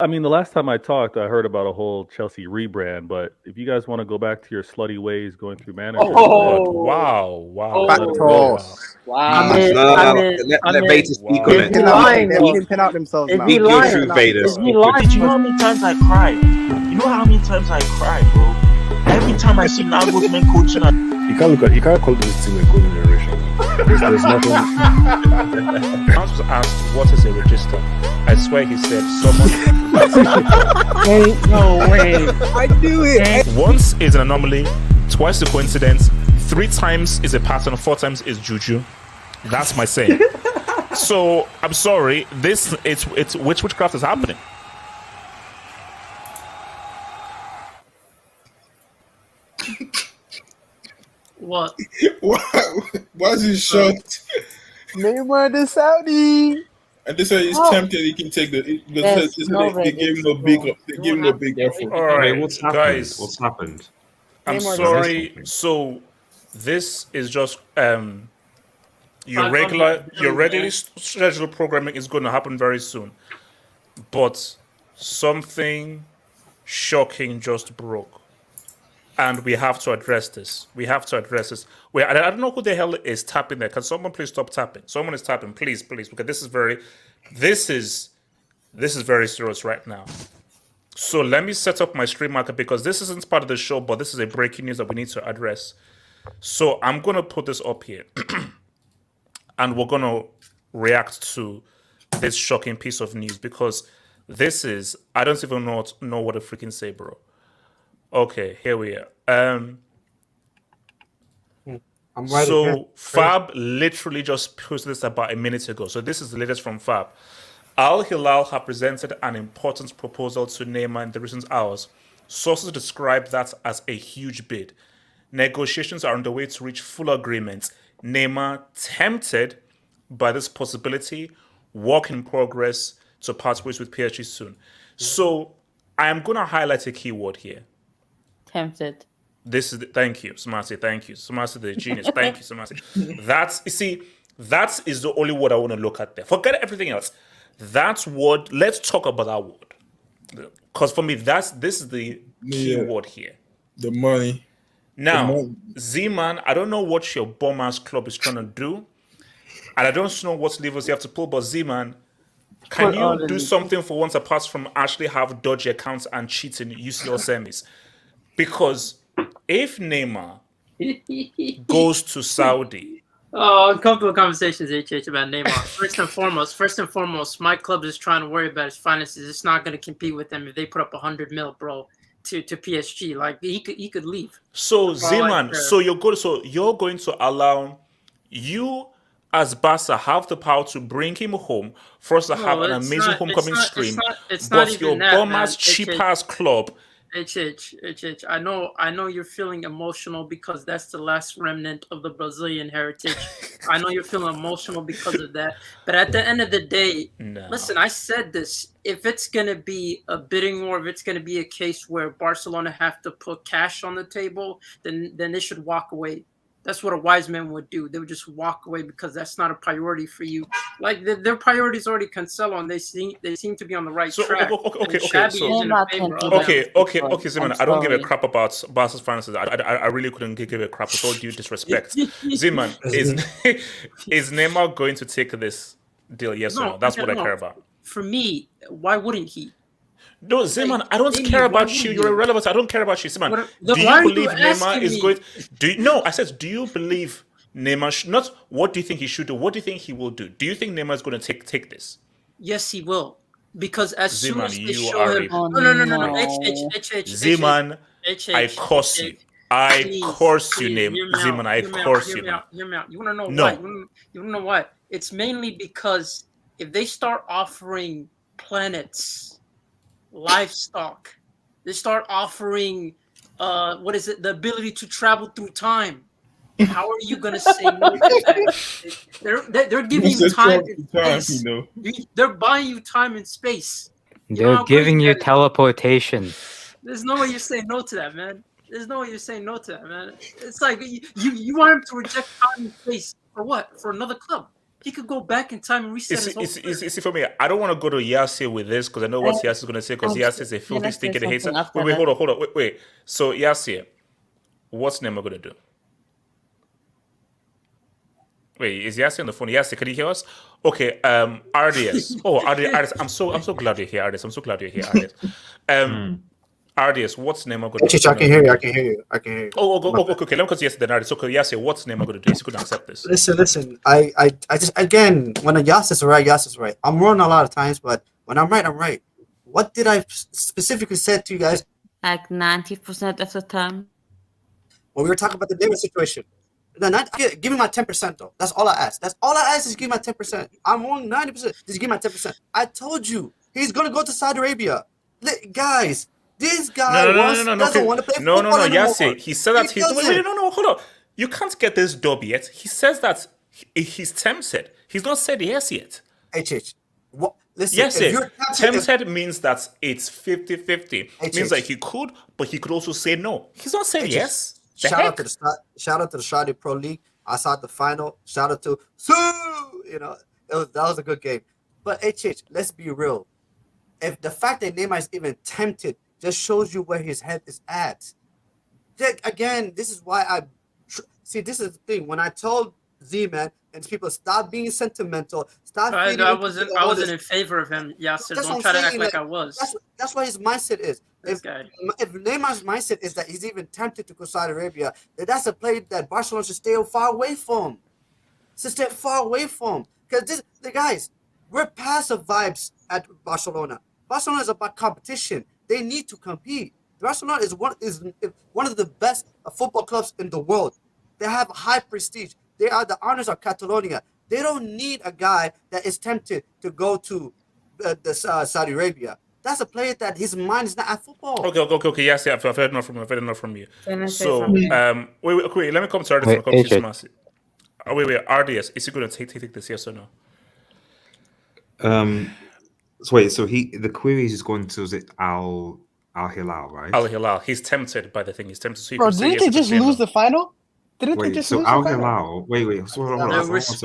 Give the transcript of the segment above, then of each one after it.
I mean, the last time I talked, I heard about a whole Chelsea rebrand. But if you guys want to go back to your slutty ways, going through managers, Wow. Let Beta speak on it. Pimping out themselves now. Speak your truth, Beta. Did you know how many times I cried? You know how many times I cried, bro? Every time I see Nagelsmann coaching, you can't call this team a golden generation. There's nothing. Hans was asked what is a register. I swear he said someone. no way. I do it. Once is an anomaly, twice a coincidence, 3 times is a pattern, 4 times is juju. That's my saying. So I'm sorry. It's witchcraft is happening. What? Why is he shocked? Neymar the Saudi. And this way he's tempted. He can take the. They gave him a big offer. All right, What's happened? guys. What's happened? I'm sorry. So this is just your regularly scheduled programming is going to happen very soon, but something shocking just broke. And we have to address this. Wait, I don't know who the hell is tapping there. Can someone please stop tapping? Someone is tapping, please, because this is very serious right now. So let me set up my stream marker because this isn't part of the show, but this is a breaking news that we need to address. So I'm gonna put this up here, and we're gonna react to this shocking piece of news because this is I don't even know what to freaking say, bro. Okay, here we are. So Fab literally just posted this about a minute ago. So this is the latest from Fab. Al-Hilal have presented an important proposal to Neymar in the recent hours. Sources describe that as a huge bid. Negotiations are underway to reach full agreement. Neymar, tempted by this possibility, work in progress to part ways with PSG soon. So I am going to highlight a key word here. Tempted. Thank you, Smarty. Thank you, Smarty, the genius. Thank you, Smarty. That is the only word I want to look at there. Forget everything else. That word. Let's talk about that word, because for me, this is the key word here. The money. Now, Z-Man, I don't know what your bum-ass club is trying to do, and I don't know what levers you have to pull. But Z-Man, can you do something for once apart from actually have dodgy accounts and cheat in UCL semis? Because if Neymar goes to Saudi... uncomfortable conversations, HH, about Neymar. First and foremost, my club is trying to worry about his finances. It's not going to compete with them if they put up 100 mil, bro, to PSG. Like, he could leave. So, Z-Man, so you're going to allow you as Barca have the power to bring him home for us to have an amazing homecoming stream. But your bum-ass, cheap-ass club... HH, I know you're feeling emotional because that's the last remnant of the Brazilian heritage. I know you're feeling emotional because of that. But at the end of the day, listen, I said this. If it's going to be a bidding war, if it's going to be a case where Barcelona have to put cash on the table, then they should walk away. That's what a wise man would do. They would just walk away because that's not a priority for you. Like their priority is already Cancelo, and they seem to be on the right track. Okay, Simon. I don't give a crap about Barca's finances. I really couldn't give a crap with all due disrespect. Simon, is Neymar going to take this deal? Yes or no? That's what I care about. For me, why wouldn't he? No, Zeman, I don't care about you. You're irrelevant. I don't care about you, Zeman. Do you believe Neymar is going? No, I said, do you believe Neymar? Not what do you think he should do? What do you think he will do? Do you think Neymar is going to take this? Yes, he will. Because as soon as they show him, no. Zeman, I curse you. I curse you, Zeman. I curse you. Hear me out. You want to know why? You want to know why? It's mainly because if they start offering planets, livestock, they start offering the ability to travel through time. How are you gonna say no to that? They're giving you time and space. They're buying you time and space. They're giving you teleportation. There's no way you're saying no to that, man. There's no way you're saying no to that, man. It's like you want him to reject time and space for what? For another club. He could go back in time and reset his whole career. For me, I don't want to go to Yasser with this because I know what Yasser is going to say because Yasser is a filthy stinking hater. Wait, hold on. Wait. So, Yasser, what's Neymar going to do? Wait, is Yasser on the phone? Yasser, can you hear us? Okay, RDS. Oh, RDS. I'm so glad you're here, RDS. I'm so glad you're here, RDS. RDS, what's Neymar going to do? I can hear you. Oh, okay. Let me go to Yasser then RDS. So, Yasser, what's Neymar going to do? He's going to accept this. Listen. I just, again, when Yasser's right. I'm wrong a lot of times, but when I'm right, I'm right. What did I specifically said to you guys? Like 90% of the time. When we were talking about the Neymar situation. Give me my 10% though. That's all I ask. Is give me my 10%. I'm wrong 90%. Just give me my 10%. I told you he's gonna go to Saudi Arabia. Guys, this guy doesn't want to play football anymore. Yasser, he said that he's hold on. You can't get this dub yet. He says that he's tempted. He's not said yes yet. What? Listen, yes, tempted means that it's 50-50. Means like he could, but he could also say no. He's not saying yes. Shout out to the Saudi Pro League. I saw the final. Shout out to that was a good game. But let's be real. If the fact that Neymar is even tempted just shows you where his head is at. Again, this is why this is the thing. When I told Z-Man and people stop being sentimental, I wasn't in favor of him. Yasser, don't try to act like I was. That's what his mindset is. If Neymar's mindset is that he's even tempted to go to Saudi Arabia, then that's a play that Barcelona should stay far away from. Because guys, we're passive vibes at Barcelona. Barcelona is about competition. They need to compete. Barcelona is one of the best football clubs in the world. They have high prestige. They are the honors of Catalonia. They don't need a guy that is tempted to go to Saudi Arabia. That's a player that his mind is not at football. Okay. Yes, I've heard enough from you. So, wait. Let me come to RDS. Wait. RDS, is he going to take this? Yes or no? So the queries is going to Al-Hilal, right? Al-Hilal. He's tempted by the thing. He's tempted. So bro, didn't they just lose the final? Didn't they just lose the final? Wait. Hold on. Artists.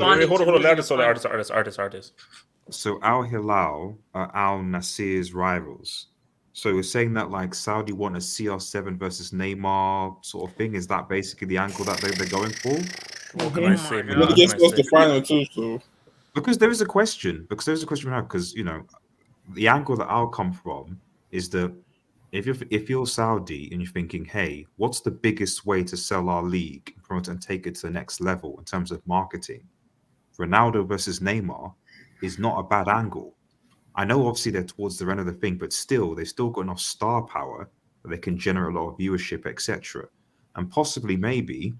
So Al-Hilal are Al-Nassr's rivals. So we're saying that like Saudi want a CR7 versus Neymar sort of thing. Is that basically the angle that they're going for? What can I say? They just lost the final too, so. Because there is a question. Because the angle that I'll come from is that if you're Saudi and you're thinking, hey, what's the biggest way to sell our league, promote and take it to the next level in terms of marketing? Ronaldo versus Neymar is not a bad angle. I know obviously they're towards the end of the thing, but still, they've still got enough star power that they can generate a lot of viewership, etc. And possibly maybe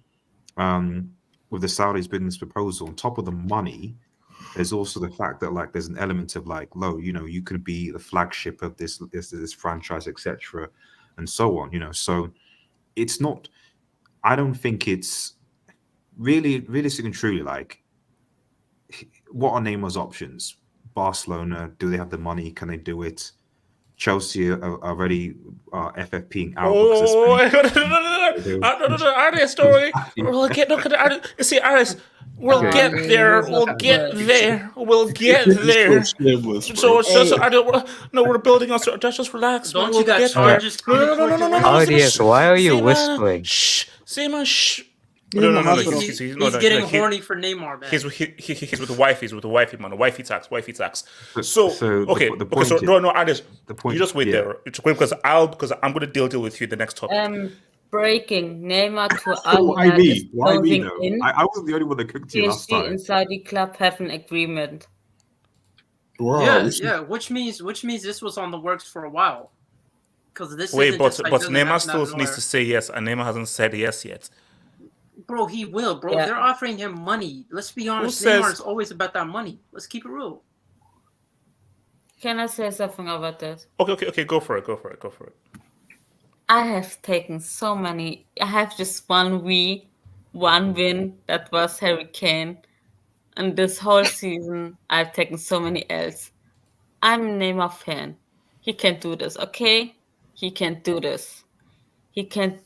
with the Saudis business proposal, on top of the money, there's also the fact that like there's an element of like, you could be the flagship of this franchise, etc., and so on. So it's not. I don't think it's realistic and truly like. What are Neymar's options? Barcelona, do they have the money? Can they do it? Chelsea are already FFPing out. No, story. We'll get you see, Aris. We'll get there. We'll get there. So I don't. No, we're building on. Just relax. Don't you got charges? No. RDS, why are you whispering? Shh. Say man. Shh. No. He's getting horny for Neymar, man. He's with the wife. He's with the wifey, man. Wifey tax. So okay. The point so is, no, Anders. the point. You just wait there because I'm going to deal with you the next topic. Breaking Neymar to Why me? Why me? closing Though? in. I wasn't the only one that cooked you last PSG time. and Saudi club have an agreement. Wow. Yeah. Which means this was on the works for a while. Because this. Wait, isn't but just like Neymar still needs to say yes, and Neymar hasn't said yes yet. Bro, he will, bro. Yeah. They're offering him money. Let's be honest. says- Neymar is always about that money. Let's keep it real. Can I say something about that? Okay. Go for it. I have taken so many. I have just one win. That was Harry Kane. And this whole season, I've taken so many L's. I'm a Neymar fan. He can do this, okay? He can do this. He can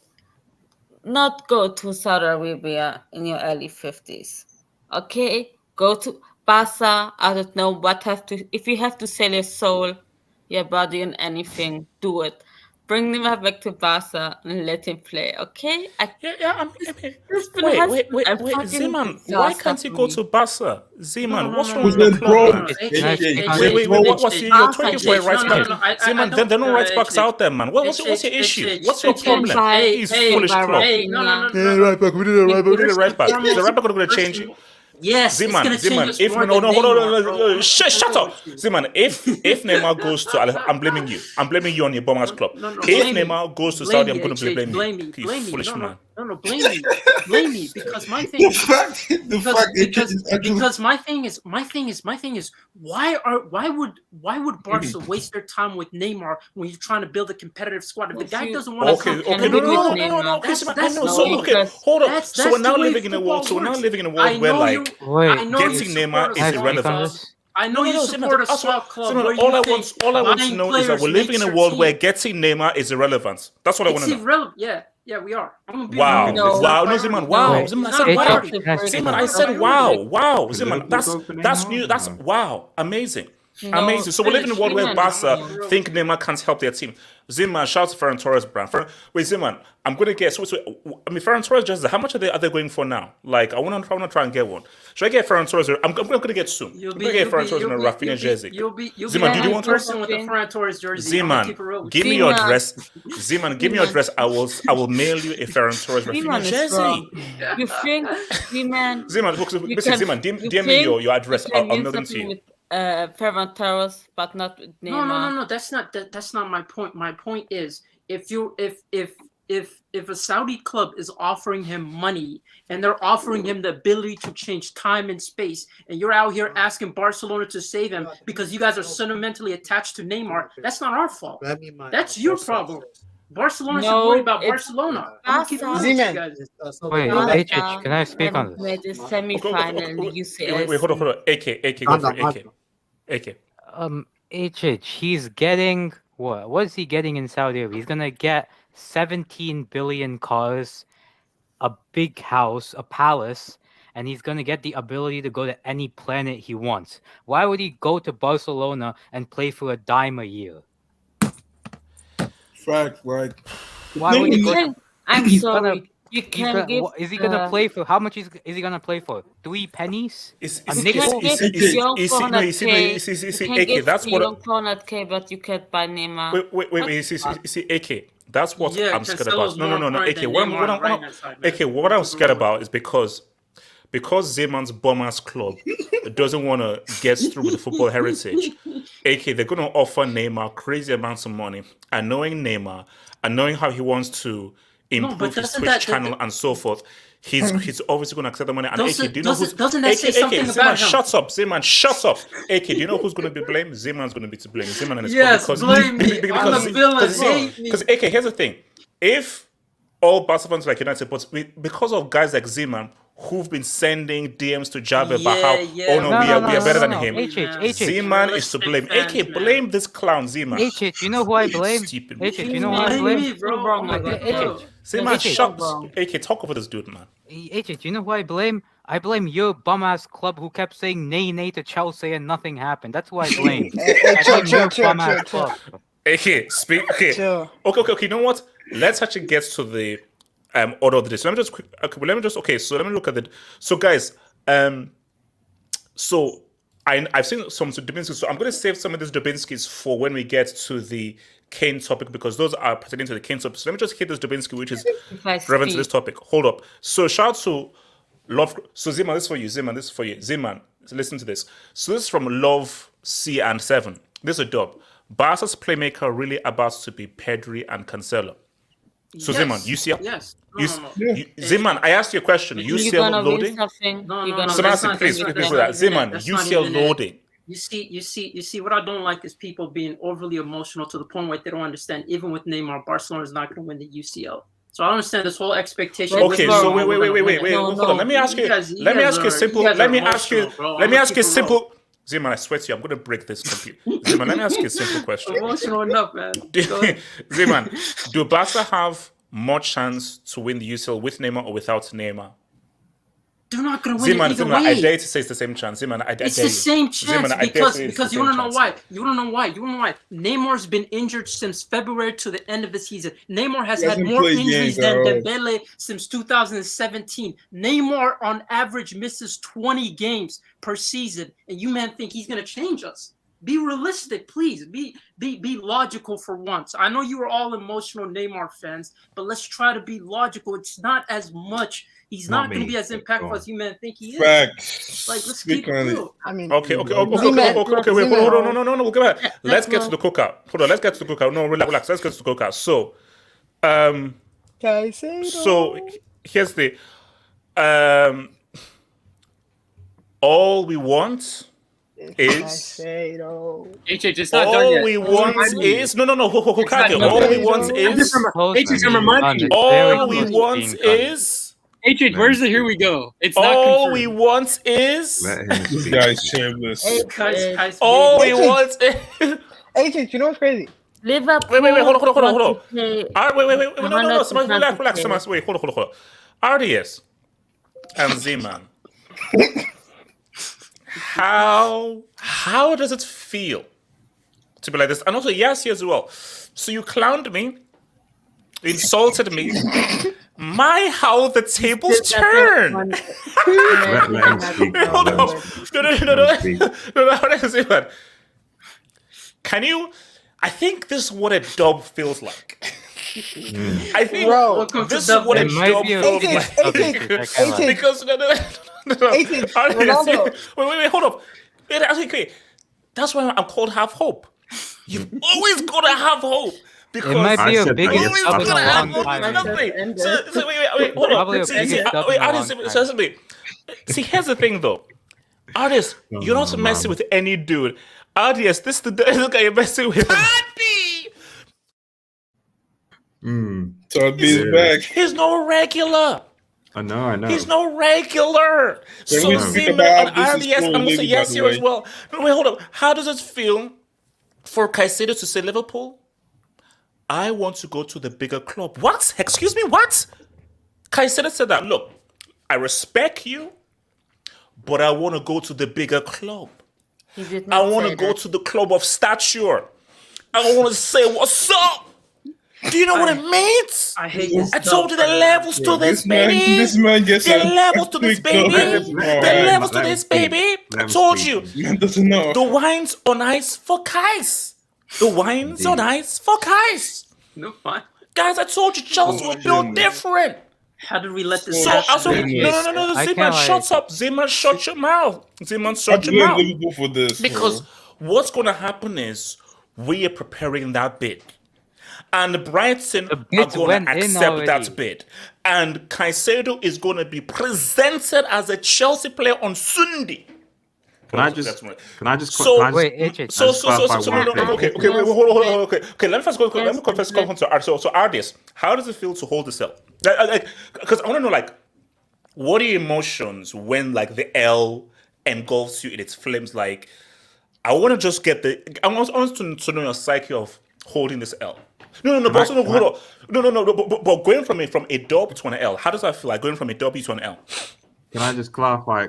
not go to Saudi Arabia in your early 50s, okay? Go to Barca. I don't know if you have to sell your soul, your body, and anything, do it. Bring Neymar back to Barca and let him play, okay? Wait, fucking Zeman, disaster why can't he for go me. to Barca? Zeman, No, what's no, wrong no, with no, the no, club? no, no, no. Wait, what's you're talking for a right back? I Zeman, don't- there are no right backs HH. out there, man. What's your issue? What's your problem? Hey, He's hey, foolish by club. Hey, no. Right back. We did it right We back. need a right back. Is the right back going to change it? Yes, it's going to change us more no, than hold Neymar, bro. on. Shut up. Zeman, if Neymar goes to, I'm blaming you. I'm blaming you on your bum ass club. No, If blame me. Neymar goes to Blame Saudi, me, I'm going to blame you. blame me. You foolish man. No, blame me because my thing is because my thing is why would Barca waste their time with Neymar when you're trying to build a competitive squad? If the guy doesn't want to Okay, no. Okay, hold on. So we're now living in a world. Where like getting Neymar is irrelevant. I know you support a small club. All I want to know is that we're living in a world where getting Neymar is irrelevant. That's what I want to know. It's irrelevant. Yeah, we are. Wow, Zeman, wow. Zeman, I said wow. Zeman, that's new. That's wow, amazing. Amazing. So we're living in a world where Barca think Neymar can't help their team. Zeman, shout out to Ferran Torres, brand. Wait, Zeman, I'm going to get. Ferran Torres just. How much are they going for now? Like, I want to try and get one. Should I get Ferran Torres? I'm going to get soon. I'm going to get Ferran Torres in a Rafinha jersey. Zeman, do you want person with a Ferran Torres jersey? Zeman, give me your address. Zeman, give me your address. I will mail you a Ferran Torres Rafinha jersey. You think, Zeman? Zeman, DM me your address. I'll mail them to you. Ferran Torres, but not with Neymar. No. That's not my point. My point is if a Saudi club is offering him money and they're offering him the ability to change time and space, and you're out here asking Barcelona to save him because you guys are sentimentally attached to Neymar, that's not our fault. That's your problem. Barcelona should worry about Barcelona. Wait, HH, can I speak on this? Made the semi-final in the UCL. Wait, hold on. AK, go for it. AK. HH, he's getting what? What is he getting in Saudi Arabia? He's gonna get 17 billion cars, a big house, a palace, and he's gonna get the ability to go to any planet he wants. Why would he go to Barcelona and play for a dime a year? Fact, right? Why would he go? I'm sorry. You can give. Is he gonna play for? How much is he gonna play for? 3 pennies? AK, that's what. 400K, but you can't buy Neymar. Wait. See, AK. That's what I'm scared about. No. AK. What I'm scared about is because Zeman's bum-ass club doesn't want to get through with the football heritage. AK, they're going to offer Neymar crazy amounts of money, and knowing Neymar, and knowing how he wants to improve his Twitch channel and so forth, he's obviously going to accept the money. And AK, do you know who's... Doesn't that say something about him? Zeman, shut up. AK, do you know who's going to be blamed? Zeman's going to be to blame. Zeman and his club. Blame me. I'm a villain. Because AK, here's the thing. If all Barca fans like United, but because of guys like Zeman, who've been sending DMs to Jabba about how, we are better than him. Zeman is to blame. AK, blame this clown, Zeman. You know who I blame? Stupid. You know who I blame? Zeman, shut up. AK, talk over this dude, man. You know who I blame? I blame your bum-ass club who kept saying nay to Chelsea and nothing happened. That's who I blame. AK, speak. Okay. Okay, you know what? Let's actually get to the order of this. Let me just so let me look at it. So guys, so I've seen some Dubinsky's, so I'm going to save some of these Dubinsky's for when we get to the Kane topic, because those are pertaining to the Kane topic. So let me just hit this Dubinsky, which is relevant to this topic. Hold up. So shout out to Love. So Ziman, this is for you. Ziman, this is for you. Ziman, so listen to this. So this is from Love C and 7. This is a dub. Barca's playmaker really about to be Pedri and Cancelo. So yes. Ziman, UCL. Yes. Ziman, I asked you a question. UCL loading. Sebastian, please. Ziman, UCL loading. You see. What I don't like is people being overly emotional to the point where they don't understand. Even with Neymar, Barcelona is not going to win the UCL. So I don't understand this whole expectation. Okay, so wait. Hold on. Let me ask you. Let me ask you simple. Ziman, I swear to you, I'm going to break this completely. Ziman, let me ask you a simple question. Emotional enough, man. Ziman, do Barca have more chance to win the UCL with Neymar or without Neymar? They're not going to win either way. I dare to say it's the same chance. Ziman, it's the same chance because you want to know why. You want to know why. Neymar's been injured since February to the end of the season. Neymar has had more injuries than Dembele since 2017. Neymar, on average, misses 20 games per season, and you man think he's going to change us. Be realistic, please. Be logical for once. I know you are all emotional Neymar fans, but let's try to be logical. It's not as much. He's not going to be as impactful as you men think he is. Facts. Like, let's keep it real. I mean, okay. Wait, hold on. No, we'll go back. Let's get to the cookout. Hold on, let's get to the cookout. No, relax. Let's get to the cookout. So, so here's the all we want is all we want is no. All we want is all we want is. Where's the here we go? It's not all we want is. This guy's shameless. All we want is. You know what's crazy? Liverpool. Wait, hold on. Wait. No. Somebody relax. Wait, hold on. RDS and Z-Man. How does it feel to be like this? And also, Yassi as well. So you clowned me, insulted me. How the tables turn. No. Can you? I think this is what a dub feels like. I think this is what a dub feels like. Because Wait, hold up. That's why I'm called Have Hope. You've always got to have hope. Because it might be a biggest dub in a long time. Wait, hold on. See, here's the thing, though. Artist, you're not messing with any dude. Artist, this guy you're messing with. Toby's back. He's no regular. I know. He's no regular. So Zimmer on RDS, I'm also yes here as well. No, wait, hold up. How does it feel for Caicedo to say Liverpool? I want to go to the bigger club. What? Excuse me, what? Caicedo said that, look, I respect you, but I want to go to the bigger club. I want to go to the club of stature. I want to say, what's up? Do you know what it means? I hate this. I told you the levels to this, baby. This man gets the levels to this, baby. The levels to this, baby. I told you. Man doesn't know. The wine's on ice for Kais. The wine's on ice for Kais. No fun. Guys, I told you Chelsea were built different. How did we let this happen? No. Zeman, shut up. Zeman, shut your mouth. Zeman, shut your mouth. Liverpool for this, because what's going to happen is we are preparing that bid. And Brighton are going to accept that bid. And Caicedo is going to be presented as a Chelsea player on Sunday. Can I just wait, AJ. Okay. Let me first go to Art. So Ardis, how does it feel to hold the cell? Because I want to know, like, what are your emotions when, like, the L engulfs you in its flames? Like, I want to just get I want to know your psyche of holding this L. But going from a dub to an L, how does that feel like going from a W to an L? Can I just clarify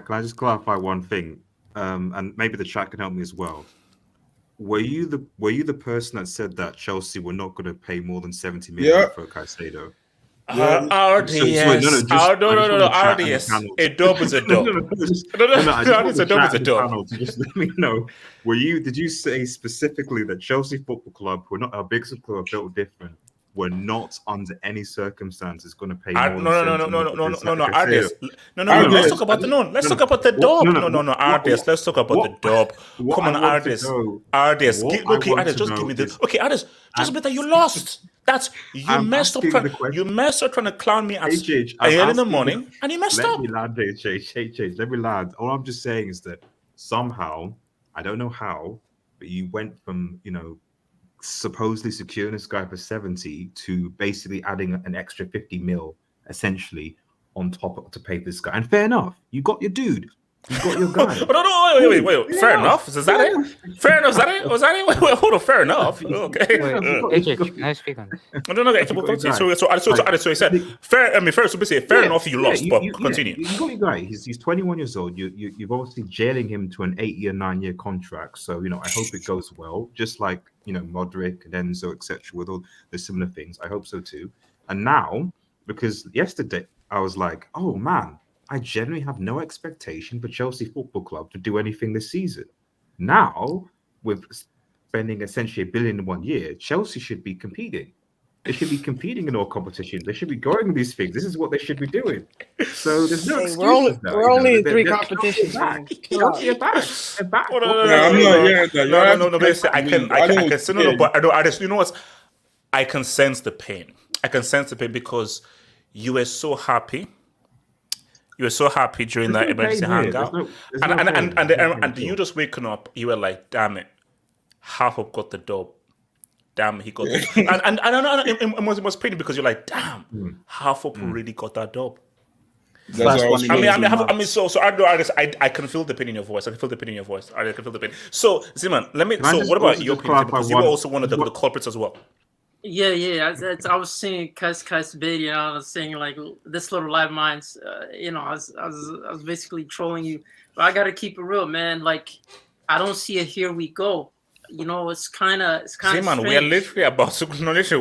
one thing? And maybe the chat can help me as well. Were you the person that said that Chelsea were not going to pay more than 70 million for Caicedo? RDS. RDS. A dub is a dub. RDS a dub is a dub. Just let me know. Did you say specifically that Chelsea Football Club, who are not our biggest club, built different, were not under any circumstances going to pay more? No. RDS. No. Let's talk about the Let's talk about the dub. No. RDS. Let's talk about the dub. Come on, RDS. RDS. Okay, RDS. Just give me this. Okay, RDS. Just admit that you lost. That's you messed up. You messed up trying to clown me at 8 in the morning, and you messed up. Let me land. All I'm just saying is that somehow, I don't know how, but you went from supposedly securing this guy for 70 to basically adding an extra 50 mil essentially on top to pay this guy. And fair enough, you got your dude. You got your guy. Wait. Fair enough? Is that it? Fair enough? Is that it? Was that it? Wait, hold on. Fair enough. Okay. Can I speak on this? So he said, fair enough, you lost, but continue. You got your guy. He's 21 years old. You've obviously jailing him to an 8-year, 9-year contract. So, I hope it goes well. Just like, Modric and Enzo, etc. with all the similar things. I hope so too. And now, because yesterday I was like, oh man, I generally have no expectation for Chelsea Football Club to do anything this season. Now, with spending essentially $1 billion in 1 year, Chelsea should be competing. They should be competing in all competitions. They should be going these things. This is what they should be doing. So there's no excuse. We're only in 3 competitions. Chelsea are back. They're back. No. I can say no, but I just, you know what? I can sense the pain. Because you were so happy. You were so happy during that emergency hangout, and you just waking up, you were like, "Damn it, half up got the dub. Damn, he got it." and it was painful because you're like, "Damn, half up really got that dub." So I can feel the pain in your voice. I can feel the pain. So Zeman, what about your opinion? Because you were also one of the culprits as well. Yeah. I was seeing Caicedo Bid, I was saying like this little live minds, I was basically trolling you, but I gotta keep it real, man. Like, I don't see a here we go. It's kind of. Zeman, we are literally about to.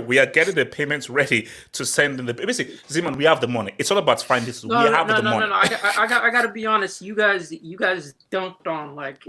We are getting the payments ready to send in the. Basically, Zeman, we have the money. It's all about finding this. We have the money. No. I gotta be honest. You guys dunked on like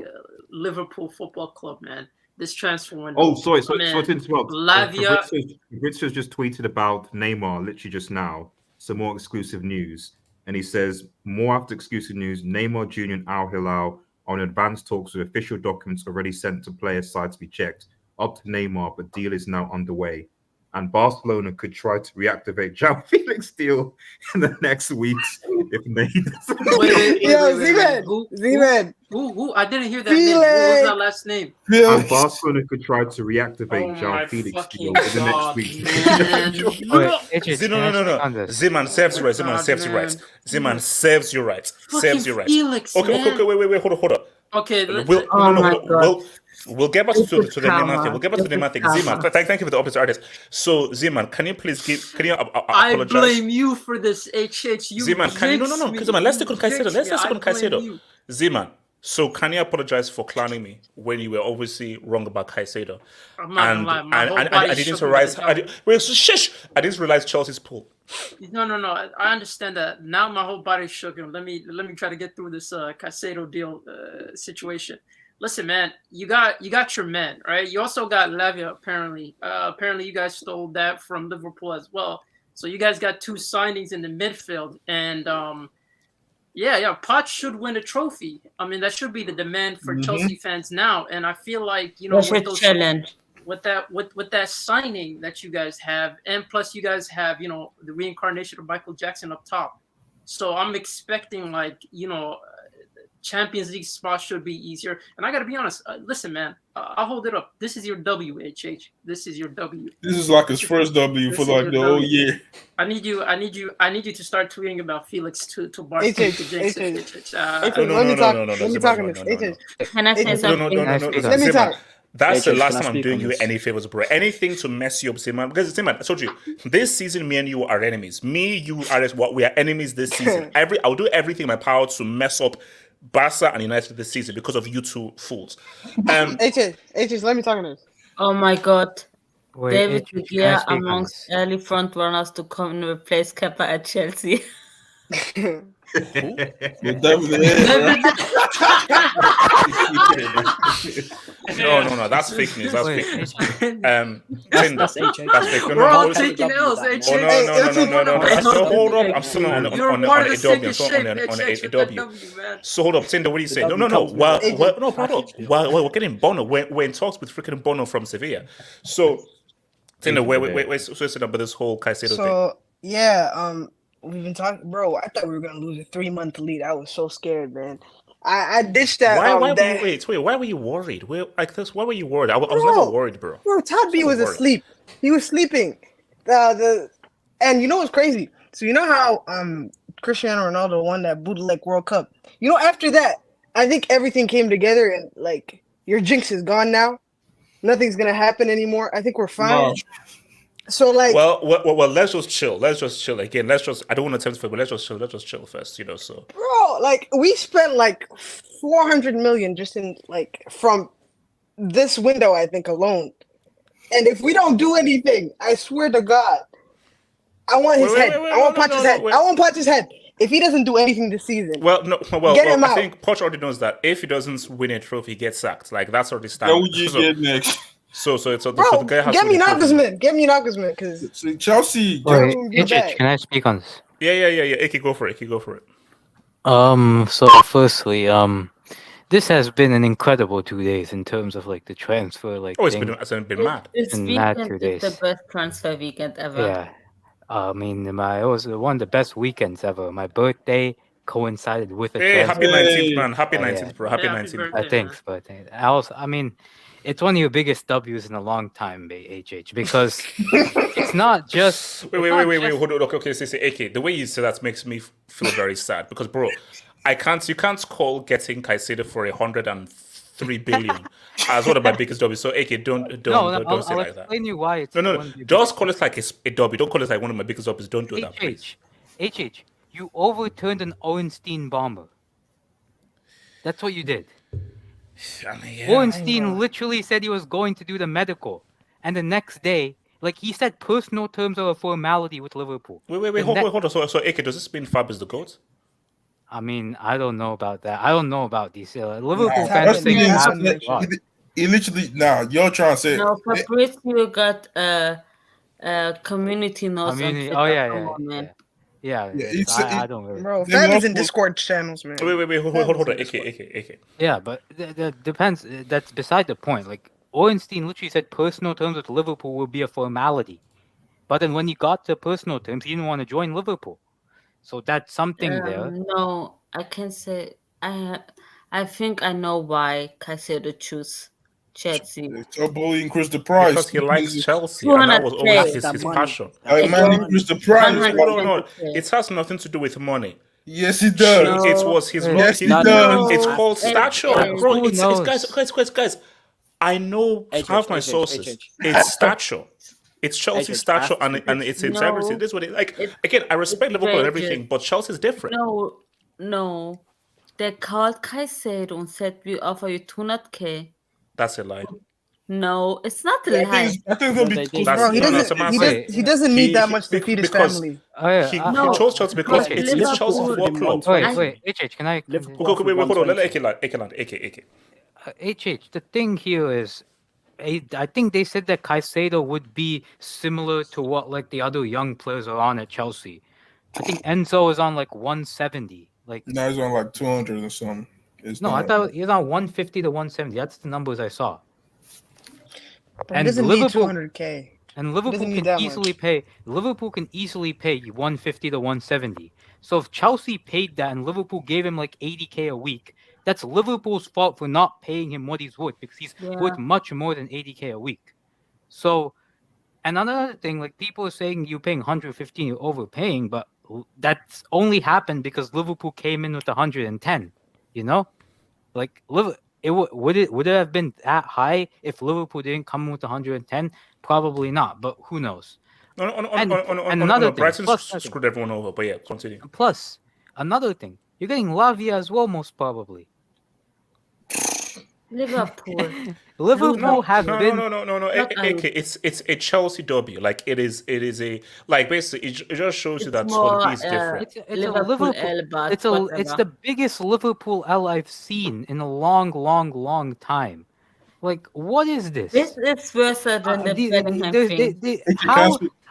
Liverpool Football Club, man. This transfer window. Oh, sorry to interrupt. Lavia. Fabrizio's just tweeted about Neymar literally just now. Some more exclusive news. And he says, more after exclusive news, Neymar Jr. and Al-Hilal on advanced talks with official documents already sent to player side to be checked. Up to Neymar, but deal is now underway. And Barcelona could try to reactivate João Felix deal in the next weeks if needed. Z-Man. Who? I didn't hear that name. What was that last name? And Barcelona could try to reactivate João Felix deal in the next week. No. Zeman serves you right. Zeman serves you right. Felix, okay. Wait. Hold on. Okay. We'll get back to the Neymar thing. Zeman, thank you for the opposite artist. So, Zeman, can you please apologize? I blame you for this, HH. Zeman, can you? No. Zeman, let's take on Caicedo. Zeman, so can you apologize for clowning me when you were obviously wrong about Caicedo? I'm not gonna lie. I didn't realize. I didn't realize Chelsea's pull. No. I understand that. Now my whole body's shook. Let me try to get through this Caicedo deal situation. Listen, man, you got your men, right? You also got Lavia, apparently. Apparently, you guys stole that from Liverpool as well. So you guys got 2 signings in the midfield, and Poch should win a trophy. I mean, that should be the demand for Chelsea fans now. And I feel like with that signing that you guys have, and plus you guys have the reincarnation of Michael Jackson up top. So I'm expecting Champions League spot should be easier. And I got to be honest. Listen, man, I'll hold it up. This is your W, HH. This is your W. This is like his first W for like the whole year. I need you to start tweeting about Felix to Barcelona. Let me talk on this. Can I say something? Let me talk. That's the last time I'm doing you any favors, bro. Anything to mess you up, Zeman. Because Zeman, I told you, this season, me and you are enemies. Me, you, we are enemies this season. I'll do everything in my power to mess up Barca and United this season because of you two fools. HH, let me talk on this. Oh my God. David De Gea amongst early front runners to come and replace Kepa at Chelsea. No, that's fake news. That's fake news. That's HH. That's fake. We're all taking L's, HH. No. So hold up. I'm still on AW. So hold up, Tinder. What are you saying? No. While we're getting Bono, we're in talks with freaking Bono from Sevilla. So Tinder, we're switching up with this whole Caicedo thing. So yeah, we've been talking, bro. I thought we were gonna lose a 3-month lead. I was so scared, man. I ditched that. Why were you worried? Why were you worried? I was never worried, bro. Bro, Todd B was asleep. He was sleeping. And you know what's crazy? So you know how Cristiano Ronaldo won that bootleg World Cup? You know, after that, I think everything came together and like your jinx is gone now. Nothing's gonna happen anymore. I think we're fine. No. So like, well, let's just chill. Again. I don't want to tempt for, but let's just chill first. You know, so bro, like we spent like 400 million just in like from this window, I think alone. And if we don't do anything, I swear to God, I want his head. I want Poch's head. I want Poch's head. If he doesn't do anything this season, get him out. I think Poch already knows that if he doesn't win a trophy, he gets sacked. Like that's already started. What would you get next? So the guy has get me Nagelsmann, because Chelsea. Can I speak on this? Yeah. AK, go for it. So firstly, this has been an incredible 2 days in terms of like the transfer. Like, it's been mad. This weekend is the best transfer weekend ever. Yeah, I mean, it was one of the best weekends ever. My birthday coincided with a transfer. Happy 19th, man. Happy 19th, bro. Happy 19th. Thanks, but I mean, it's one of your biggest W's in a long time, HH, because it's not just. Wait. Hold on. Okay. Say, AK. The way you say that makes me feel very sad because, bro, you can't call getting Caicedo for 103 billion as one of my biggest W's. So, AK, don't say I'll like that. I'll explain you why it's No. Just call it like a W. Don't call it like one of my biggest W's. Don't do that, please. HH, you overturned an Orenstein bomber. That's what you did. I mean, Orenstein literally said he was going to do the medical, and the next day, like he said, personal terms are a formality with Liverpool. Wait, hold on. So, AK, does this mean Fab is the GOAT? I mean, I don't know about that. I don't know about these Liverpool fans think he literally you're trying to say Fabrizio got community notes. Yeah. I don't really. Bro, Fab is in Discord channels, man. Wait, hold on. AK. Yeah, but that depends. That's beside the point. Like, Orenstein literally said personal terms with Liverpool will be a formality. But then when he got to personal terms, he didn't want to join Liverpool. So that's something there. No, I can say I think I know why Caicedo choose Chelsea. Stop bullying Chris the Price. Because he likes Chelsea. And that was always his passion. Chris the Price. No. It has nothing to do with money. Yes, it does. It was his money. Yes, it does. It's called stature. Bro, it's guys. I know half my sources. It's stature. It's Chelsea's stature and its integrity. This is what it like. Again, I respect Liverpool and everything, but Chelsea's different. No. They called Caicedo and said we offer you 200k. That's a lie. No, it's not a lie. I think it'll be bro, he doesn't need that much to feed his family. He chose Chelsea because it's Chelsea's football club. Wait, HH, can I? Wait, hold on. Let AK land. HH, the thing here is, I think they said that Caicedo would be similar to what like the other young players are on at Chelsea. I think Enzo is on like 170. No, he's on like 200 or something. I thought he was on 150 to 170. That's the numbers I saw. But and doesn't Liverpool need 200k. And Liverpool can easily pay. Liverpool can easily pay 150 to 170. So if Chelsea paid that and Liverpool gave him like 80k a week, that's Liverpool's fault for not paying him what he's worth because he's worth much more than 80k a week. So, and another thing, like people are saying you're paying 115, you're overpaying, but that's only happened because Liverpool came in with 110. You know, like would it have been that high if Liverpool didn't come in with 110? Probably not, but who knows? Another thing, Brighton screwed everyone over, but yeah, continue. Plus, another thing, you're getting Lavia as well, most probably. Liverpool. Liverpool have no, been. No. AK, it's a Chelsea derby. Like it is a like basically it just shows you that more, Squad B is different. It's a Liverpool. It's the biggest Liverpool L I've seen in a long time. Like, what is this? This is worse than the Bellingham thing.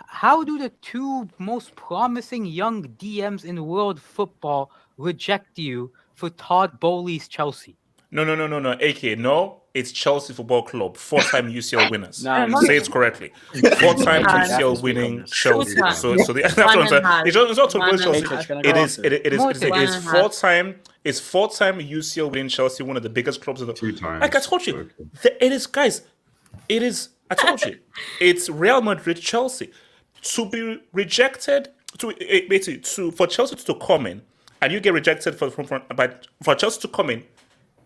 How do the two most promising young DMs in world football reject you for Todd Bowley's Chelsea? No. AK, no. It's Chelsea Football Club, 4-time UCL winners. Say it correctly. 4-time UCL winning Chelsea. So that's what I'm saying. It's not talking Chelsea. It is 4-time UCL winning Chelsea, one of the biggest clubs in the 2 times. Like I told you, it is, guys. It is. I told you, it's Real Madrid, Chelsea. To be rejected, for Chelsea to come in, and you get rejected for Chelsea to come in.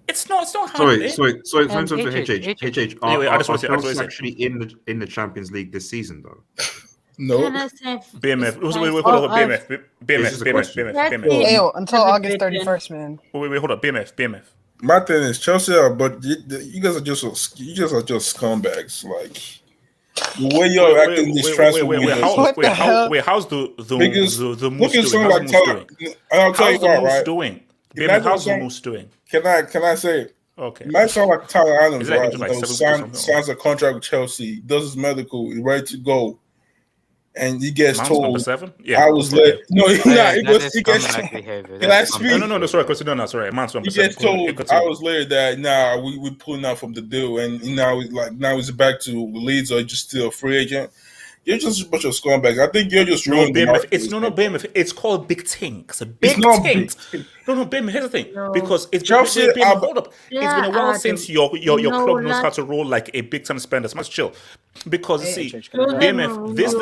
It's not hard. Sorry. HH. I just want to say, Chelsea actually in the Champions League this season, though. No. BMF. Wait, hold on. BMF. Hey, until August 31st, man. Wait, hold on. BMF. My thing is Chelsea, but you guys are just scumbags. Like the way you're acting this transfer window. How's the Moose doing? I'll tell you what, right? Doing. BMF, how's the Moose doing? Can I say it? Okay. It might sound like Tyler Adams, Like right? Signs a contract with Chelsea, does his medical, he's ready to go, and he gets told. Number 7? Yeah, I was late. No, he gets. Can I speak? No. Sorry, sorry. Man's number 7. He gets told I was late that we pulling out from the deal, and now he's back to Leeds, or just still a free agent. You're just a bunch of scumbags. I think you're just ruining the market. BMF. It's called big things. Big things. No, BMF. Here's the thing. Because it's Chelsea. Hold up. It's been a while since your club knows how to roll like a big time spender. Let's chill. Because see, BMF. This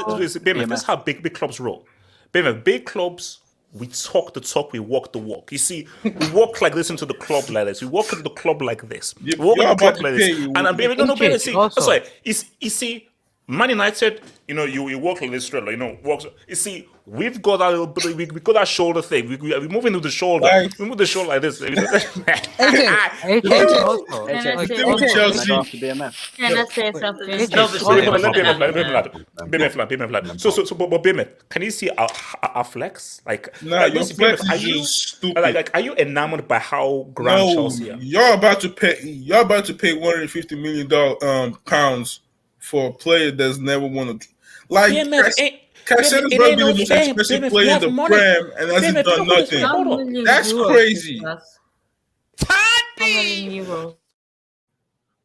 is how big clubs roll. BMF. Big clubs. We talk the talk, we walk the walk. You see, we walk like this into the club like this. We walk into the club like this. We walk into the club like this. And I'm BMF. See, that's why. You see. Man United, you walk like this straight, walks. You see, we've got that little bit, we got that shoulder thing. We move into the shoulder. Right. We move the shoulder like this. Can I say something? BMF. So, but BMF, can you see our flex? Your flex is just stupid. Are you enamored by how grand Chelsea are? You're about to pay $150 million pounds for a player that's never won Caicedo's probably the most expensive player in the Prem and hasn't done nothing. That's crazy.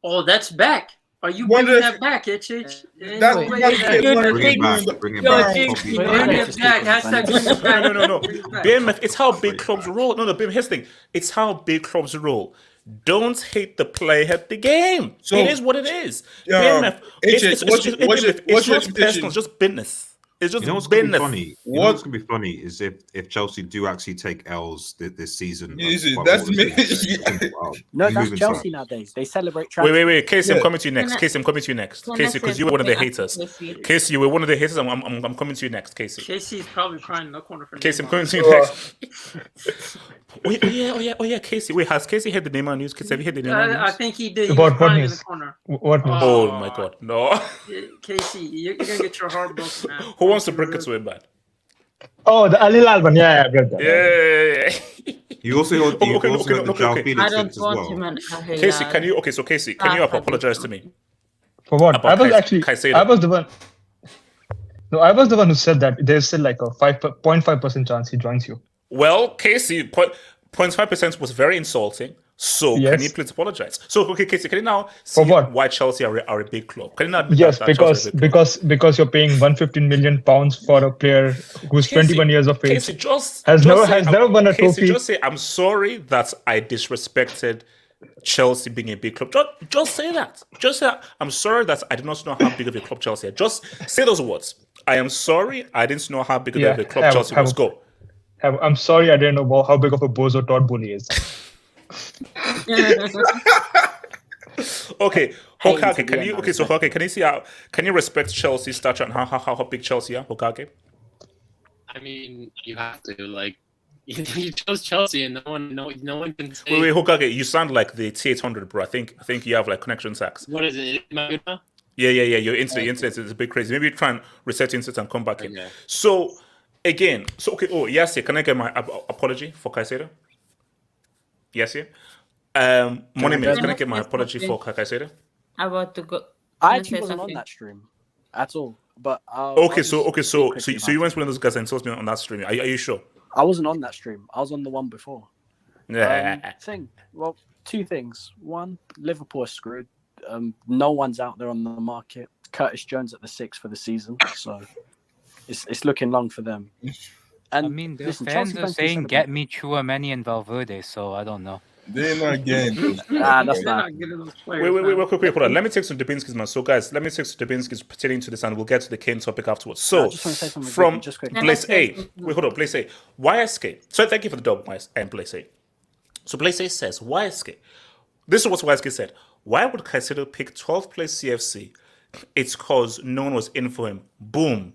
Oh, that's back. Are you bringing that back, HH? Bring it back. No. BMF, it's how big clubs roll. No, BMF, here's the thing. It's how big clubs roll. Don't hate the play, hate the game. So, it is what it is. BMF, it's not personal, it's just business. It's just what's going to be funny? What's going to be funny is if Chelsea do actually take L's this season. That's Chelsea nowadays. They celebrate. Wait. Casey, I'm coming to you next. Casey, because you were one of the haters. Casey, you were one of the haters. I'm coming to you next, Casey. Casey is probably crying in the corner for Casey, I'm coming to you next. Oh yeah, Casey. Wait, has Casey heard the Neymar news? Have you heard the Neymar news? I think he did. He was crying in the corner. What news? Oh my God, no. Casey, you're gonna get your heart broken, man. Who wants to break it to him, man? Oh, the Al-Hilal one. Yeah, I've read that. Yeah. You also heard the João Felix I don't as want well. him an Al-Hilal. Casey, can you apologize to me? For what? About Caicedo. I was the one. No, I was the one who said that there's still like a 0.5% chance he joins you. Well, Casey, 0.5% was very insulting. So can you please apologize? So Casey, can you now see why Chelsea are a big club? Can you not? Yes, because you're paying £115 million for a player who's 21 years of age. Casey, has never won a trophy. Just say, I'm sorry that I disrespected Chelsea being a big club. Just say that. Just say, I'm sorry that I did not know how big of a club Chelsea are. Just say those words. I am sorry I didn't know how big of a club Chelsea was. Go. I'm sorry I didn't know how big of a bozo Todd Bowley is. Okay. Can you see can you respect Chelsea's stature and how big Chelsea are? Hokage? I mean, you have to You chose Chelsea, and no one can say. Wait, Hokage, you sound like the T800, bro. I think you have like connection sacks. What is it? Am I good now? Yeah. Your internet is a bit crazy. Maybe try and reset internet and come back in. Okay. So again, yes, can I get my apology for Caicedo? Yes, yeah. Money minutes. Can I get my apology for Caicedo? I about to go. I actually wasn't on that stream at all. But so you went with those guys and told me on that stream. Are you sure? I wasn't on that stream. I was on the one before. Yeah. Well, two things. One, Liverpool are screwed. No one's out there on the market. Curtis Jones at the 6 for the season, so it's looking long for them. And I mean, the listen, fans Chelsea are fans can saying celebrate. get me Chouameni and Valverde, so I don't know. They're not getting. That's not. Wait, quick, hold on. Let me take some Dubinsky's, man. So, guys, let me take some Dubinsky's pertaining to this, and we'll get to the Kane topic afterwards. So, I just want to say something from quickly, just quickly. Blaze A, wait, hold on, Blaze A. YSK. So, thank you for the dub, Blaze A. So, Blaze A says, YSK. This is what YSK said. Why would Caicedo pick 12th place CFC? It's because no one was in for him. Boom.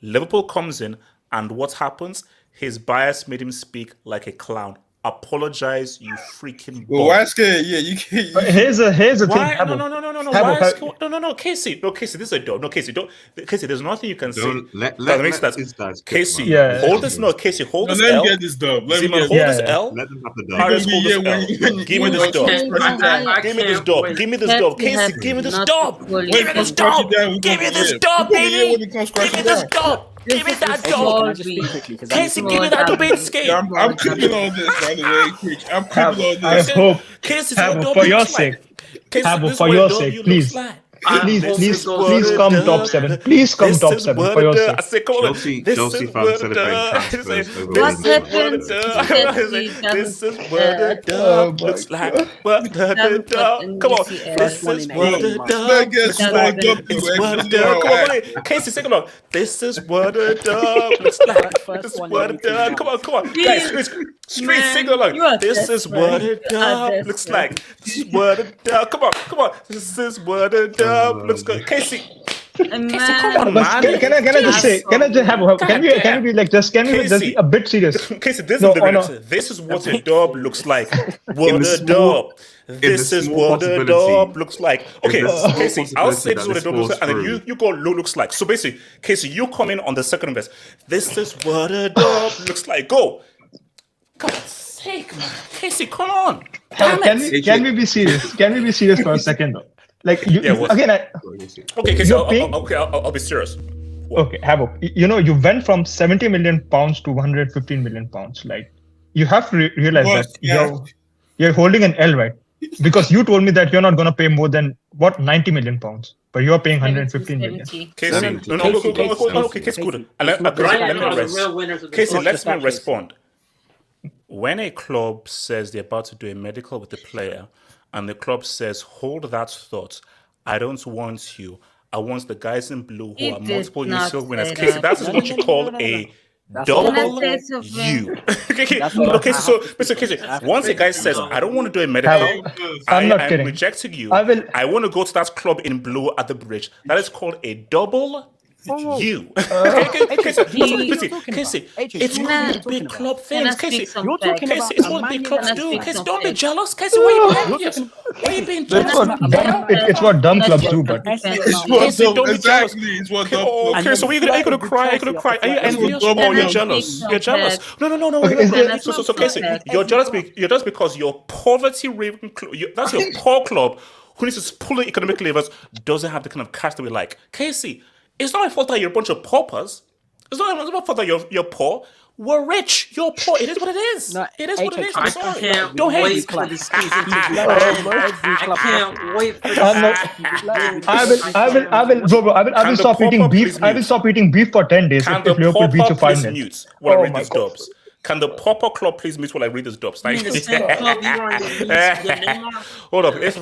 Liverpool comes in, and what happens? His bias made him speak like a clown. Apologize, you freaking bum. Well, why scared? Yeah, you can't. Here's a thing. No, Casey. No, Casey, this is a dog. No, Casey, don't. Casey, there's nothing you can say. Let these guys Casey, Yeah. hold this. No, Casey, hold this Let L. me get this dub. Let me Simon, get hold Yeah, this yeah. L. Let them have the Paris, dub. hold this Yeah, L. when- Give me when this the dub. I Give me this can't dub. wait. Give me this Pep dub. Casey, has give me this not dub. fully Give me this dub. Give me this dub, baby. When it comes Give me this dub. Give me that dub. Casey, give me that Dubinsky. Yeah, I'm cooking on this, by the way. I'm cooking on I this. hope, Casey, for your sake, for your sake, please. Please come top 7. Please come top 7 for your sake. I said, come on. Chelsea fans celebrate transfers over What Williams. happened? This is what the dub looks like. What the dub? Come on. This is what the dub looks like. It's what the dub. Come on, Casey, sing along. This is what the dub looks like. This is what the dub. Come on. Guys, street sing along. This is what the dub looks like. This is what the dub. Come on. This is what the dub looks good. Casey, come on, man. Can I just say? Can I just have? Can we be like just? Can we just be a bit serious? Casey, this No, is the no. lyrics. This is what a dub looks like. What In the a small- dub. This is small what a possibility. dub looks like. Okay, In the small Casey, I'll say this is what a possibility dub looks like, that and then this you go looks like. So basically, Casey, you come in on the second verse. This is what a dub looks like. Go. God's sake, man. Casey, come on. Damn it. Can we be serious? Can we be serious for a second though? Like Okay, Casey, I'll be serious. Okay, Havoc. You went from 70 million pounds to 115 million pounds. Like, you have to realize that you're holding an L, right? Because you told me that you're not going to pay more than 90 million pounds, but you're paying 115 million. Casey, okay, Casey, good. Let me respond. When a club says they're about to do a medical with the player, and the club says, hold that thought, I don't want you. I want the guys in blue who are multiple UCL winners. Casey, that is what you call a double U. Okay, so Casey, once a guy says, I don't want to do a medical, I am rejecting you. I want to go to that club in blue at the bridge. That is called a double U. Casey, it's what big club things. Casey, it's what big clubs do. Casey, don't be jealous. Casey, why are you being jealous? It's what dumb clubs do, but Casey, don't be jealous. Okay, so are you gonna cry? Are you gonna cry? Are you envious? Oh, you're jealous. You're jealous. No. So Casey, you're jealous. You're jealous because your poverty-ridden club, that's your poor club who needs to pull the economic levers, doesn't have the kind of cash that we like. Casey, it's not my fault that you're a bunch of paupers. It's not my fault that you're poor. We're rich. You're poor. It is what it is. It is what it is. I'm sorry. Don't hate. I can't wait for this. I will stop eating beef. I will stop eating beef for 10 days if Liverpool beats you 5 minutes. Mute while I read these dubs. Can the Popper Club please mute while I read these dubs? Thank you. Hold up, if so,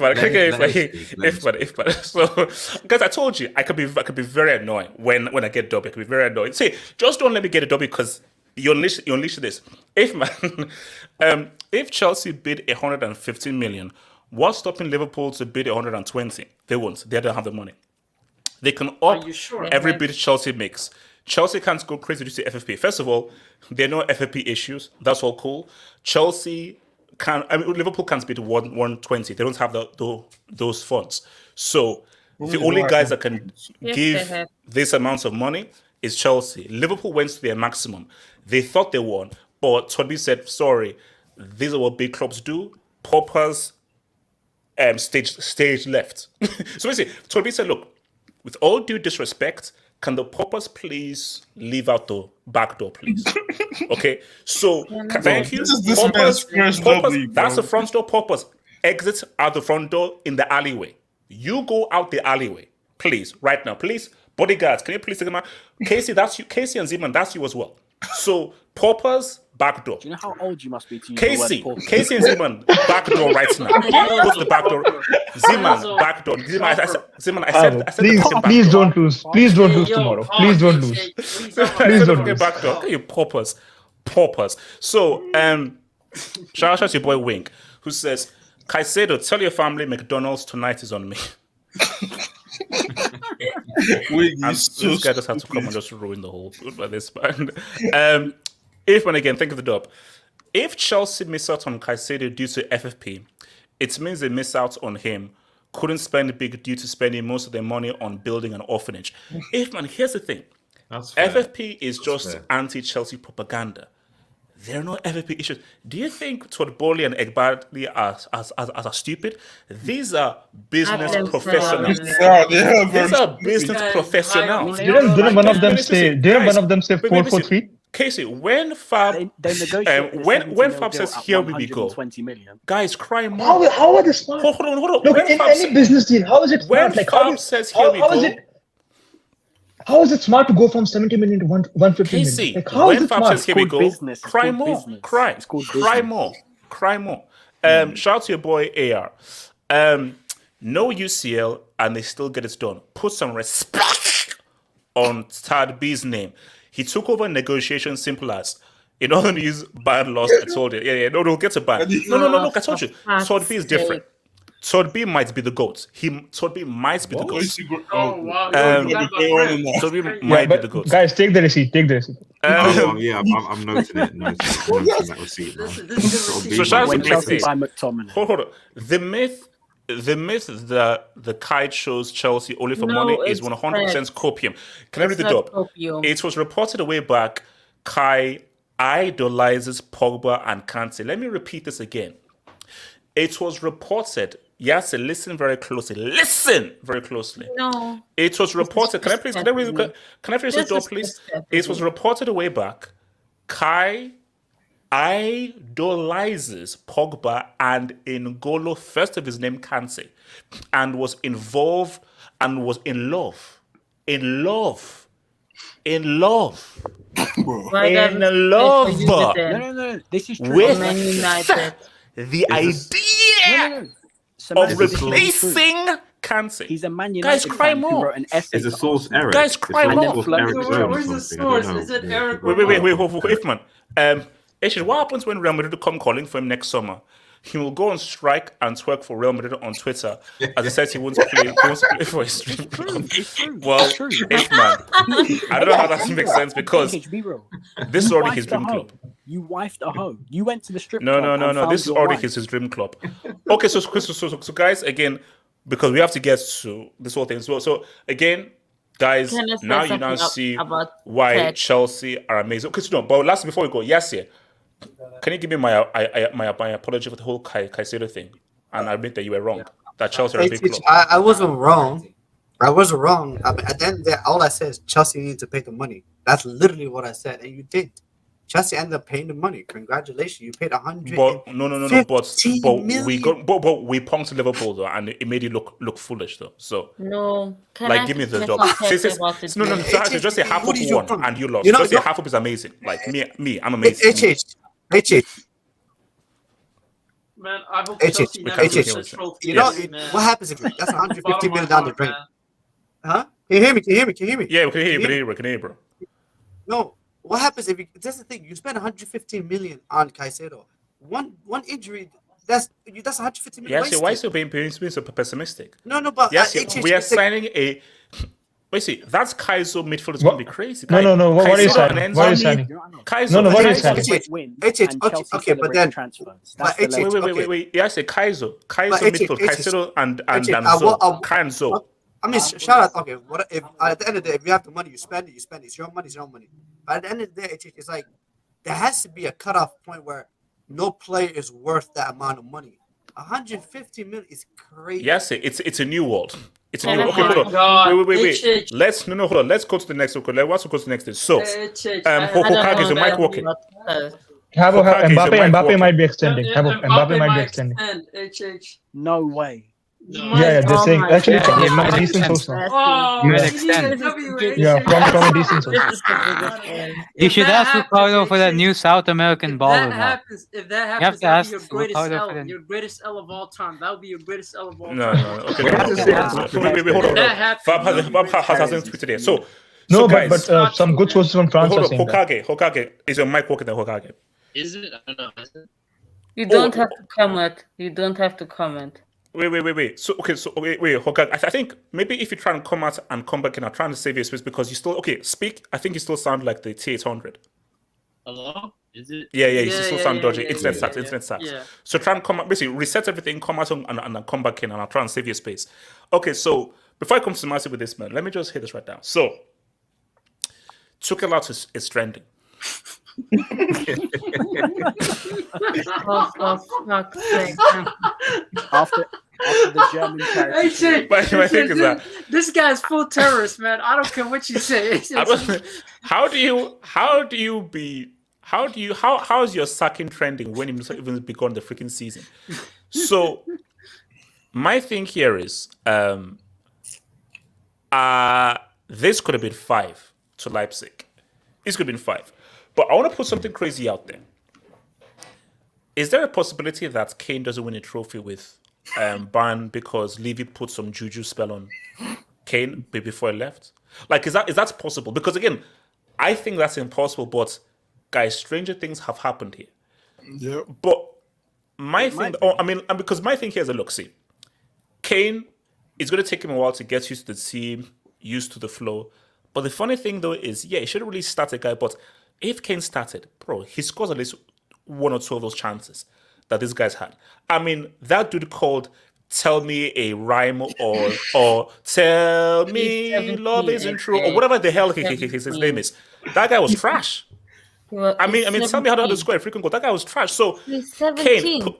guys, I told you I could be very annoying when I get dub. I could be very annoying. See, just don't let me get a dub because you unleash this. If Chelsea bid 115 million, what's stopping Liverpool to bid 120? They won't. They don't have the money. They can up every bid Chelsea makes. Chelsea can't go crazy due to FFP. First of all, there are no FFP issues. That's all cool. Chelsea Liverpool can't spend 120. They don't have those funds. So the only guys that can give this amount of money is Chelsea. Liverpool went to their maximum. They thought they won, but Todby said, sorry, these are what big clubs do. Paupers stage left. So basically, Todby said, look, with all due disrespect, can the Paupers please leave out the back door, please? Okay, so thank you. Paupers, that's the front door. Paupers exit out the front door in the alleyway. You go out the alleyway, please, right now, please. Bodyguards, can you please take them out? Casey, that's you. Casey and Zeman, that's you as well. So Paupers, back door. Do you know how old you must be to use Casey, the word pauper? Casey and Zeman, back door right now. Go to the back door. Zeman, back door. Zeman, I said please don't lose. Please don't lose tomorrow. Please don't lose. Please don't lose. Back door. Okay, you paupers. So, shout out to your boy Wink, who says, Caicedo, tell your family McDonald's tonight is on me. This guy just had to come and just ruin the whole food by this band. Again, think of the dub. If Chelsea miss out on Caicedo due to FFP, it means they miss out on him. Couldn't spend big due to spending most of their money on building an orphanage. Here's the thing. FFP is just anti-Chelsea propaganda. There are no FFP issues. Do you think Todd Bowley and Egbali are stupid? These are business professionals. These are business professionals. Didn't one of them say 4-4-3? Casey, when Fab says here we go, guys, cry more. How are they smart? Hold on. Look, in any business deal, how is it smart? When Fab says here we go, how is it smart to go from 70 million to 150 million? Casey, How is when it Fab smart? says here we go, cry more. Cry more. Shout out to your boy AR. No UCL and they still get it done. Put some respect on Tad B's name. He took over negotiations simple as, in order to use Bayern lost, I told you. No, we'll get to Bayern. No, look, I told you. Todd B is different. Todd B might be the GOAT. Todd B might be the GOAT. Oh, wow. Todd B might be the GOAT. Guys, take the receipt. I'm noting it. Noting that receipt. So shout out to Chelsea by McTominay. Hold on. The myth that the kite shows Chelsea only for money is 100% copium. Can I read the dub? It was reported a way back, Kai idolizes Pogba and Kante. Let me repeat this again. It was reported, yes, listen very closely. No. It was reported, can I finish the door, please? It was reported a way back, Kai idolizes Pogba and N'Golo, first of his name Kante, and was involved and was in love. No. This is true. With the idea of replacing Kante. He's a Man Guys, United cry fan who more. wrote an essay. Is the source Eric? Guys, cry more. Where's the source? Is it Eric? Wait, man. Actually, what happens when Real Madrid come calling for him next summer? He will go on strike and twerk for Real Madrid on Twitter, as he says he wants to play for his dream club. Well, man, I don't know how that makes sense because this is already his dream club. You wifed a hoe. You went to the strip club. No. This is already his dream club. Okay, so guys, again, because we have to get to this whole thing as well. So again, guys, now you now see why Chelsea are amazing. Okay, so but last before we go, Yassir, can you give me my apology for the whole Caicedo thing and admit that you were wrong? That Chelsea are a big club. I wasn't wrong. At the end of the day, all I said is Chelsea needed to pay the money. That's literally what I said, and you did. Chelsea ended up paying the money. Congratulations, you paid 100. But no. But we punked Liverpool though, and it made it look foolish though. So no, give me the dog. No. Just say half of one and you lost. Just say half of is amazing. Like me, I'm amazing. Man, I hope Chelsea never gets this trophy. You know what happens if that's 150 million down the drain? Huh? Can you hear me? Yeah, we can hear you, bro. No. What happens if that's the thing? You spend 115 million on Caicedo. One injury, that's 150 million. Yes, why is you being so pessimistic? No, but yes, we are signing a. Wait, see, that's Kaizo midfield is going to be crazy. No. What are you saying? What are you saying? Kaizo. No. What are you saying? Okay, but then. Wait. Yeah, I say Kaizo midfield, Caicedo and Kanzo. I mean, shout out. Okay, what if at the end of the day, if you have the money, you spend it. It's your money. It's your money. But at the end of the day, it's like there has to be a cutoff point where no player is worth that amount of money. 150 million is crazy. Yes, it's a new world. It's a new. Okay, hold on. Wait. Let's hold on. Let's go to the next. Okay, let's go to the next. So, Hokage, is the mic working? Mbappe might be extending. Mbappe might be extending. No way. Yeah, they're saying actually from a decent source now. Yeah, from a decent source. You should ask Ricardo for that new South American baller. If that happens, that'll be your greatest L of all time. That would be your greatest L of all time. No. Okay. Wait, hold on. Fab hasn't tweeted it. So no, guys, but some good sources from France are saying Hokage, is your mic working there, Hokage? Is it? I don't know. Is it? You don't have to comment. You don't have to comment. Wait. So wait, Hokage. I think maybe if you try and come out and come back in, I'm trying to save your space because you still speak. I think you still sound like the T800. Hello? Is it? Yeah. You still sound dodgy. Internet sucks. Yeah. So try and come out. Basically, reset everything, come out and come back in, and I'll try and save your space. Okay. So before I come to Marcy with this, man, let me just hit this right now. So Tuchel out is trending. After the German character. My thing is that this guy's full terrorist, man. I don't care what you say. How's your sacking trending when you've not even begun the freaking season? So my thing here is this could have been 5 to Leipzig. This could have been 5. But I want to put something crazy out there. Is there a possibility that Kane doesn't win a trophy with Bayern because Levy put some juju spell on Kane before he left? Like, is that possible? Because again, I think that's impossible. But guys, stranger things have happened here. Yeah. But my thing, because my thing here is look. See, Kane, it's going to take him a while to get used to the team, used to the flow. But the funny thing though is, he shouldn't really start a guy, but if Kane started, bro, he scores at least 1 or 2 of those chances that these guys had. I mean, that dude called "Tell Me a Rhyme" or "Tell Me Love Isn't True" or whatever the hell his name is. That guy was trash. I mean, tell me how to score a freaking goal. That guy was trash. So Kane,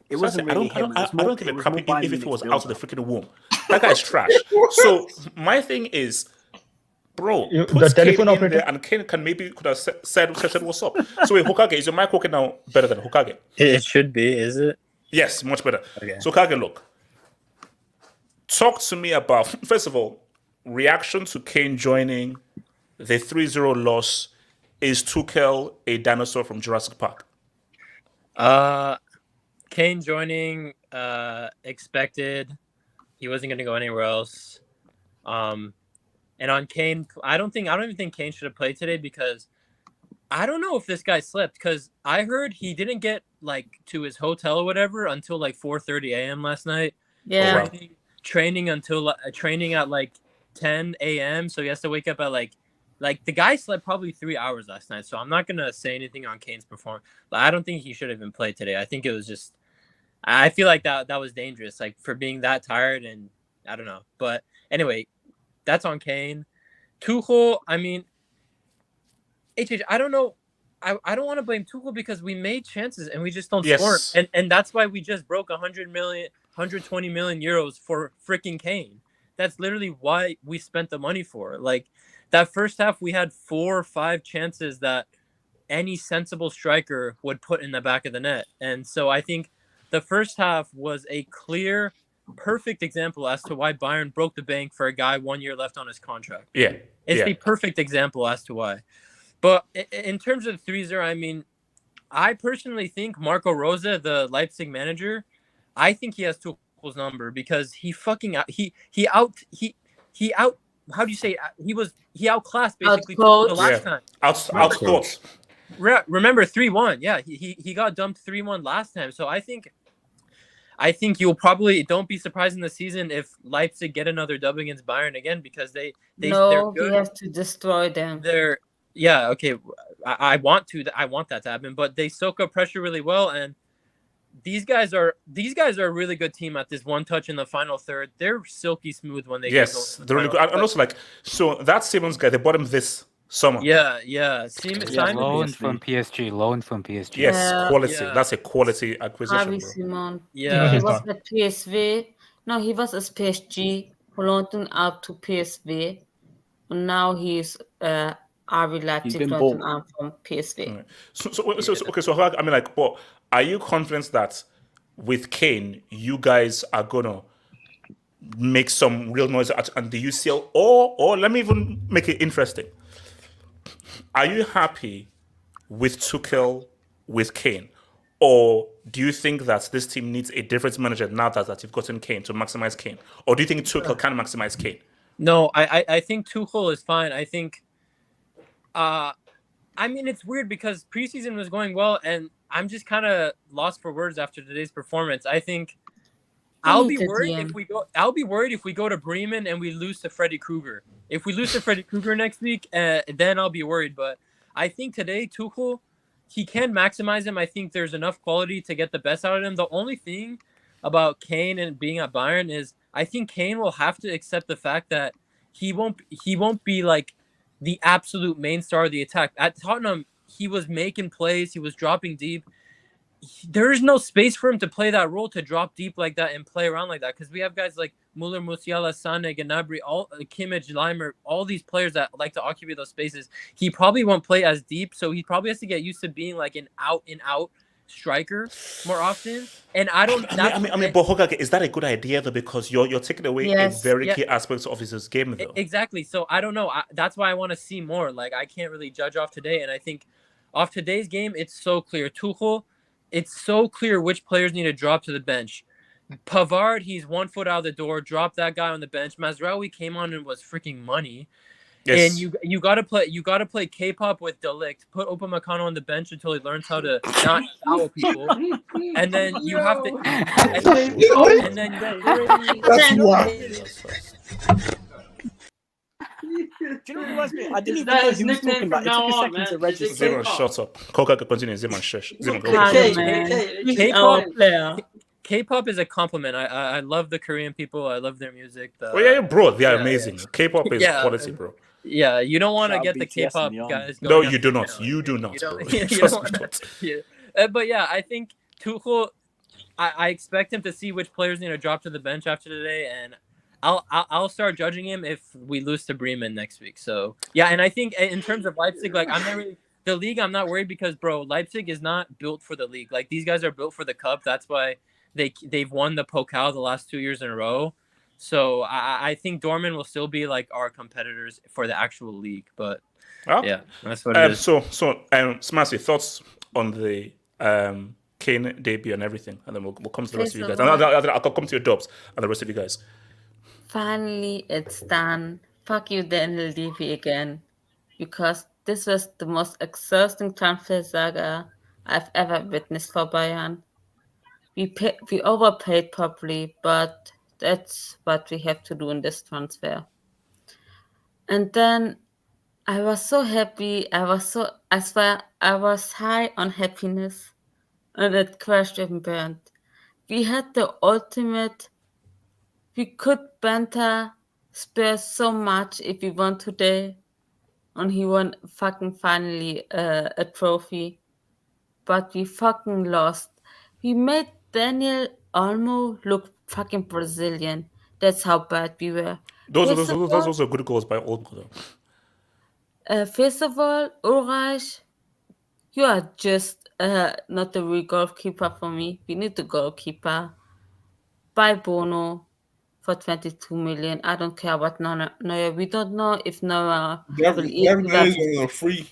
it wasn't really I don't give a crap if it was out of the freaking womb. That guy's trash. So my thing is, bro, the telephone Kane operator, and Kane could have said what's up. So wait, Hokage, is your mic working now better than Hokage? It should be, is it? Yes, much better. Okay. So Hokage, look, talk to me about, first of all, reaction to Kane joining the 3-0 loss. Is Tuchel a dinosaur from Jurassic Park? Kane joining, expected. He wasn't going to go anywhere else. And on Kane, I don't even think Kane should have played today because I don't know if this guy slept because I heard he didn't get to his hotel or whatever until 4:30 a.m. last night. Yeah. Training at 10 a.m. So he has to wake up at the guy slept probably 3 hours last night. So I'm not gonna say anything on Kane's performance. I don't think he should have been played today. I think it was just. I feel like that was dangerous, for being that tired, and I don't know. But anyway, that's on Kane. Tuchel, I mean, I don't know. I don't want to blame Tuchel because we made chances and we just don't score. And that's why we just broke 120 million euros for freaking Kane. That's literally why we spent the money for. That first half, we had 4 or 5 chances that any sensible striker would put in the back of the net. And so I think the first half was a clear, perfect example as to why Bayern broke the bank for a guy 1 year left on his contract. Yeah. It's the perfect example as to why. But in terms of 3-0, I mean, I personally think Marco Rose, the Leipzig manager, I think he has Tuchel's number because he outclassed basically the last time. Outthought. Remember 3-1. Yeah, he got dumped 3-1 last time. So I think I think you'll probably don't be surprised in the season if Leipzig get another dub against Bayern again because they're No, good. we have to destroy them. Okay. I want that to happen, but they soak up pressure really well, and these guys are a really good team at this one touch in the final third. They're silky smooth when they get going. Yes, they're really good. And also, like, so that Simmons guy, they bought him this summer. Yeah. Loan from PSG. Yes, quality. That's a quality acquisition, bro. Simon. Yeah. He was at PSV. No, he was at PSG. Loaned out to PSV. And now he's RB Leipzig loaned out from PSV. So I mean, like, but are you confident that with Kane, you guys are gonna make some real noise at the UCL? Or let me even make it interesting. Are you happy with Tuchel with Kane? Or do you think that this team needs a different manager now that you've gotten Kane to maximize Kane? Or do you think Tuchel can maximize Kane? No, I think Tuchel is fine. I think, I mean, it's weird because preseason was going well, and I'm just kind of lost for words after today's performance. I think I'll be worried if we go to Bremen and we lose to Freddy Krueger. If we lose to Freddy Krueger next week, then I'll be worried. But I think today Tuchel, he can maximize him. I think there's enough quality to get the best out of him. The only thing about Kane and being at Bayern is I think Kane will have to accept the fact that he won't be like the absolute main star of the attack. At Tottenham, he was making plays, he was dropping deep. There is no space for him to play that role, to drop deep like that and play around like that, because we have guys like Muller, Musiala, Sané, Gnabry, Kimmich, Leimer, all these players that like to occupy those spaces. He probably won't play as deep, so he probably has to get used to being like an out-and-out striker more often. And I don't. I mean, but Hogak, is that a good idea though? Because you're taking away a very key aspect of his game though. Exactly. So I don't know. That's why I want to see more. Like, I can't really judge off today, and I think off today's game, it's so clear. Tuchel. It's so clear which players need to drop to the bench. Pavard, he's 1 foot out of the door. Drop that guy on the bench. Mazraoui came on and was freaking money. Yes. And you gotta play K-pop with Delict. Put Upamecano on the bench until he learns how to not foul people. And then you have to. And then That's wild. Do you know what I didn't even know he was talking about. It took a second to register. Zeman, shut up. Coca continue. Zeman, shush. K-pop is a compliment. I love the Korean people. I love their music. Bro, they are amazing. K-pop is quality, bro. Yeah, you don't want to get the K-pop guys going. No, you do not. You do not, bro. Trust me not. But yeah, I think Tuchel, I expect him to see which players need to drop to the bench after today, and I'll start judging him if we lose to Bremen next week. So yeah, and I think in terms of Leipzig, like the league, I'm not worried because, bro, Leipzig is not built for the league. Like, these guys are built for the cup. That's why they've won the Pokal the last 2 years in a row. So I think Dortmund will still be like our competitors for the actual league. But yeah, that's what it is. So Smashy, thoughts on the Kane debut and everything, and then we'll come to the rest of you guys. I'll come to your dubs and the rest of you guys. Finally, it's done. Fuck you, Daniel Levy, again. Because this was the most exhausting transfer saga I've ever witnessed for Bayern. We overpaid properly, but that's what we have to do in this transfer. And then I was so happy. I was high on happiness, and it crashed and burned. We had the ultimate. We could banter Spurs so much if we won today, and he won fucking finally a trophy, but we fucking lost. We made Daniel Olmo look fucking Brazilian. That's how bad we were. Those are good goals by Olmo. First of all, Ulreich, you are just not the real goalkeeper for me. We need the goalkeeper. Buy Bono for 22 million. I don't care about Neuer. We don't know if Neuer will even on a free.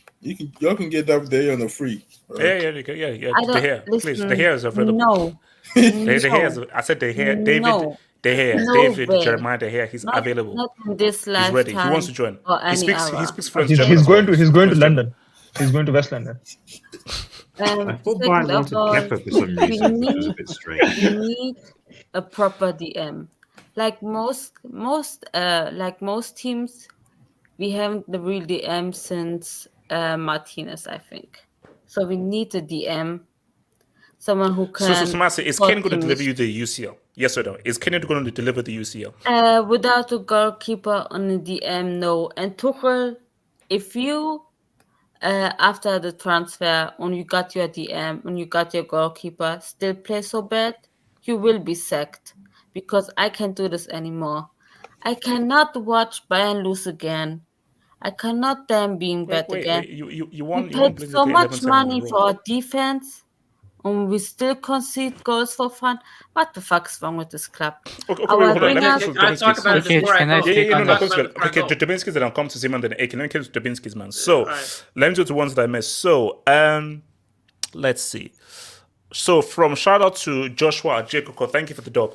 Y'all can get that day on a free. Right? Yeah. The hair is available. No. The hair. I said the hair. David. No. The hair. No David way. Jeremiah. The hair. He's available. Not in this He's ready. He wants to join. Or He speaks French. He's going to London. He's going to West London. I thought Second Bayern of wanted all, Kepa for some we reason. That was a need bit strange. we need a proper DM. Like most teams, we haven't the real DM since Martinez, I think. So we need a DM, someone who So can. Samasi, is Kane going to deliver you the UCL? Yes or no? Is Kane going to deliver the UCL? Without a goalkeeper on the DM, no. And Tuchel, if you after the transfer, when you got your DM, when you got your goalkeeper, still play so bad, you will be sacked. Because I can't do this anymore. I cannot watch Bayern lose again. I cannot them being bad again. You we won paid so Bundesliga 11 much times in a money row. for our defense, and we still concede goals for fun. What the fuck's wrong with this club? Okay, Our hold on. Let me wingers- get to Can I talk about it before I go? Yeah, no, Talk come to about it before I Okay, go. Dubinsky's, then I'll come to Zeman, then Aiken. Let me get to Dubinsky's, man. So, Alright. let me do the ones that I missed. So, let's see. So, from shout out to Joshua Jekoko, thank you for the dub.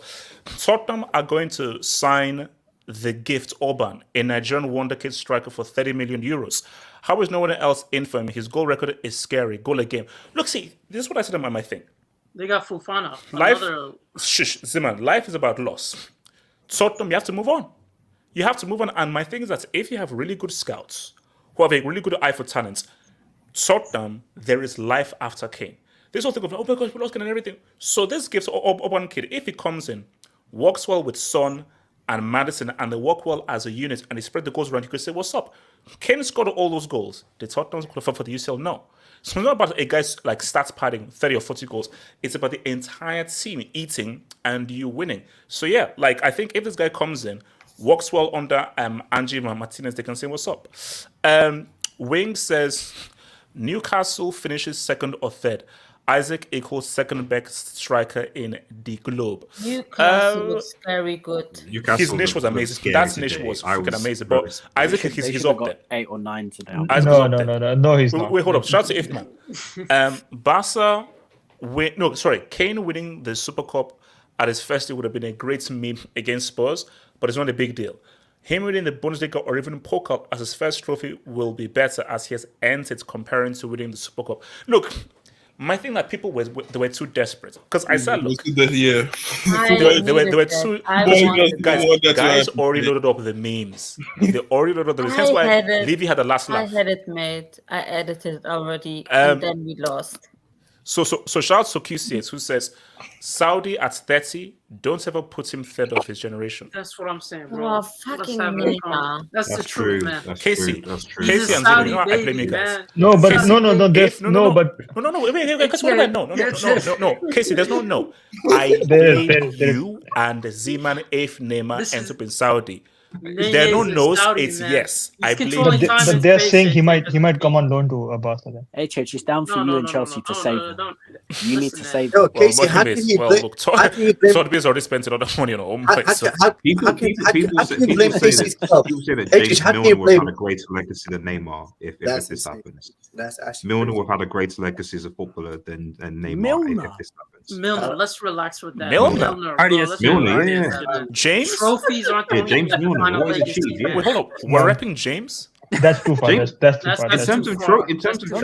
Tottenham are going to sign the gift Orban, a Nigerian wonderkid striker, for 30 million euros. How is no one else in for him? His goal record is scary. Goal a game. Look, see, this is what I said on my thing. They got Fofana. Life, Another... Ziman, life is about loss. Tottenham, you have to move on. You have to move on. And my thing is that if you have really good scouts who have a really good eye for talents, Tottenham, there is life after Kane. This whole thing of, oh my gosh, we lost Kane and everything. So this gives Orban kid, if he comes in, works well with Son and Madison, and they work well as a unit, and they spread the goals around, you could say, what's up? Kane scored all those goals. Did Tottenham qualify for the UCL? No. So it's not about a guy's like stats padding 30 or 40 goals. It's about the entire team eating and you winning. So yeah, like I think if this guy comes in, works well under Angie Martinez, they can say, what's up? Wing says Newcastle finishes second or third. Isaac equals second best striker in the globe. Newcastle looks very good. His niche was amazing. That niche was freaking amazing. But Isaac, he's up there. 8 or 9 today. No, he's not. Wait, hold up. Shout out to Ifman. Barca, Kane winning the Super Cup at his first year would have been a great meme against Spurs, but it's not a big deal. Him winning the Bundesliga or even Pokal as his first trophy will be better as he has earned it comparing to winning the Super Cup. Look, my thing that people were too desperate because I said, look, they were too. Guys already loaded up the memes. They already loaded up the memes. That's why Levy had the last laugh. I had it made. I edited it already, and then we lost. So shout out to QCS who says Saudi at 30, don't ever put him third of his generation. That's what I'm saying, bro. Oh, fucking Neymar. That's the truth, man. Casey, That's true. Casey and Zimmer, you know I blame you guys. No, but Casey, no. Wait, wait. Because what about no. Casey, there's no. I blame you and Zeman if Neymar ends up in Saudi. There are no no's, it's yes. I blame you. But they're saying he might come on loan to Barca then. HH, it's down for you and Chelsea to save him. You need to save Yo, him. Casey, how can you blame? Todd already spent a lot of money on home. People say that James Milner will have a greater legacy than Neymar if this happens. That's actually Milner will have a greater legacy as a footballer than Neymar if this happens. Milner, let's relax with that. Milner, yeah. James? Trophies aren't the only James thing that Milner. define a What is legacy, achieved? man. Wait, hold up. We're repping James? That's too far. That's too far. In terms of trophies, that's too far.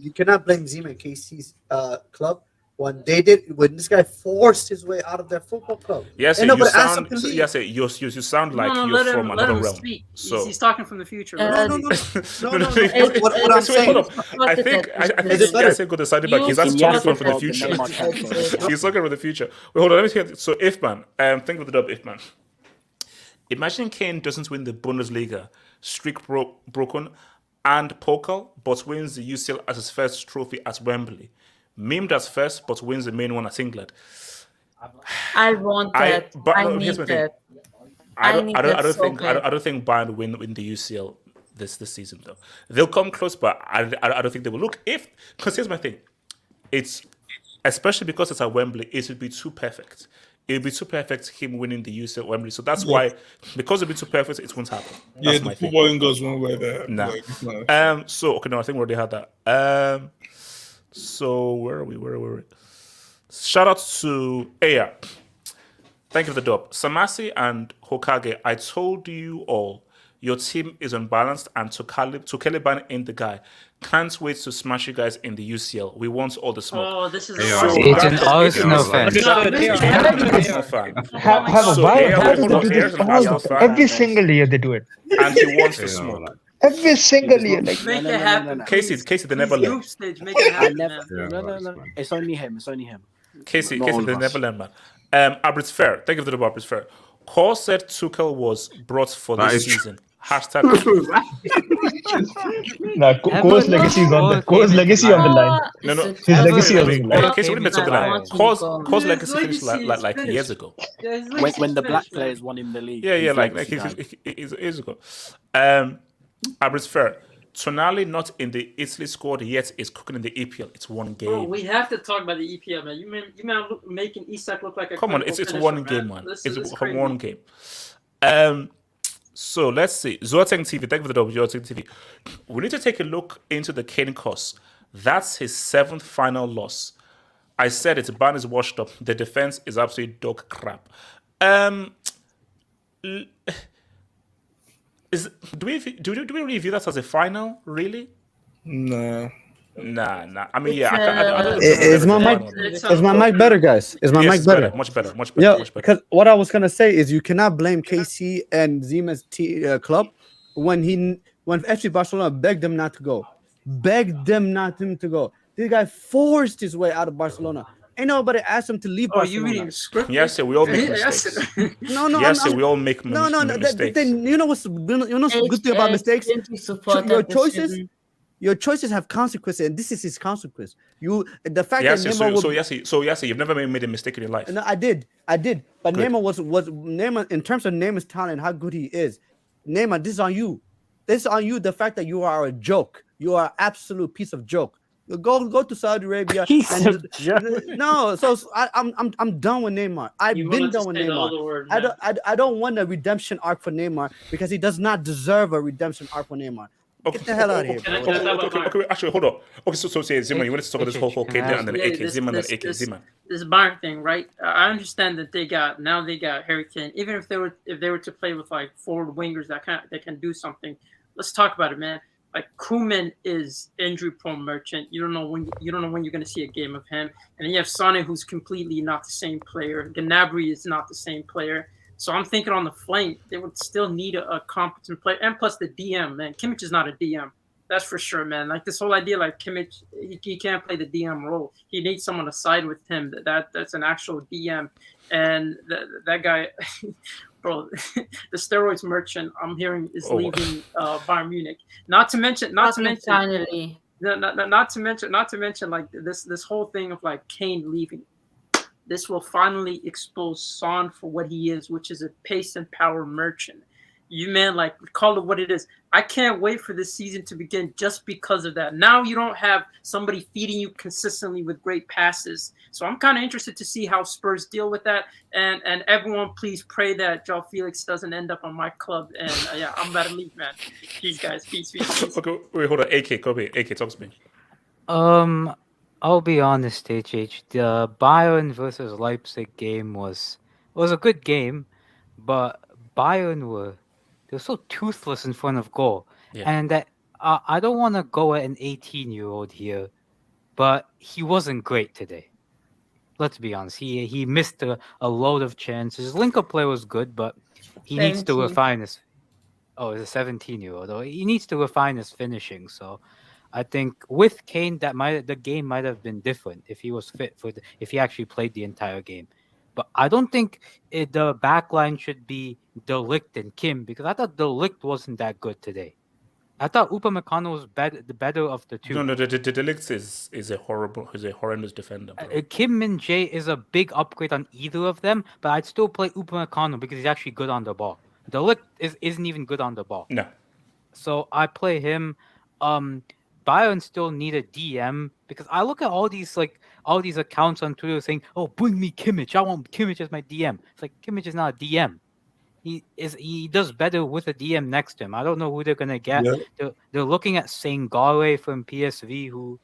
You cannot blame Zima and KC's club when this guy forced his way out of their football club. Yes, you sound like you're from another realm. Speak. So He's talking from the future. No. What I'm saying, I think this guy said go to side back. He's actually talking from the future. He's talking from the future. Wait, hold on. Let me hear. So, Ifman, think of the dub, Ifman. Imagine Kane doesn't win the Bundesliga, streak broken, and Pokal, but wins the UCL as his first trophy at Wembley. Memed as first, but wins the main one at England. I want that. I need that. I don't think Bayern win the UCL this season though. They'll come close, but I don't think they will. Look, because here's my thing, it's especially because it's at Wembley, it would be too perfect. It would be too perfect him winning the UCL at Wembley. So that's why, because it would be too perfect, it won't happen. That's the footballing goes one way there. Nah. I think we already had that. So where are we? Shout out to Aya. Thank you for the dub. Samasi and Hokage, I told you all, Your team is unbalanced, and Tukele Bid In the guy. Can't wait to smash you guys in the UCL. We want all the smoke. Oh, this is It's an Arsenal fan. Every single year they do it. And he wants the smoke. Every single year, like Make it happen. Casey, they never Group learn. stage, make it happen. No. It's only him. Casey, Not all they of never us. learn, man. Abrit's fair. Thank you for the Abrit's fair. Cole said Tuchel was brought for That this is season. Hashtag. Cole's legacy is on the legacy on the line. No. His legacy is on the line. Casey, what do you mean on the line? Cole's legacy finished like years ago. When the black players won him the league. Yeah, like years ago. Abrit's fair. Tonali not in the Italy squad yet is cooking in the EPL. It's one game. Bro, we have to talk about the EPL, man. You man making Isak look like a Come on, it's finisher, one game, man. This It's is crazy. one game. So let's see. Zoateng TV, thank you for the W. Zoateng TV. We need to take a look into the Kane cost. That's his 7th final loss. I said it. Ban is washed up. The defense is absolutely dog crap. Do we really view that as a final? Really? Nah. Nah. I mean, yeah. Is my mic better, guys? Is my mic better? Much better. Yeah, because what I was gonna say is you cannot blame KC and Zima's club when FC Barcelona begged them not to go. This guy forced his way out of Barcelona. Ain't nobody asked him to leave Barcelona. You reading script? Yes, we all make mistakes. No. We all make mistakes. You know what's the good thing about mistakes? Your choices have consequences, and this is his consequence. The fact that Neymar you've never made a mistake in your life. No, I did. But good. Neymar was Neymar in terms of Neymar's talent, how good he is. Neymar, this is on you. This is on you. The fact that you are a joke. You are an absolute piece of joke. Go to Saudi Arabia. I'm done with Neymar. I've been done with Neymar. I don't want a redemption arc for Neymar because he does not deserve a redemption arc for Neymar. Get the hell out of here, bro. Okay, actually, hold on. Okay, so Ziman, you wanted to talk about this whole Kane and then AK Ziman and AK Ziman. This Bayern thing, right? I understand that they got Harry Kane. Even if they were to play with like forward wingers that can do something, let's talk about it, man. Like Koeman is injury prone merchant. You don't know when you're gonna see a game of him. And then you have Sane, who's completely not the same player. Gnabry is not the same player. So I'm thinking on the flank, they would still need a competent player. And plus the DM, man. Kimmich is not a DM. That's for sure, man. Like this whole idea, like Kimmich, he can't play the DM role. He needs someone to side with him. That's an actual DM. And that guy, bro, the steroids merchant I'm hearing is leaving Bayern Munich. Not to mention like this whole thing of like Kane leaving. This will finally expose Son for what he is, which is a pace and power merchant. You, man, like, call it what it is. I can't wait for this season to begin just because of that. Now you don't have somebody feeding you consistently with great passes. So I'm kind of interested to see how Spurs deal with that. And everyone, please pray that Joao Felix doesn't end up on my club. And, I'm about to leave, man. Peace, guys. Peace. Okay, wait, hold on. AK, Kobe. AK, talk to me. I'll be honest, HH. The Bayern versus Leipzig game was a good game, but Bayern they're so toothless in front of goal. Yeah. And that I don't want to go at an 18-year-old here, but he wasn't great today. Let's be honest. He missed a load of chances. His link-up play was good, but he needs to refine his. Oh, it's a 17-year-old. He needs to refine his finishing. So I think with Kane, the game might have been different if he was fit if he actually played the entire game. But I don't think the back line should be De Ligt and Kim, because I thought De Ligt wasn't that good today. I thought Upamecano was the better of the two. No, De Ligt is a horrendous defender. Kim Min Jae is a big upgrade on either of them, but I'd still play Upamecano because he's actually good on the ball. De Ligt isn't even good on the ball. No. So I play him. Bayern still need a DM because I look at all these accounts on Twitter saying, "Oh, bring me Kimmich. I want Kimmich as my DM." It's like Kimmich is not a DM. He does better with a DM next to him. I don't know who they're gonna get. Yeah. They're looking at Sangare from PSV, who,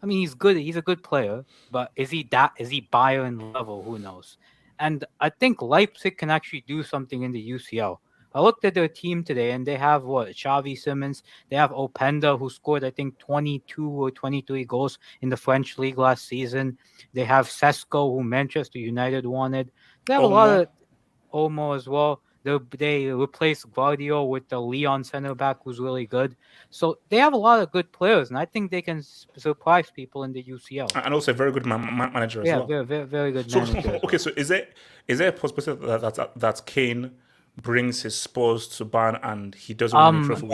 I mean, he's good. He's a good player, but is he Bayern level? Who knows? And I think Leipzig can actually do something in the UCL. I looked at their team today, and they have Xavi Simons. They have Openda, who scored I think 22 or 23 goals in the French league last season. They have Sesko, who Manchester United wanted. They have a lot of Olmo as well. They replaced Guardiola with the Lyon center back, who's really good. So they have a lot of good players, and I think they can surprise people in the UCL. And also a very good manager as well. Yeah, very good So, manager. okay, so is there a possibility that Kane brings his Spurs to Bayern and he doesn't win the trophy?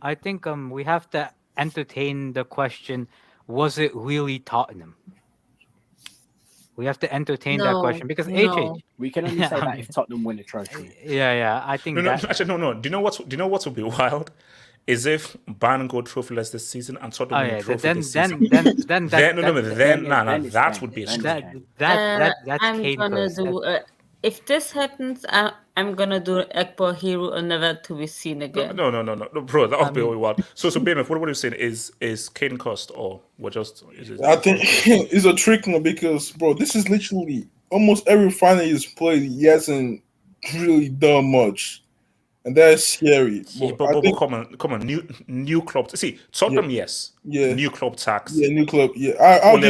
I think we have to entertain the question: was it really Tottenham? We have to entertain that question because HH. We can only say that if Tottenham win a trophy. Yeah. I think no. Do you know what would be wild? Is if Bayern go trophyless this season and Tottenham win trophy this season. That would be a that's I'm gonna do. If this happens, I'm gonna do Ekpo Hero and never to be seen again. No, bro, that would be really wild. So BMF, what are you saying? Is Kane cost or we're just? I think it's a trick one because, bro, this is literally almost every final he's played. He hasn't really done much, and that's scary. But come on, new club. See, Tottenham, yes, new club tax, new club, they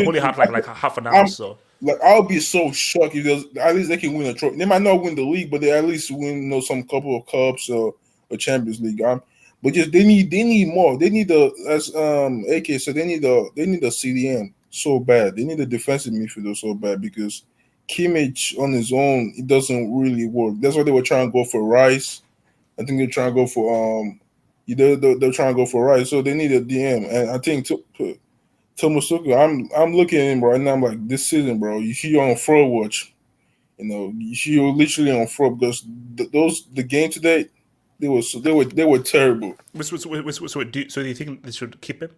only have like half an hour, so. Like I'll be so shocked if at least they can win a trophy. They might not win the league, but they at least win, some couple of cups or a Champions League. But just they need more. They need as AK said, they need a CDM so bad. They need a defensive midfielder so bad because Kimmich on his own it doesn't really work. That's why they were trying to go for Rice. I think they're trying to go for they're trying to go for Rice. So they need a DM, and I think Thomas Tuchel, I'm looking at him right now. I'm like, this season, bro, you see you're on fraud watch. You see you're literally on fraud because the game today, they were terrible. So do you think they should keep him?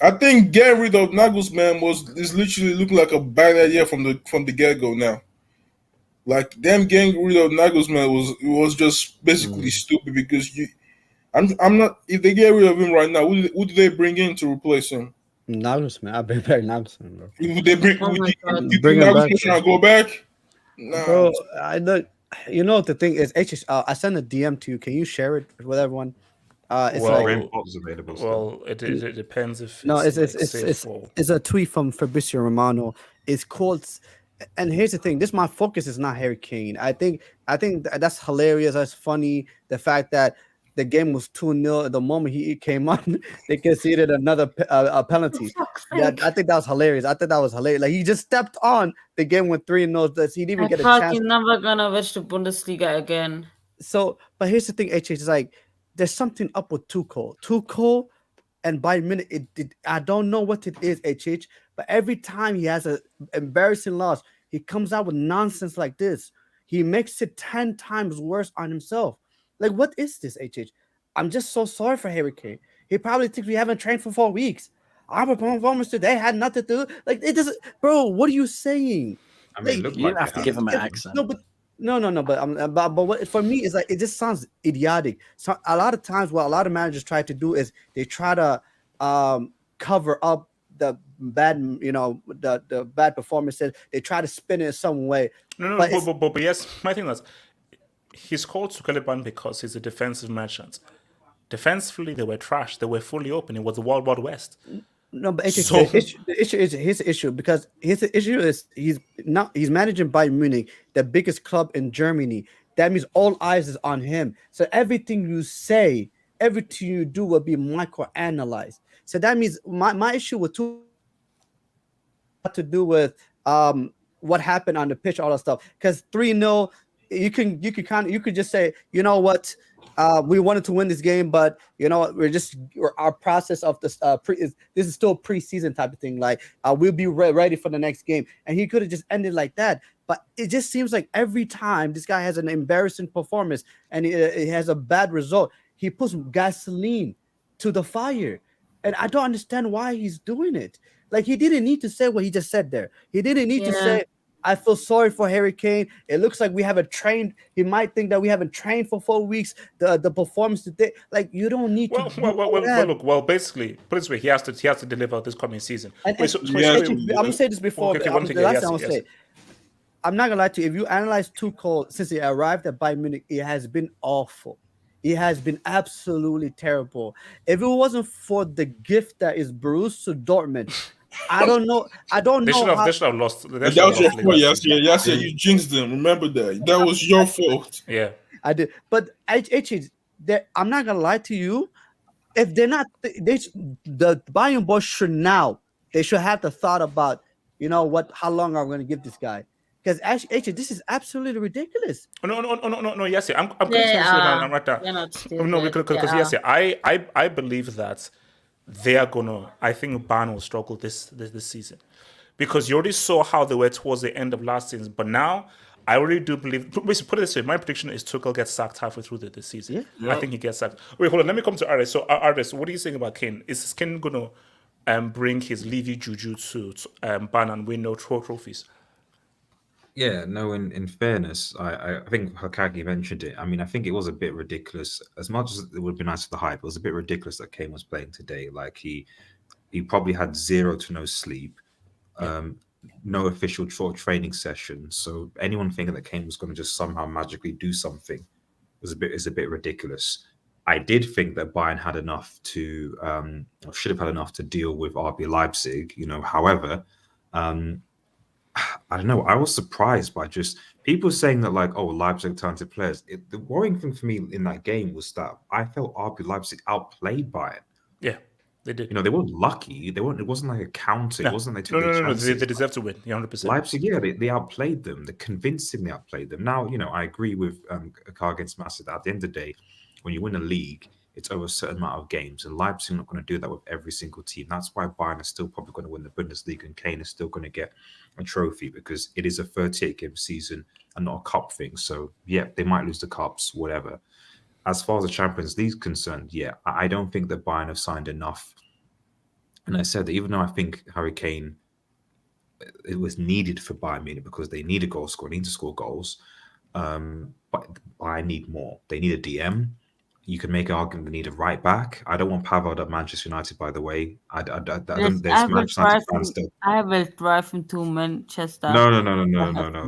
I think getting rid of Nagelsmann is literally looking like a bad idea from the get go now. Like them getting rid of Nagelsmann was just basically stupid because I'm not. If they get rid of him right now, who do they bring in to replace him? Nagelsmann. I bring back Nagelsmann, bro. Would they bring Nagelsmann trying to go back? No, bro. I know. You know the thing is, I sent a DM to you. Can you share it with everyone? It's available. Well, it depends if it's a tweet from Fabrizio Romano. It's called. And here's the thing: my focus is not Harry Kane. I think that's hilarious. That's funny. The fact that the game was 2-0 at the moment he came on, they conceded another penalty. Yeah, I think that was hilarious. Like he just stepped on, the game went 3-0. He didn't even get a chance. He's never gonna reach the Bundesliga again. So, but here's the thing, HH is like there's something up with Tuchel and Bayern Munich. I don't know what it is, HH, but every time he has an embarrassing loss, he comes out with nonsense like this. He makes it 10 times worse on himself. Like, what is this, HH? I'm just so sorry for Harry Kane. He probably thinks we haven't trained for 4 weeks. Our performance today had nothing to do. Like, it doesn't, bro. What are you saying? I mean, you don't have to give him an accent. No. But what for me is like it just sounds idiotic. So a lot of times, what a lot of managers try to do is they try to cover up the bad, the bad performances. They try to spin it some way. But yes, my thing is. He's called Sukaliban because he's a defensive merchant. Defensively, they were trash. They were fully open. It was the Wild Wild West. No, but the issue is his issue because his issue is he's managing Bayern Munich, the biggest club in Germany. That means all eyes is on him. So everything you say, everything you do will be microanalyzed. So that means my issue with to do with what happened on the pitch, all that stuff. Because 3-0. You could just say, you know what, we wanted to win this game, but you know what, our process of this this is still a preseason type of thing. Like we'll be ready for the next game, and he could have just ended like that. But it just seems like every time this guy has an embarrassing performance and it has a bad result, he puts gasoline to the fire, and I don't understand why he's doing it. Like he didn't need to say what he just said there. He didn't need to say, I feel sorry for Harry Kane. It looks like we haven't trained. He might think that we haven't trained for 4 weeks. The performance today, like you don't need to. Well, basically, put it this way, he has to deliver this coming season. I'm gonna say this before. I'm not gonna lie to you. If you analyze Tuchel since he arrived at Bayern Munich, it has been awful. It has been absolutely terrible. If it wasn't for the gift that is Borussia Dortmund, I don't know. I don't They know should have. how. They should have lost. And that was your fault, Yasser. You jinxed them. Remember that. That was your fault. Yeah, I did. But I'm not gonna lie to you. If they're not, the Bayern boys should now. They should have the thought about, how long are we going to give this guy? Because actually, this is absolutely ridiculous. No. Yes, I'm right there. Because yes, I believe that they are gonna. I think Bayern will struggle this season because you already saw how they were towards the end of last season, but now. I really do believe. Put it this way: my prediction is Tuchel gets sacked halfway through the season. Yeah. I think he gets sacked. Wait, hold on. Let me come to Artis. So, Artis, what are you saying about Kane? Is Kane gonna bring his Levy juju to Bayern and win no trophies? Yeah, no. In fairness, I think Hakagi mentioned it. I mean, I think it was a bit ridiculous. As much as it would be nice for the hype, it was a bit ridiculous that Kane was playing today. Like he probably had 0 to no sleep. No official training session, so anyone thinking that Kane was going to just somehow magically do something is a bit ridiculous. I did think that Bayern had enough to should have had enough to deal with RB Leipzig. However, I don't know. I was surprised by just people saying that Leipzig talented players. The worrying thing for me in that game was that I felt RB Leipzig outplayed Bayern. Yeah. They did. They weren't lucky. They weren't. It wasn't like a counter. No. It wasn't like they took chances. They deserve to win. 100%. Leipzig, yeah, they outplayed them. They convincingly outplayed them. Now, I agree with a car against Massa that at the end of the day, when you win a league, it's over a certain amount of games, and Leipzig are not going to do that with every single team. That's why Bayern is still probably going to win the Bundesliga, and Kane is still going to get a trophy because it is a 38-game season and not a cup thing. So yeah, they might lose the cups, whatever. As far as the Champions League is concerned, yeah, I don't think that Bayern have signed enough. And I said that even though I think Harry Kane, it was needed for Bayern Munich because they need a goal scorer, need to score goals. But I need more. They need a DM. You can make an argument they need a right back. I don't want Pavard at Manchester United, by the way. I will drive him to Manchester. No.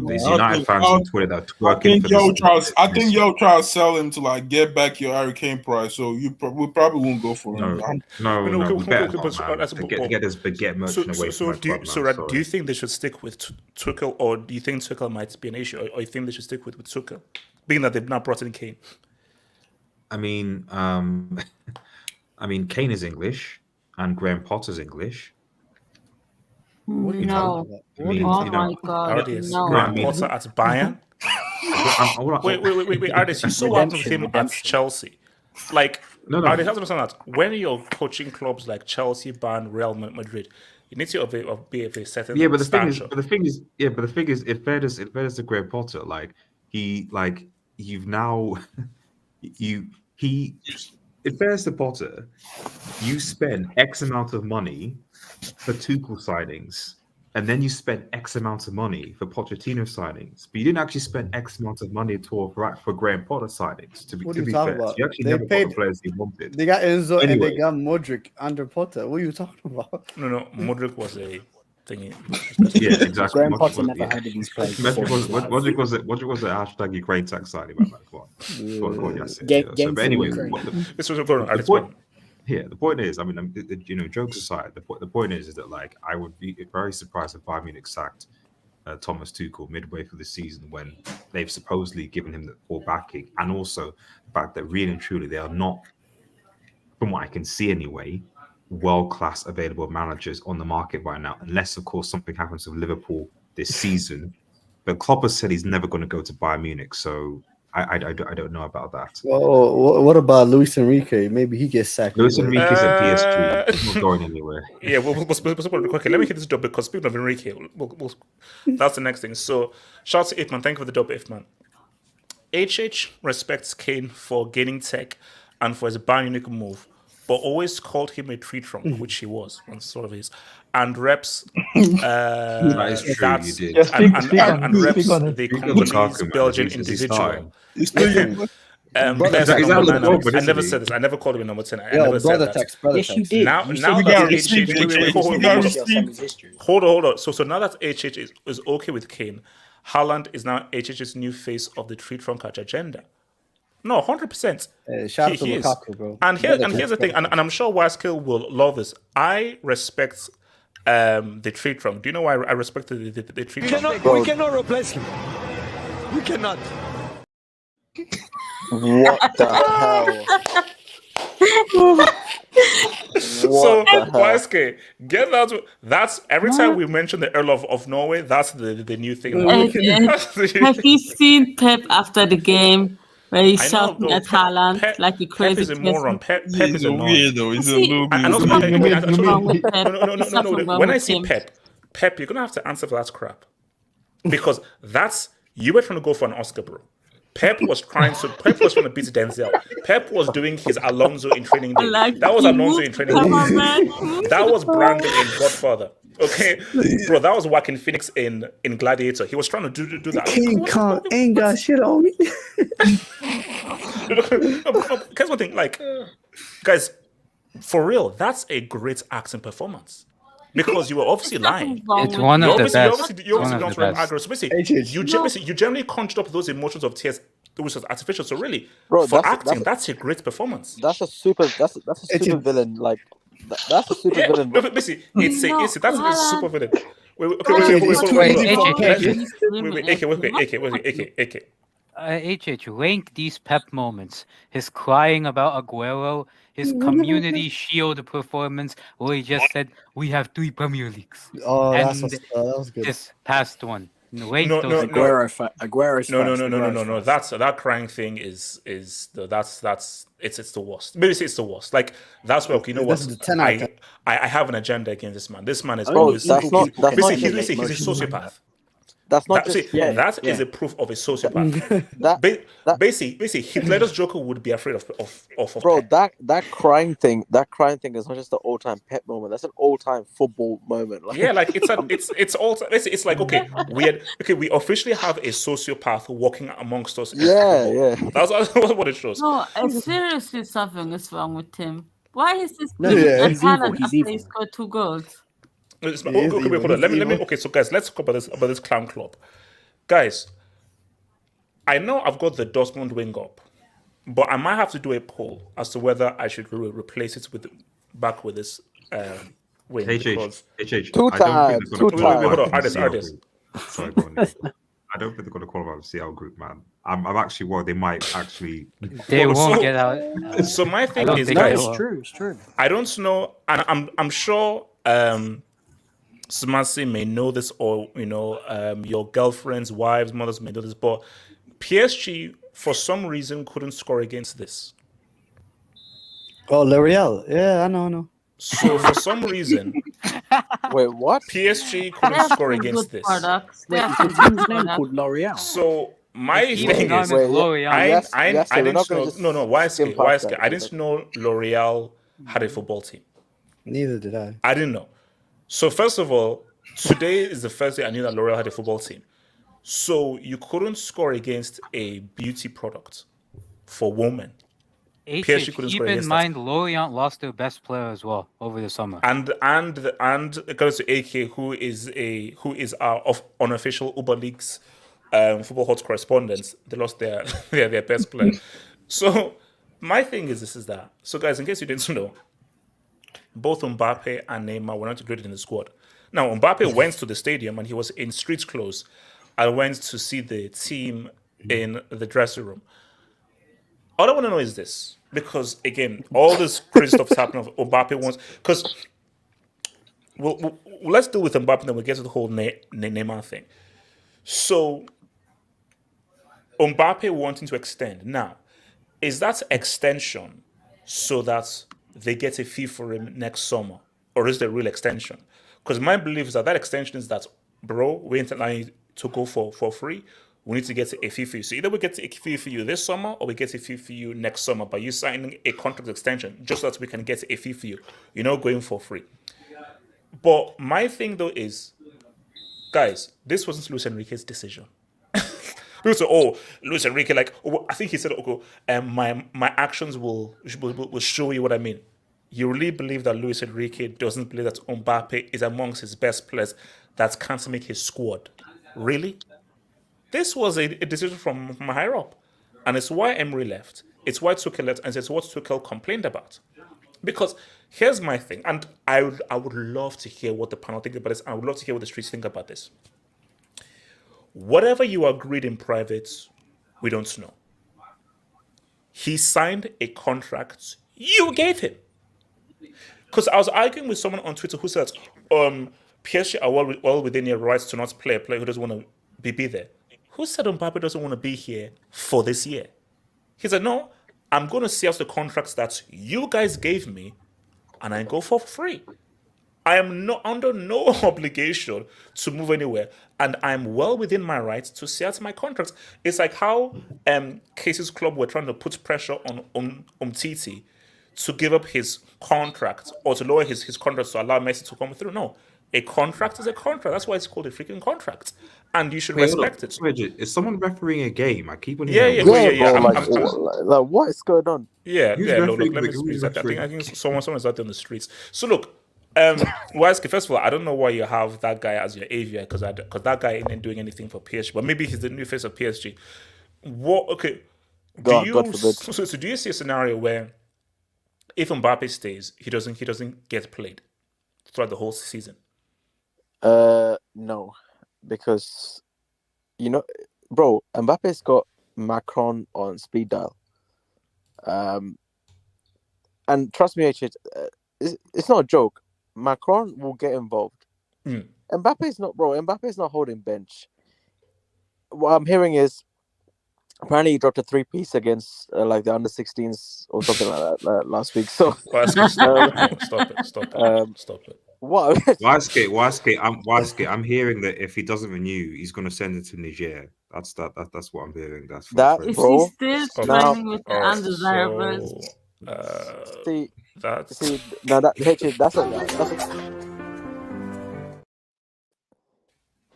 These United fans on Twitter that are twerking I think y'all try to sell him to get back your Harry Kane price. So we probably won't go for him. No. Get this baguette merchant away from my club, do you think they should stick with Tuchel, or do you think Tuchel might be an issue, or you think they should stick with Tuchel, being that they've not brought in Kane? I mean, Kane is English and Graham Potter's English. What are you talking about? My God! Graham Potter at Bayern. Wait, Artis, you saw what with him at Chelsea. Artis, have to understand that when you're coaching clubs like Chelsea, Bayern, Real Madrid, you need to be of a certain stature. But the thing is, if fairness to Graham Potter, in fairness to Potter, you spend X amount of money for Tuchel signings, and then you spend X amount of money for Pochettino signings, but you didn't actually spend X amount of money for Graham Potter signings. To be fair, about? You actually never got the players you wanted. They got Enzo and they got Modric under Potter. What are you talking about? No, Modric was a thingy. Yeah, exactly. Graham Potter never had these players. Modric was a hashtag Ukraine tax signing, man. Come on, yes. But anyway, the point is, I mean, jokes aside, the point is that I would be very surprised if Bayern Munich sacked Thomas Tuchel midway through the season when they've supposedly given him the full backing, and also the fact that really and truly they are not, from what I can see anyway, world-class available managers on the market right now, unless of course something happens with Liverpool this season. But Klopp has said he's never going to go to Bayern Munich, so I don't know about that. Well, what about Luis Enrique? Maybe he gets sacked. Luis Enrique's at PSG. He's not going anywhere. Yeah, we'll quickly. Let me hit this dub because speaking of Enrique, that's the next thing. So, shout out to Ifman. Thank you for the dub, Ifman. HH respects Kane for gaining tech and for his Bayern Munich move, but always called him a tree trunk, which he was, and sort of is, and reps that is true, that's, you did. and reps the company's Belgian individual. I never said this. I never called him a number 10. I never said that. Yes, you did. Now that HH hold on. So now that HH is okay with Kane, Haaland is now HH's new face of the treat from catch agenda. No, 100%. Shout out to He is. Lukaku, bro. And here's the thing, and I'm sure Waskill will love this. I respect the trade trunk. Do you know why I respect the trade trunk? We cannot replace him. We cannot. What the hell? So, Waske, get that. That's every time we mention the Earl of Norway, that's the new thing. Have you seen Pep after the game? Where he's shouting at Haaland like a crazy Pep is a moron. Pep is a weirdo. He's a little no. When I see Pep, you're gonna have to answer for that crap because you were trying to go for an Oscar, bro. Pep was trying to beat Denzel. Pep was doing his Alonso in Training Day. That was Alonso in Training Day. That was Brandon in Godfather. Okay, bro, that was Joaquin Phoenix in Gladiator. He was trying to do that. King Kong ain't got shit on me. Here's one thing, guys, for real, that's a great acting performance. Because you were obviously lying. It's one of the best. You obviously don't remember. So basically, you generally conjured up those emotions of tears, which was artificial. So really, bro, for acting, that's a great performance. That's a super villain. Like that's a super villain. No, but basically, that's a super villain. Wait. HH, rank these Pep moments. His crying about Aguero, his community shield performance, where he just said, "We have 3 Premier Leagues." Oh, and that was good. This past one. Aguero's No. That crying thing is the worst. Basically, it's the worst. Like that's where you know what? I have an agenda against this man. This man is always. He's a sociopath. That's not that is a proof of a sociopath. Basically, Hitler's Joker would be afraid of bro. Pep. That crying thing is not just an all-time Pep moment. That's an all-time football moment. It's all. It's like we officially have a sociopath walking amongst us. Yeah. That's what it shows. No, seriously, something is wrong with him. Why is this? He's evil. He scored 2 goals. Hold on. Let me. Okay, so guys, let's talk about this clown club. Guys, I know I've got the Dortmund wing up, but I might have to do a poll as to whether I should replace it with this wing. Two times. Hold on, artist. Sorry, bro. I don't think they're going to qualify the CL group, man. I'm actually worried they might actually. They won't get out. So my thing is, guys, it's true. I don't know, and I'm sure. Smasi may know this, or your girlfriends, wives, mothers may know this, but PSG for some reason couldn't score against this. Oh, L'Oreal. Yeah, I know. So for some reason, wait, what? PSG couldn't score against this. Called L'Oreal. So my thing is, I didn't know. Why? I didn't know L'Oreal had a football team. Neither did I. I didn't know. So first of all, today is the first day I knew that L'Oreal had a football team. So you couldn't score against a beauty product for women. PSG couldn't score against that. Keep in mind, Lorient lost their best player as well over the summer. And it goes to AK, who is our unofficial Uber League's football hot correspondent. They lost their best player. So my thing is that. So guys, in case you didn't know, both Mbappe and Neymar were not included in the squad. Now, Mbappe went to the stadium and he was in street clothes. I went to see the team in the dressing room. All I want to know is this, because again, all this crazy stuff is happening. Mbappe wants, because let's deal with Mbappe, and then we'll get to the whole Neymar thing. So, Mbappe wanting to extend. Now, is that extension so that they get a fee for him next summer, or is there a real extension? Because my belief is that extension is that, bro, we ain't allowing you to go for free. We need to get a fee for you. So either we get a fee for you this summer, or we get a fee for you next summer by you signing a contract extension, just so that we can get a fee for you. You're not going for free. But my thing though is, guys, this wasn't Luis Enrique's decision. People say, Luis Enrique, I think he said, my actions will show you what I mean. You really believe that Luis Enrique doesn't believe that Mbappe is amongst his best players that can't make his squad? Really? This was a decision from higher up. And it's why Emery left. It's why Tuchel left, and it's what Tuchel complained about. Because here's my thing, and I would love to hear what the panel think about this, and I would love to hear what the streets think about this. Whatever you agreed in private, we don't know. He signed a contract you gave him. Because I was arguing with someone on Twitter who said, PSG are well within their rights to not play a player who doesn't want to be there. Who said Mbappe doesn't want to be here for this year? He said, no, I'm going to see out the contracts that you guys gave me, and I go for free. I am not under no obligation to move anywhere, and I'm well within my rights to see out my contracts. It's like how Case's club were trying to put pressure on Umtiti to give up his contract or to lower his contract to allow Messi to come through. No, a contract is a contract. That's why it's called a freaking contract, and you should respect it. Bridget, is someone refereeing a game? I keep on Yeah. Like, what is going on? Yeah. Look, let me speak. I think someone's out there on the streets. So look, Weisky, first of all, I don't know why you have that guy as your aviator because that guy ain't doing anything for PSG, but maybe he's the new face of PSG. What? Okay. God forbid. So do you see a scenario where if Mbappe stays, he doesn't get played throughout the whole season? No, because bro, Mbappe's got Macron on speed dial. And trust me, it's not a joke. Macron will get involved. Mbappe's not holding bench. What I'm hearing is apparently he dropped a 3-piece against like the under-16s or something like that last week. So stop it. What? Waiske, I'm hearing that if he doesn't renew, he's going to send it to Niger. That's what I'm hearing. That's that, Is bro. he still playing with the undesirables?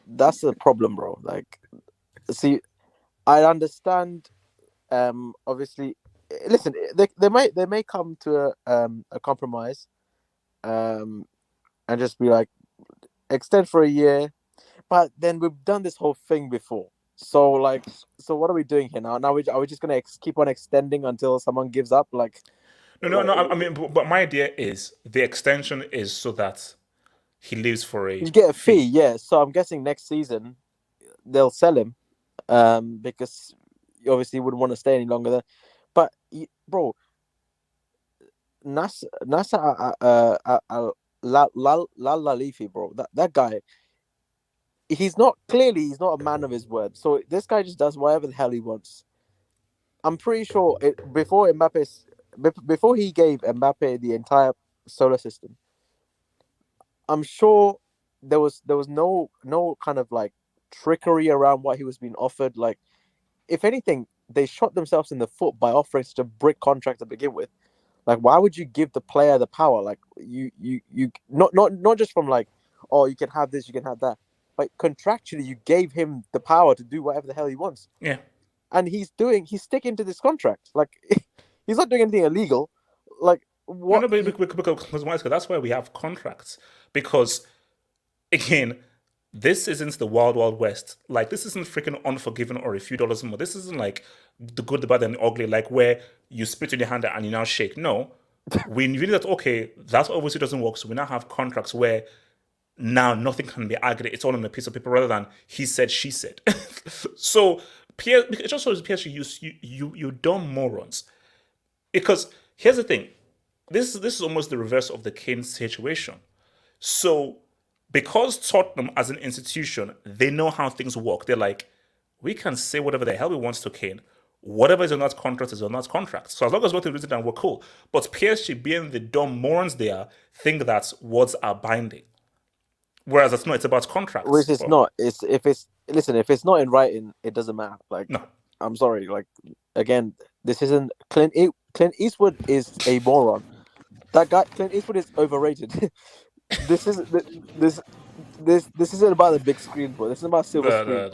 That's a problem, bro. Like, see, I understand. Obviously, listen. They may come to a compromise, and just be like, extend for a year. But then we've done this whole thing before. So what are we doing here now? Are we just gonna keep on extending until someone gives up? Like, no. I mean, but my idea is the extension is so that he leaves for a. You get a fee, yeah. So I'm guessing next season they'll sell him, because you obviously wouldn't want to stay any longer there. But bro, Nasser Lalifi, bro, that guy. He's not a man of his word. So this guy just does whatever the hell he wants. I'm pretty sure before he gave Mbappe the entire solar system, I'm sure there was no kind of like trickery around what he was being offered. Like, if anything, they shot themselves in the foot by offering such a brick contract to begin with. Like, why would you give the player the power? Like, you not just from like, oh, you can have this, you can have that. Like, contractually, you gave him the power to do whatever the hell he wants. Yeah. And he's sticking to this contract. Like, he's not doing anything illegal. Like, what? No, because that's why we have contracts. Because, again, this isn't the wild, wild west. Like, this isn't freaking Unforgiven or A Few Dollars More. This isn't like The Good, the Bad, and the Ugly, like where you spit in your hand and you now shake. No. We knew that, okay, that obviously doesn't work. So we now have contracts where now nothing can be argued. It's all on a piece of paper rather than he said, she said. So it just shows PSG, you dumb morons. Because here's the thing. This is almost the reverse of the Kane situation. So because Tottenham as an institution, they know how things work. They're like, we can say whatever the hell we want to Kane. Whatever is on that contract is on that contract. So as long as what we've written down, we're cool. But PSG, being the dumb morons they are, think that words are binding. Whereas it's about contracts. Which it's not. If it's not in writing, it doesn't matter. Like, no. I'm sorry. Like, again, this isn't Clint Eastwood is a moron. That guy, Clint Eastwood, is overrated. This isn't about the big screen, bro. This is about silver screen.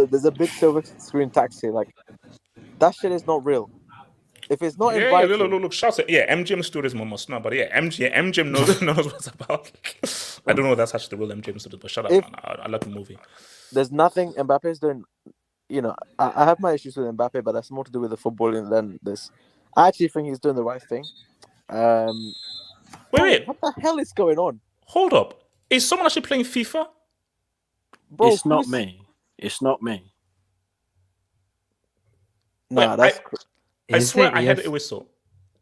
There's a big silver screen taxi. Like, that shit is not real. If it's not in writing, look, shout it. Yeah, MGM Studios must know, but yeah, MGM knows what it's about. I don't know if that's actually the real M. James, but shut up, If- man. I like the movie. There's nothing Mbappe is doing. I have my issues with Mbappe, but that's more to do with the footballing than this. I actually think he's doing the right thing. Wait. What the hell is going on? Hold up. Is someone actually playing FIFA? Bro, It's not me. It's not me. Nah, that's I swear it? I heard Yes. a whistle.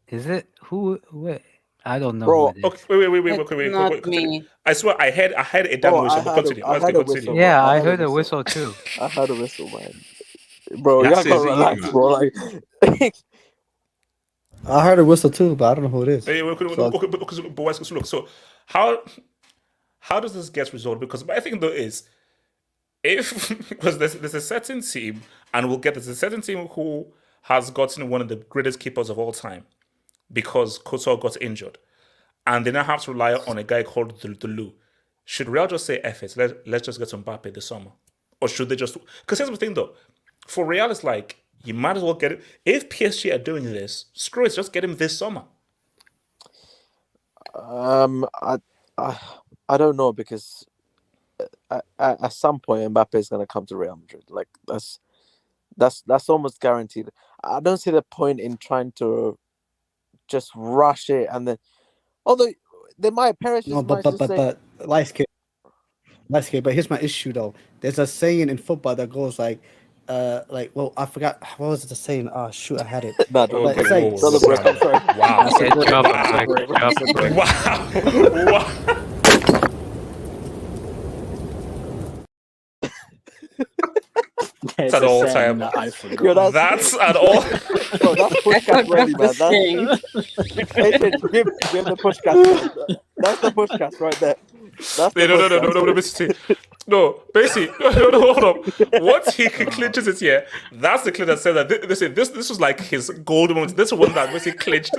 Is it who? Wait, I don't know. Bro, who it is. Okay, wait. It's not Continue. me. I swear I heard a damn Bro, whistle. But continue. I heard a whistle. Yeah, bro. I heard heard a a whistle too. I heard a whistle, man. Bro, That's y'all it, gotta is it you, relax, man? bro. Like, I heard a whistle too, but I don't know who it is. Look, so how does this get resolved? Because my thing though is, because there's a certain team, and there's a certain team who has gotten one of the greatest keepers of all time because Couture got injured, and they now have to rely on a guy called the Lou. Should Real just say F it, let's just get Mbappe this summer, or should they just? Because here's the thing though, for Real it's like you might as well get it. If PSG are doing this, screw it, just get him this summer. I don't know because at some point Mbappe is gonna come to Real Madrid. Like that's almost guaranteed. I don't see the point in trying to just rush it and then, although they might perish. No, but Light-Skin, but here's my issue though. There's a saying in football that goes like, well, I forgot what was the saying. Oh shoot, I had it. No, But it's like, Wow. That's at all time. That's at all. Bro, that's pushcast ready, man. Give the pushcast. That's the pushcast right there. That's the No, basically, hold up. Once he clinches it here, that's the clinch that says that this was like his golden moment. This one that basically clinched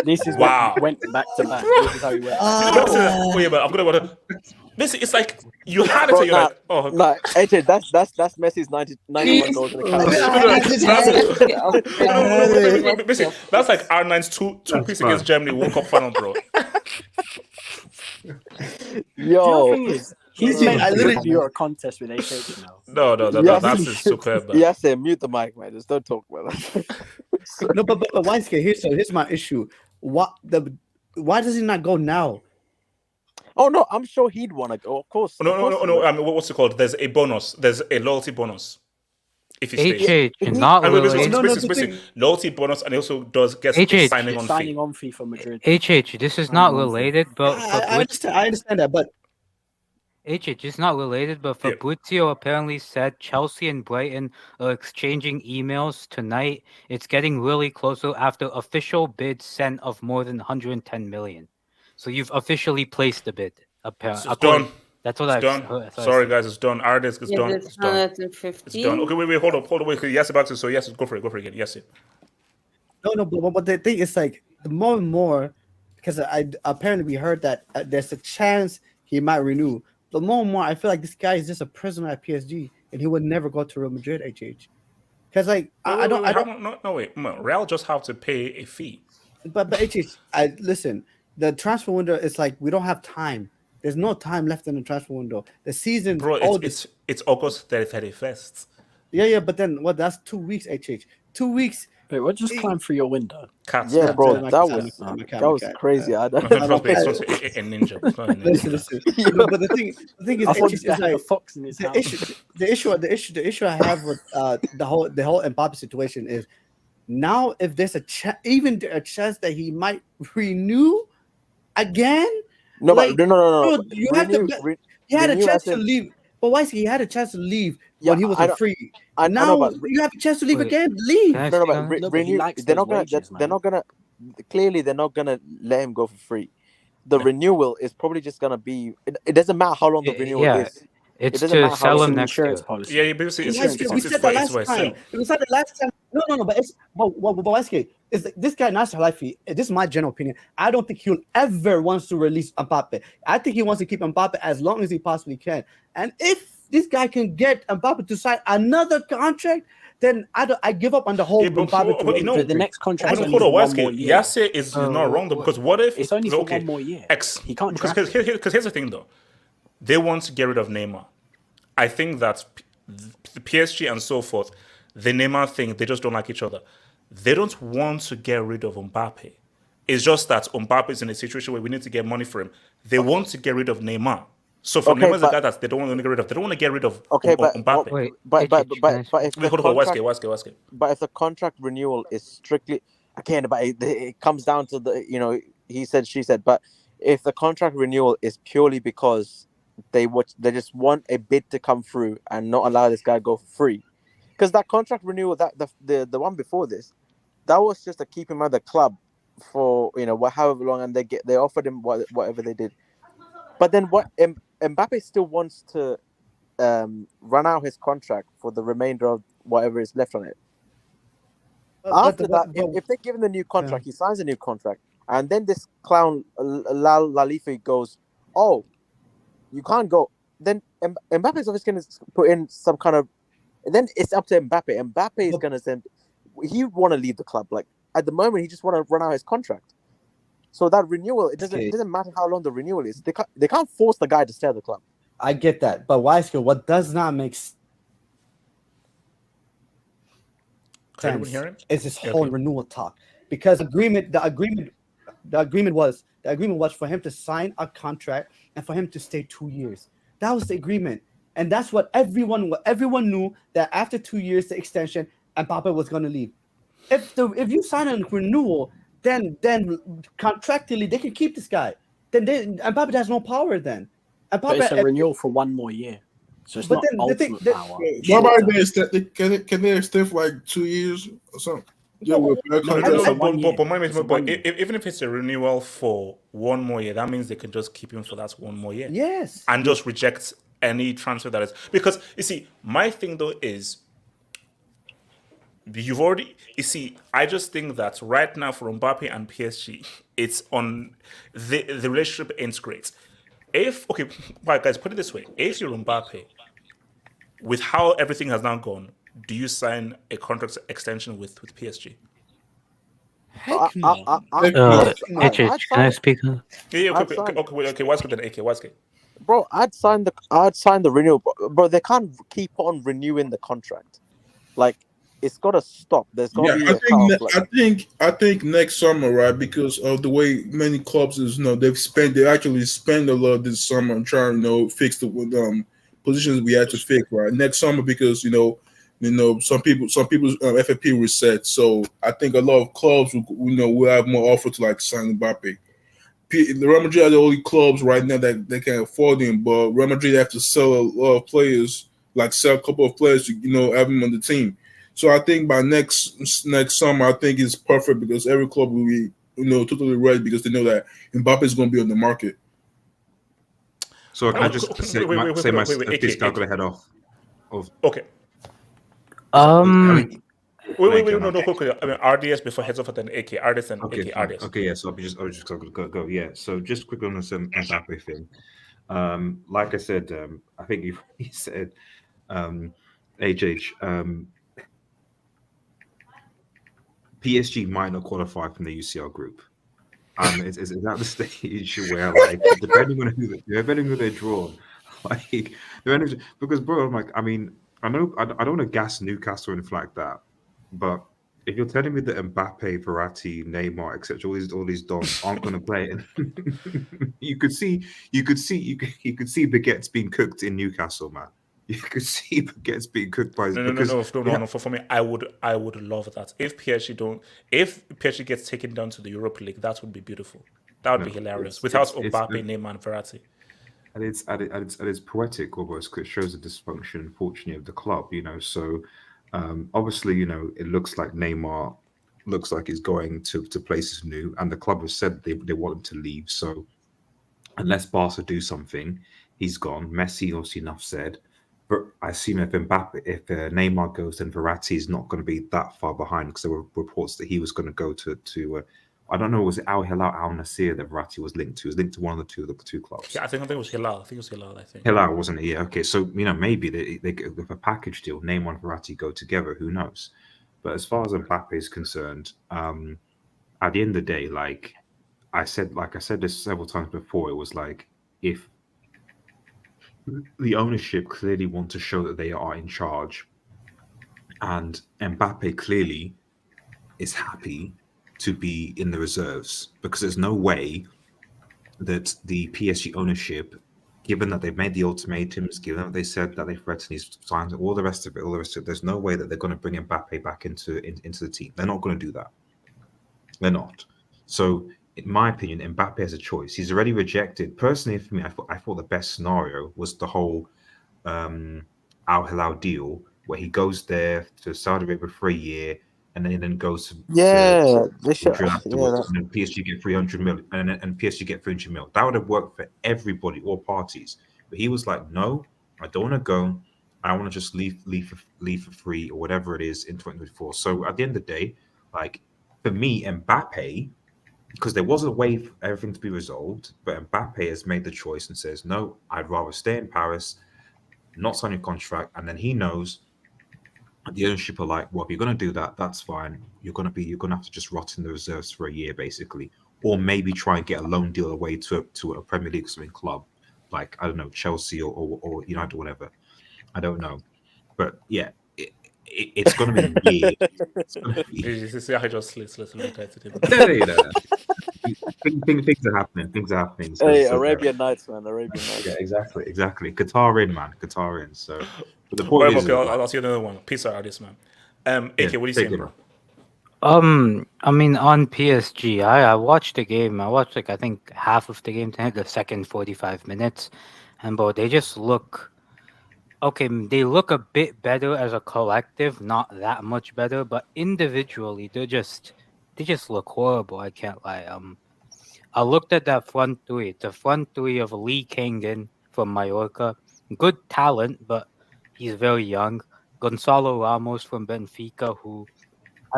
This is wow. went back to back. This is how he went. Oh yeah, but I'm gonna want to. Basically, it's like you had it. You're like, oh, no, AJ, that's Messi's 91 goals in the calendar. Basically, that's like R9's two piece against Germany World Cup final, bro. Yo, he's made a contest with AK now. No, that's just superb. Man. Yes, mute the mic, man. Just don't talk about that. No, but Weinstein, here's my issue. Why does he not go now? Oh no, I'm sure he'd want to go. Of course. No. What's it called? There's a bonus. There's a loyalty bonus. If he stays. Basically, loyalty bonus, and he also does get signing on fee for Madrid. This is not related, but I understand that, but it's not related, but Fabrizio apparently said Chelsea and Brighton are exchanging emails tonight. It's getting really closer after official bids sent of more than 110 million. So you've officially placed the bid. Apparently, it's done. That's what I've done. Sorry, guys, it's done. Our disk is done. It's done. 150. It's done. Okay, wait, hold on. Wait, yes, about to. So yes, go for it again. Yes. No, but the thing is like the more and more, because apparently we heard that there's a chance he might renew. The more and more, I feel like this guy is just a prisoner at PSG, and he would never go to Real Madrid. Because like I don't. No, wait. Real just have to pay a fee. But listen. The transfer window is like we don't have time. There's no time left in the transfer window. The season, bro. It's August 31st. Yeah. But then what? That's 2 weeks. 2 weeks. Wait, what just climbed through your window? Cats. Yeah, bro, that was crazy. I don't know. It's a ninja. Listen. But the thing is, it's like a fox in his house. The issue I have with the whole Mbappe situation is now if there's even a chance that he might renew again. No. You had a chance to leave. But why is he had a chance to leave when he was free? Now you have a chance to leave again. Leave. No, but renew. They're not gonna. Clearly, they're not gonna let him go for free. The renewal is probably just gonna be. It doesn't matter how long the renewal is. It's to sell him next year. Yeah, basically, we said the last time. We said the last time. No. But this guy Nasser Al-Khelaifi. This is my general opinion. I don't think he'll ever wants to release Mbappe. I think he wants to keep Mbappe as long as he possibly can. And if this guy can get Mbappe to sign another contract, then I give up on the whole Mbappe to but the next contract. hold on, Yasser is not wrong though, because what if it's only for one more year? He can't because here's the thing though, they want to get rid of Neymar. I think that the PSG and so forth, the Neymar thing, they just don't like each other. They don't want to get rid of Mbappe. It's just that Mbappe is in a situation where we need to get money for him. They want to get rid of Neymar. So for Neymar's the guy that they don't want to get rid of. They don't want to get rid of Mbappe. But if the contract renewal is strictly again, but it comes down to the he said, she said. But if the contract renewal is purely because they just want a bid to come through and not allow this guy to go for free, because that contract renewal, that the one before this, that was just to keep him at the club for however long, and they offered him whatever they did. But then what Mbappe still wants to run out his contract for the remainder of whatever is left on it. After that, if they give him the new contract, he signs a new contract, and then this clown Lalifi goes, "Oh, you can't go." Then Mbappe is obviously going to put in some kind of. And then it's up to Mbappe. Mbappe is going to send. He want to leave the club. Like at the moment, he just want to run out his contract. So that renewal, it doesn't matter how long the renewal is. They can't force the guy to stay at the club. I get that, but what does not make sense is this whole renewal talk, because the agreement was for him to sign a contract and for him to stay 2 years. That was the agreement, and that's what everyone knew, that after 2 years the extension, Mbappe was going to leave. If you sign a renewal, then contractually they can keep this guy. Then Mbappe has no power. Then Mbappe, but it's a renewal for 1 more year, so it's not ultimate power. What about can they extend for like 2 years or something? Yeah, but even if it's a renewal for 1 more year, that means they can just keep him for that 1 more year. Yes, and just reject any transfer that is, because you see, my thing though is. I just think that right now for Mbappe and PSG, it's on the relationship ain't great. Guys, put it this way: if you're Mbappe, with how everything has now gone, do you sign a contract extension with PSG? Heck no. Can I speak? Okay. What's good then? What's good? Bro, I'd sign the renewal, bro. They can't keep on renewing the contract, like. It's got to stop. There's got to be I think next summer, right? Because of the way many clubs is, they actually spend a lot this summer on trying, fix the positions we had to fix, right? Next summer, because some people's FFP reset, so I think a lot of clubs will have more offer to like sign Mbappe. The Real Madrid are the only clubs right now that they can afford him, but Real Madrid have to sell a lot of players, like sell a couple of players to have him on the team. So I think by next summer, I think it's perfect, because every club will be totally ready, because they know that Mbappe is going to be on the market. So can I just say my this guy got to head off? Okay. quickly. I mean, RDS before heads off, and then AK RDS and okay, AK RDS. Okay, yeah. So I was just go. Yeah. So just quickly on this Mbappe thing. Like I said, I think you said, HH. PSG might not qualify from the UCL group. It's at the stage where, like, depending on who they're drawn, like, because bro, I'm like, I mean, I know I don't want to gas Newcastle or anything like that, but if you're telling me that Mbappe, Verratti, Neymar, etc., all these dons aren't going to play, you could see baguettes being cooked in Newcastle, man. You could see baguettes being cooked by no. For me, I would love that. If PSG gets taken down to the Europa League, that would be beautiful. That would be hilarious. Without Mbappe, Neymar, and Verratti. And it's poetic almost, because it shows the dysfunction, unfortunately, of the club. So obviously, it looks like Neymar looks like he's going to places new, and the club has said they want him to leave. So unless Barca do something, he's gone. Messi, obviously, enough said. But I assume if Neymar goes, then Verratti is not going to be that far behind, because there were reports that he was going to go to I don't know, was it Al-Hilal, Al-Nassr that Verratti was linked to? It was linked to one of the two clubs. Yeah, I think it was Hilal. I think it was Hilal. I think Hilal, wasn't it? Yeah. Okay. So maybe they with a package deal, Neymar and Verratti go together. Who knows? But as far as Mbappe is concerned, at the end of the day, like I said this several times before, it was like if the ownership clearly want to show that they are in charge, and Mbappe clearly is happy to be in the reserves, because there's no way that the PSG ownership, given that they've made the ultimatums, given that they said that they threatened these signs, all the rest of it, there's no way that they're going to bring Mbappe back into the team. They're not going to do that. They're not. So, in my opinion, Mbappe has a choice. He's already rejected. Personally, for me, I thought the best scenario was the whole Al-Hilal deal, where he goes there to Saudi Arabia for a year, and then goes to Madrid afterwards, and then PSG get 300 million, and PSG get 300 million. That would have worked for everybody, all parties. But he was like, no, I don't want to go. I want to just leave for free, or whatever it is, in 2024. So at the end of the day, like for me, Mbappe, because there was a way for everything to be resolved, but Mbappe has made the choice and says, no, I'd rather stay in Paris, not sign a contract, and then he knows the ownership are like, well, if you're going to do that, that's fine. You're going to have to just rot in the reserves for a year, basically, or maybe try and get a loan deal away to a Premier League something club, like I don't know, Chelsea or United or whatever. I don't know, but yeah, it's going to be weird. It's going to be... I just listen. Things are happening. Hey, Arabian Nights, man. Arabian Nights. Yeah, exactly. Qatar in, man. Qatar in. So, but the point is, I'll ask you another one. Peace out, this man. AK, what are you saying, bro? I mean, on PSG, I watched the game. I watched I think half of the game, the second 45 minutes, and bro, they just look okay. They look a bit better as a collective, not that much better, but individually, they just look horrible. I can't lie. I looked at that front three. The front three of Kane from Mallorca, good talent, but he's very young. Gonzalo Ramos from Benfica, who,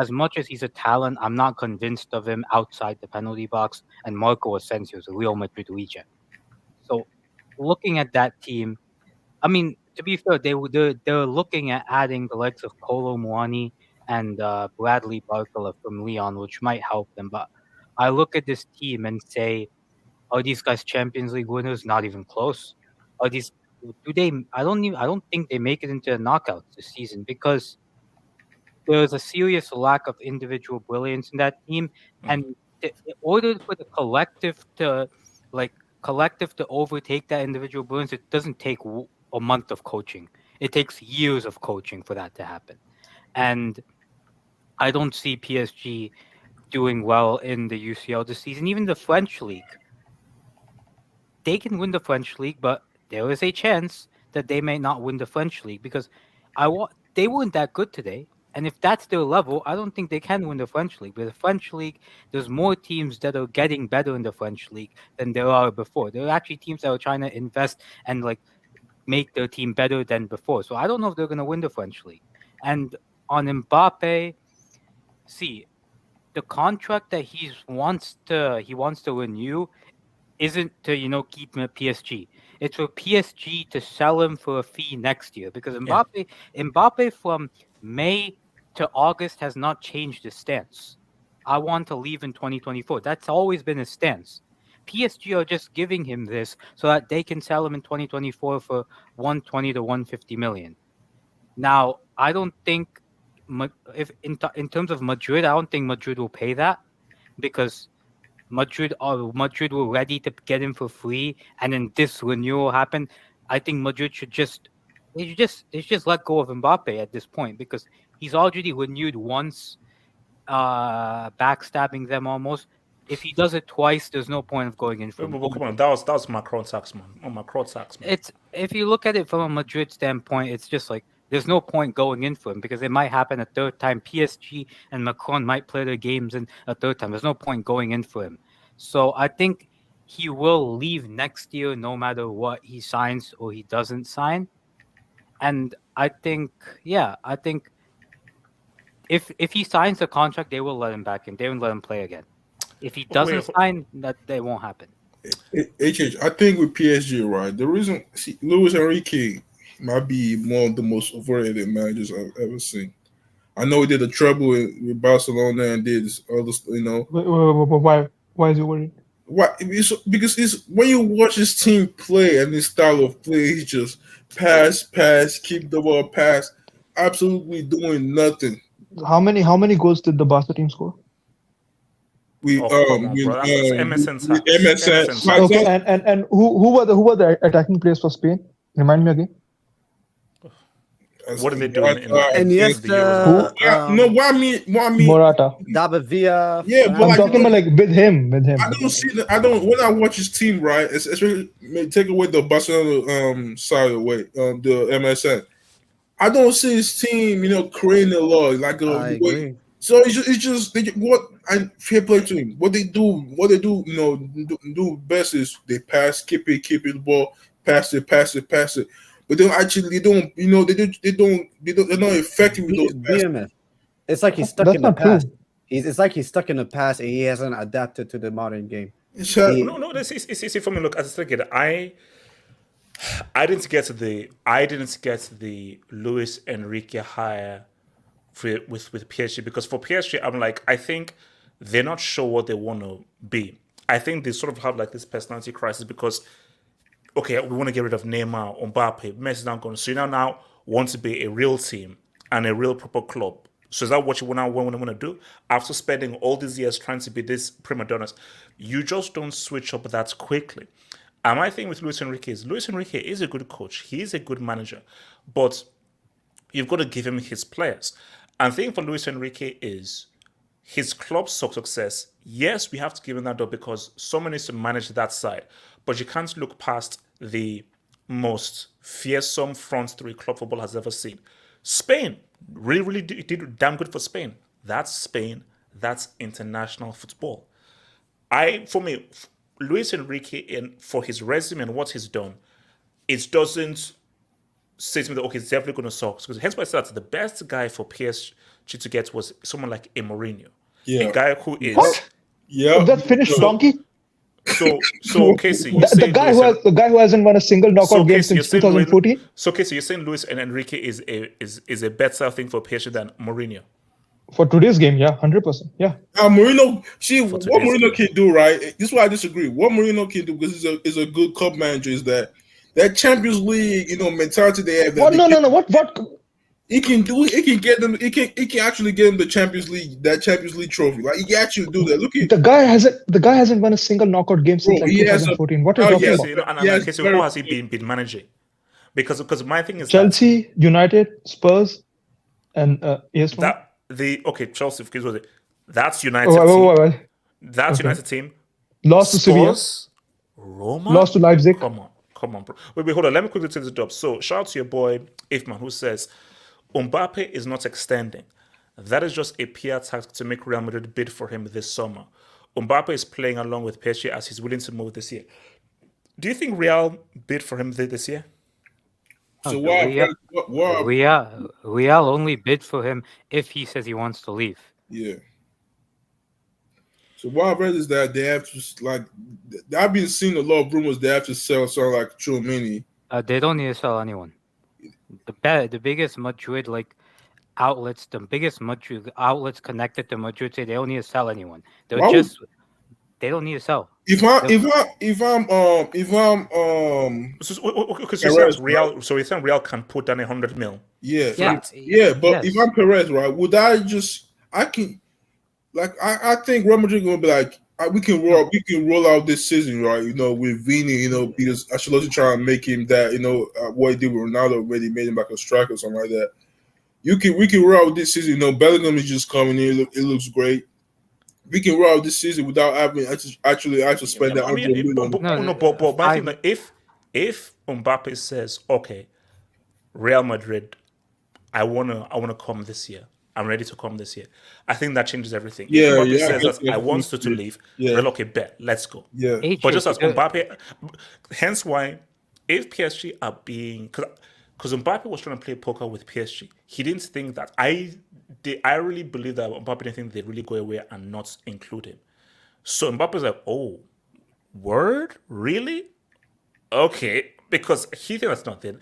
as much as he's a talent, I'm not convinced of him outside the penalty box. And Marco Asensio is a Real Madrid reject. So, looking at that team, I mean, to be fair, they're looking at adding the likes of Kolo Muani and Bradley Barcola from Lyon, which might help them. But I look at this team and say, are these guys Champions League winners? Not even close. Are these? Do they? I don't think they make it into the knockouts this season, because there's a serious lack of individual brilliance in that team, and in order for the collective to overtake that individual brilliance, it doesn't take a month of coaching. It takes years of coaching for that to happen, and I don't see PSG doing well in the UCL this season. Even the French league, they can win the French league, but there is a chance that they may not win the French league, because they weren't that good today. And if that's their level, I don't think they can win the French league. But the French league, there's more teams that are getting better in the French league than there are before. There are actually teams that are trying to invest and make their team better than before. So I don't know if they're going to win the French league. And on Mbappe, see, the contract that he wants to renew isn't to keep him at PSG. It's for PSG to sell him for a fee next year, because Mbappe from May to August has not changed his stance. I want to leave in 2024. That's always been his stance. PSG are just giving him this so that they can sell him in 2024 for 120 to 150 million. Now, I don't think if in terms of Madrid, I don't think Madrid will pay that, because Madrid were ready to get him for free, and then this renewal happened. I think Madrid should just let go of Mbappe at this point, because he's already renewed once, backstabbing them almost. If he does it twice, there's no point of going in for him. Come on, that was Macron tax, man. It's, if you look at it from a Madrid standpoint, it's just there's no point going in for him, because it might happen a third time. PSG and Macron might play their games in a third time. There's no point going in for him. So I think he will leave next year no matter what he signs or he doesn't sign. And I think if he signs the contract, they will let him back in. They won't let him play again. If he doesn't sign, that won't happen. I think with PSG, right? The reason Luis Enrique might be one of the most overrated managers I've ever seen. I know he did a trouble with Barcelona and did other, Why is he worried? Why? Because it's when you watch his team play and his style of play, he's just pass, keep the ball, pass, absolutely doing nothing. How many goals did the Barca team score? MSN. Okay, and who were the attacking players for Spain? Remind me again. What are they doing in Iniesta, no, what I mean, Morata, David Villa. Yeah, but I'm talking about like with him. I don't see that. I don't when I watch his team, right? Especially take away the Barcelona side away, the MSN. I don't see his team, creating a lot like a way. So it's just fair play to him. What they do, do best is they pass, keep it the ball, pass it. But they're not effective with those passes. It's like he's stuck in the past. It's like he's stuck in the past and he hasn't adapted to the modern game. No, this is for me. Look, as I said, I didn't get the Luis Enrique hire with PSG, because for PSG, I'm like, I think they're not sure what they want to be. I think they sort of have like this personality crisis because, okay, we want to get rid of Neymar, Mbappe, Messi's not going. So you now want to be a real team and a real proper club. So is that what you want to do? After spending all these years trying to be this prima donnas, you just don't switch up that quickly. And my thing with Luis Enrique is a good coach. He is a good manager. But you've got to give him his players. And the thing for Luis Enrique is his club's success. Yes, we have to give him that though, because someone needs to manage that side. But you can't look past the most fearsome front three club football has ever seen. Spain really did damn good for Spain. That's Spain. That's international football. For me, Luis Enrique, for his resume and what he's done, it doesn't say to me that, okay, it's definitely going to suck. Because hence why I said that the best guy for PSG to get was someone like a Mourinho. Yeah. A guy who is... What? Yeah. That finished donkey? So Casey, the guy who hasn't won a single knockout game since 2014. So Casey, you're saying Luis and Enrique is a better thing for PSG than Mourinho? For today's game, yeah, 100%, yeah. Mourinho, what Mourinho can do, right? This is why I disagree. What Mourinho can do, because he's a good club manager, is that Champions League, mentality they have. What? He can do it. He can get them. He can actually get them the Champions League trophy. Like he can actually do that. Look at the guy hasn't won a single knockout game since 2014. What are you talking about? Who has he been managing? Because my thing is Chelsea, United, Spurs, and AS Roma. Chelsea. That's United. That's United team. Lost to Sevilla. Roma. Lost to Leipzig. Come on, bro. Wait, hold on. Let me quickly take this up. So, shout out to your boy Ifman, who says Mbappe is not extending. That is just a PR tactic to make Real Madrid bid for him this summer. Mbappe is playing along with PSG as he's willing to move this year. Do you think Real bid for him this year? So Real only bid for him if he says he wants to leave. Yeah. So what I've read is that they have to I've been seeing a lot of rumors they have to sell something like Tchouaméni. They don't need to sell anyone. The biggest Madrid outlets, the biggest Madrid outlets connected to Madrid say they don't need to sell anyone. They don't need to sell. If you're saying Real can put down 100 mil. Yeah. But if I'm Perez, right, I think Real Madrid gonna be like, we can roll out this season, right? With Vini, because Ancelotti trying to make him that, what he did with Ronaldo already made him like a striker or something like that. We can roll out this season. Bellingham is just coming in. It looks great. We can roll out this season without having actually spend that 100 million. But I think if Mbappe says, okay, Real Madrid, I wanna come this year. I'm ready to come this year. I think that changes everything. Yeah, if Mbappe says that I want to leave, well, okay, bet, let's go. Yeah. But just as Mbappe, hence why if PSG are being, because Mbappe was trying to play poker with PSG, he didn't think that I really believe that Mbappe didn't think they'd really go away and not include him. So Mbappe's like, oh, word? Really? Okay. Because he thinks that's nothing.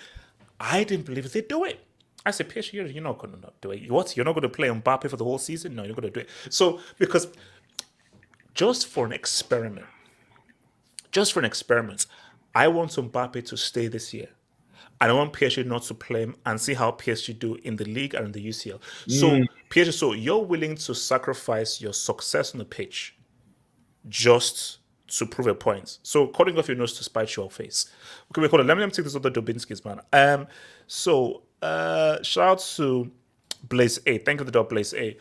I didn't believe they'd do it. I said, PSG, you're not going to not do it. What? You're not going to play Mbappe for the whole season? No, you're going to do it. So, because just for an experiment, I want Mbappe to stay this year. I don't want PSG not to play him and see how PSG do in the league and in the UCL. So, PSG, so you're willing to sacrifice your success on the pitch just to prove a point. So, cutting off your nose to spite your face. Okay, wait, hold on. Let me take this other Dubinskis, man. Shout out to Blaze A. Thank you for the dub, Blaze A.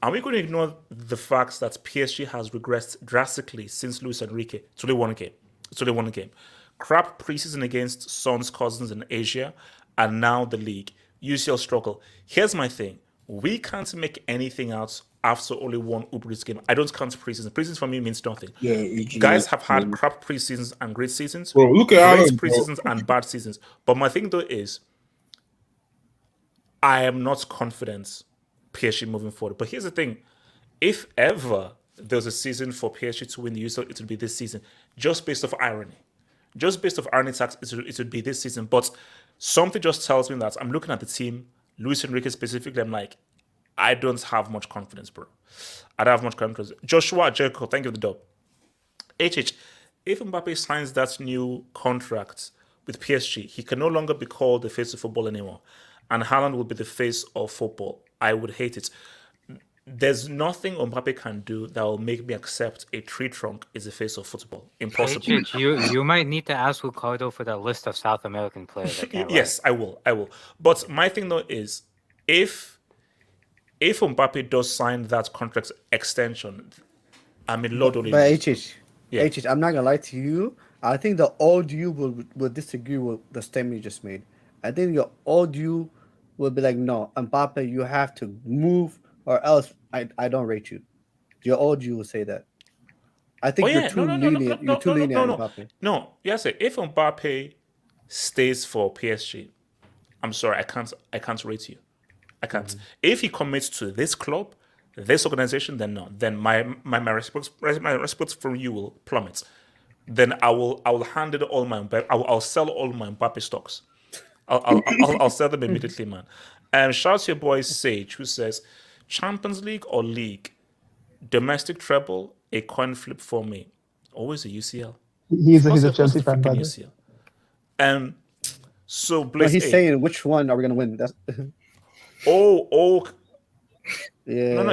Are we going to ignore the fact that PSG has regressed drastically since Luis Enrique? It's only one game. Crap preseason against Son's cousins in Asia, and now the league. UCL struggle. Here's my thing. We can't make anything out after only one Uber Eats game. I don't count preseason. Preseason for me means nothing. Guys have had crap preseasons and great seasons. Bro, look at great Alan, preseasons and bad seasons. But my thing though is, I am not confident PSG moving forward. But here's the thing. If ever there's a season for PSG to win the UCL, it would be this season. Just based off irony. Just based off irony tax, it would be this season. But something just tells me that I'm looking at the team, Luis Enrique specifically, I'm like, I don't have much confidence, bro. I don't have much confidence. Joshua Jericho, thank you for the dub. HH, if Mbappe signs that new contract with PSG, he can no longer be called the face of football anymore. And Haaland will be the face of football. I would hate it. There's nothing Mbappe can do that will make me accept a tree trunk is the face of football. Impossible. HH, you might need to ask Ricardo for that list of South American players. Yes, I will. But my thing though is, if Mbappe does sign that contract extension, I mean, Lord only knows. But HH, I'm not gonna lie to you. I think the old you will disagree with the statement you just made. I think your old you will be like, no, Mbappe, you have to move, or else I don't rate you. Your old you will say that. I think you're too lenient. You're too lenient on Mbappe. No, yes, if Mbappe stays for PSG, I'm sorry, I can't rate you. I can't. If he commits to this club, this organization, then no. Then my respect for you will plummet. Then I will hand it all my I'll sell all my Mbappe stocks. I'll sell them immediately, man. Shout out to your boy Sage, who says, Champions League or League? Domestic treble, a coin flip for me. Always a UCL. He's a Chelsea fan, by the way. So Blaze, he's saying which one are we gonna win? That's yeah.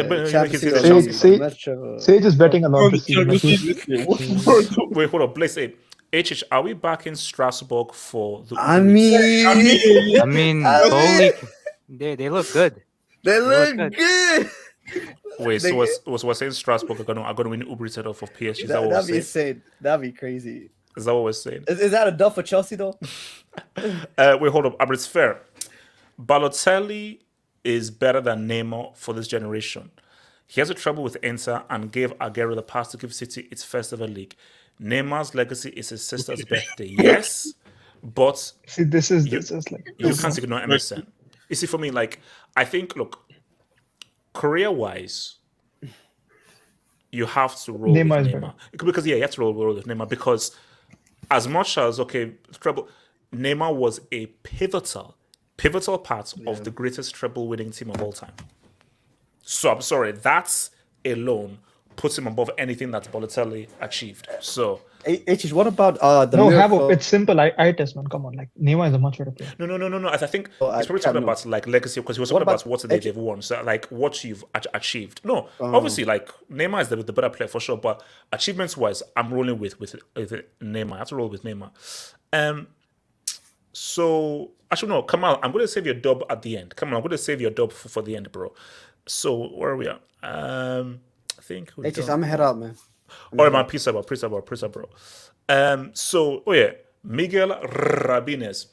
Sage is betting a lot this season. Wait, hold on. Blaze A. HH, are we back in Strasbourg for the? I mean, they look good. They look good. Wait, so we're saying Strasbourg are gonna win Uber Eats off of PSG? That'd be insane. That'd be crazy. Is that what we're saying? Is that a dub for Chelsea though? Wait, hold up. But it's fair. Balotelli is better than Neymar for this generation. He has a trouble with Inter and gave Aguero the pass to give City its first ever league. Neymar's legacy is his sister's birthday. Yes, but see, this is like you can't ignore MSN. You see, for me, like I think, look, career-wise, you have to roll with Neymar because you have to roll with Neymar because as much as treble, Neymar was a pivotal part of the greatest treble-winning team of all time. So I'm sorry, that's alone puts him above anything that Balotelli achieved. So, HH, what about the? No, Havo, it's simple. I test, man. Come on, like Neymar is a much better player. No. I think he's probably talking about like legacy because he was talking about what they've won. So like what you've achieved. No, obviously like Neymar is the better player for sure. But achievements-wise, I'm rolling with Neymar. I have to roll with Neymar. So actually no, Kamal, I'm going to save your dub at the end. Come on, I'm going to save your dub for the end, bro. So where are we at? I think I'm head out, man. All right, man. Peace out, bro. Miguel Rabines.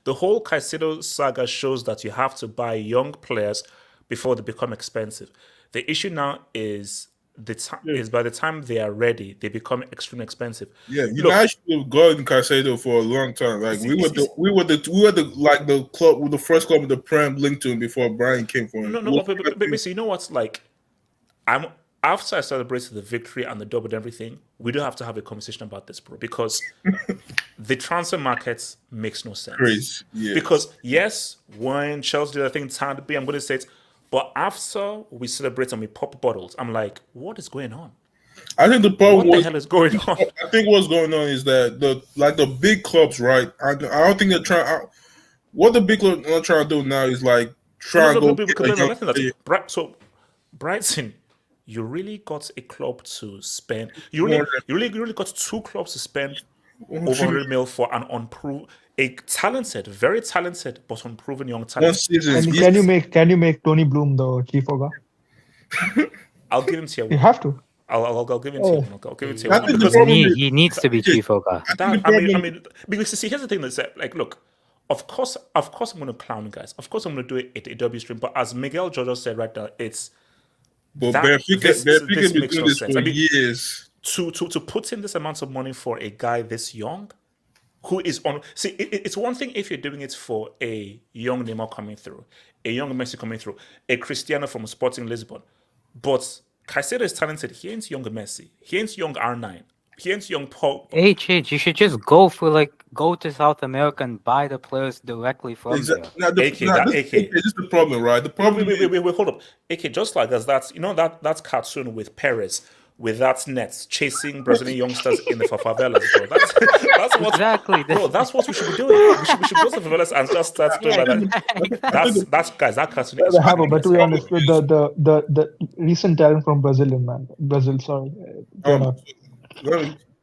The whole Caicedo saga shows that you have to buy young players before they become expensive. The issue now is by the time they are ready, they become extremely expensive. Yeah, you guys should have gotten Caicedo for a long time. Like we were the club with the first club with the Prem linked to him before Brian came for him. No, but you know what's like, after I celebrated the victory and the double and everything, we do have to have a conversation about this, bro, because the transfer market makes no sense. Crazy, yes. Because yes, when Chelsea did, I think Tan B, I'm going to say it, but after we celebrate and we pop bottles, I'm like, what is going on? I think the problem what the hell is going on? I think what's going on is that the big clubs, right? I don't think they're trying. What the big clubs are trying to do now is like try to go. So, Brighton, you really got a club to spend. You really got two clubs to spend over 100 mil for an unproven, a talented, very talented, but unproven young talent. Can you make Tony Bloom the chief ogre? I'll give him to you. You have to. I'll give it to him. I'll give it to him because he needs to be chief ogre. I mean, because see, here's the thing that's like, look, of course, I'm going to clown guys. Of course, I'm going to do it at a W stream. But as Miguel Jojo said right now, it's. But Benfica makes no sense. For years. To put in this amount of money for a guy this young, who is on. See, it's one thing if you're doing it for a young Neymar coming through, a young Messi coming through, a Cristiano from Sporting Lisbon, but Caicedo is talented. He ain't young Messi. He ain't young R9. He ain't young Paul. HH, you should just go to South America and buy the players directly from there. This is the problem, right? The problem. Wait, hold up. AK, just like that's cartoon with Perez. With that net chasing Brazilian youngsters in the favelas, bro. That's what exactly. Bro, that's what we should be doing. We should go to the favelas and just start doing like that. That's guys. That cartoon is but to be honest, the recent talent from Brazil, sorry.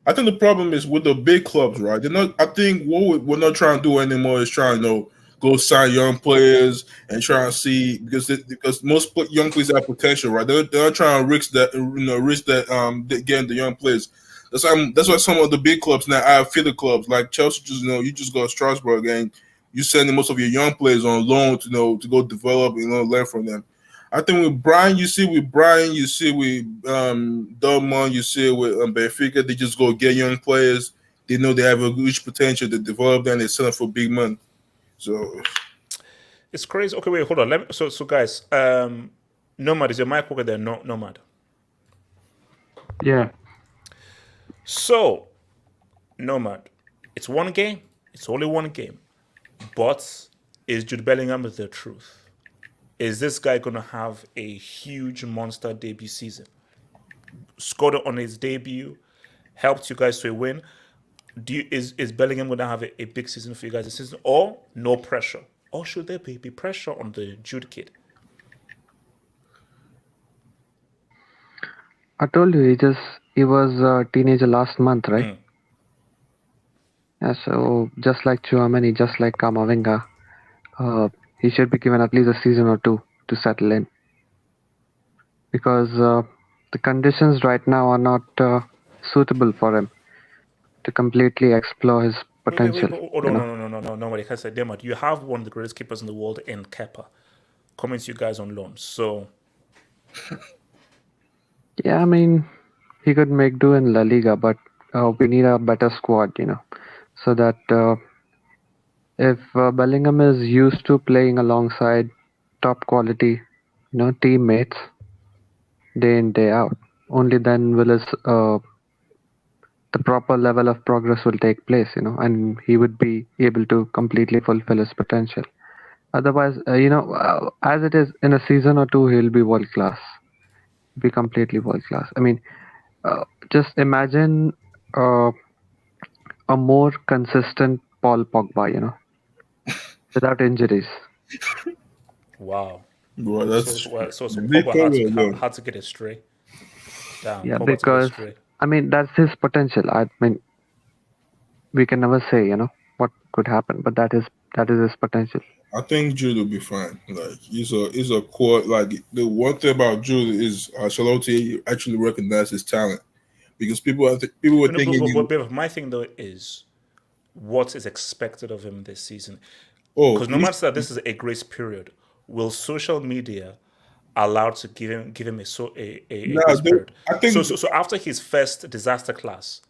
I think the problem is with the big clubs, right? They're not. I think what we're not trying to do anymore is trying to go sign young players and try and see because most young players have potential, right? They're not trying to risk that, getting the young players. That's why some of the big clubs now have feeder clubs like Chelsea. You just go to Strasbourg and you send most of your young players on loan to go develop and learn from them. I think with Brian, you see with Dortmund, you see with Benfica, they just go get young players. They know they have a huge potential to develop them. They sell them for big money. So it's crazy. Okay, wait, hold on. So guys, Nomad, is your mic over there? No, Nomad. Yeah. So, Nomad, it's one game. It's only one game. But is Jude Bellingham the truth? Is this guy going to have a huge monster debut season? Scored on his debut, helped you guys to a win. Is Bellingham going to have a big season for you guys this season, or no pressure? Or should there be pressure on the Jude kid? I told you he was a teenager last month, right? Yeah, so just like Chouameni, just like Kamavinga, he should be given at least a season or two to settle in. Because the conditions right now are not suitable for him to completely explore his potential. No. Nobody can say, Demad, you have one of the greatest keepers in the world in Kepa coming to you guys on loan. So, yeah, I mean, he could make do in La Liga, but we need a better squad, so that if Bellingham is used to playing alongside top quality, teammates day in, day out, only then will his the proper level of progress will take place, and he would be able to completely fulfill his potential. Otherwise, as it is, in a season or two, he'll be world class, be completely world class. I mean, just imagine a more consistent Paul Pogba, without injuries. Wow. Well, that's so Pogba had to get it straight. Damn, yeah, Pogba because I mean that's his potential. I mean, we can never say what could happen, but that is his potential. I think Jude will be fine. Like he's a core. Like the one thing about Jude is Charlotte actually recognized his talent because people were thinking. But my thing though is what is expected of him this season. Because no matter that this is a grace period, will social media allow to give him a grace period? I think so after his first disaster class,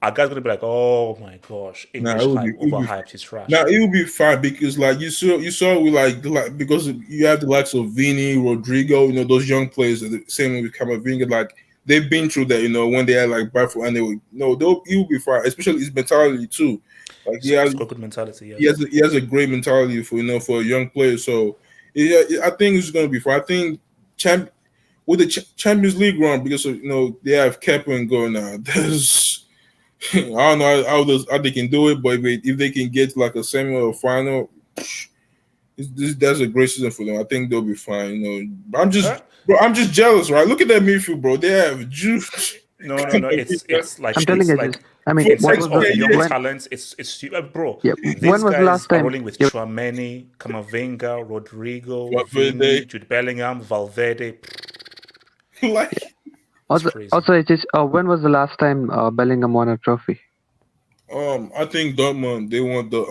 Our guy's gonna be like, oh my gosh, English hype, overhyped, he's trash. Now it will be fine because like you saw with like because you have the likes of Vini, Rodrigo, those young players, the same with Camavinga, like they've been through that, when they had like Bradford and they were he will be fine, especially his mentality too. Like he's got good mentality. Yeah, he has a great mentality for a young player. So yeah, I think it's gonna be fine. I think with the Champions League run, because they have Kepa going now. There's I don't know how they can do it, but if they can get like a semi or final, that's a great season for them. I think they'll be fine. I'm just jealous, right? Look at that midfield, bro. They have Jude. No. It's like I'm telling you, like I mean, in what terms was of the young when, talents, it's bro. yeah, These when was the guys last are time? rolling with Yeah, Tchouameni, Camavinga, Rodrigo, Valverde. Vini, Jude Bellingham, Valverde. Like also, when was the last time Bellingham won a trophy? I think Dortmund, they want the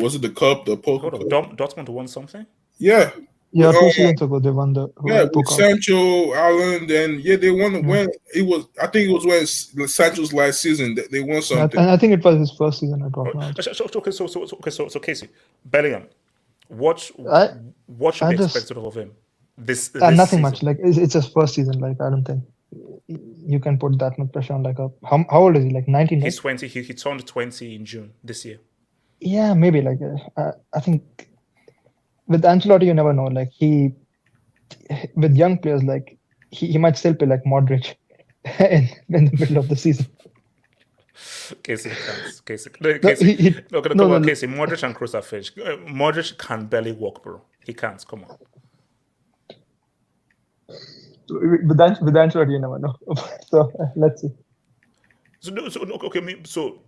was it the cup, the poker? Hold on, Dortmund won something? Yeah. Yeah, 2 seasons ago they won the with Sancho, Allen, and they won when it was. I think it was when Sancho's last season that they won something. And I think it was his first season at Dortmund. So Casey, Bellingham, what should be expected of him? This nothing season? much. Like it's his first season. Like I don't think you can put that much pressure on like a. How old is he? Like 19. He's 20. He turned 20 in June this year. Yeah, maybe like I think. With Ancelotti, you never know. Like with young players, like he might still play like Modric in the middle of the season. Casey can't. Casey, Casey, Modric and Kroos are finished. Modric can barely walk, bro. He can't. Come on. With Ancelotti, you never know. So let's see. So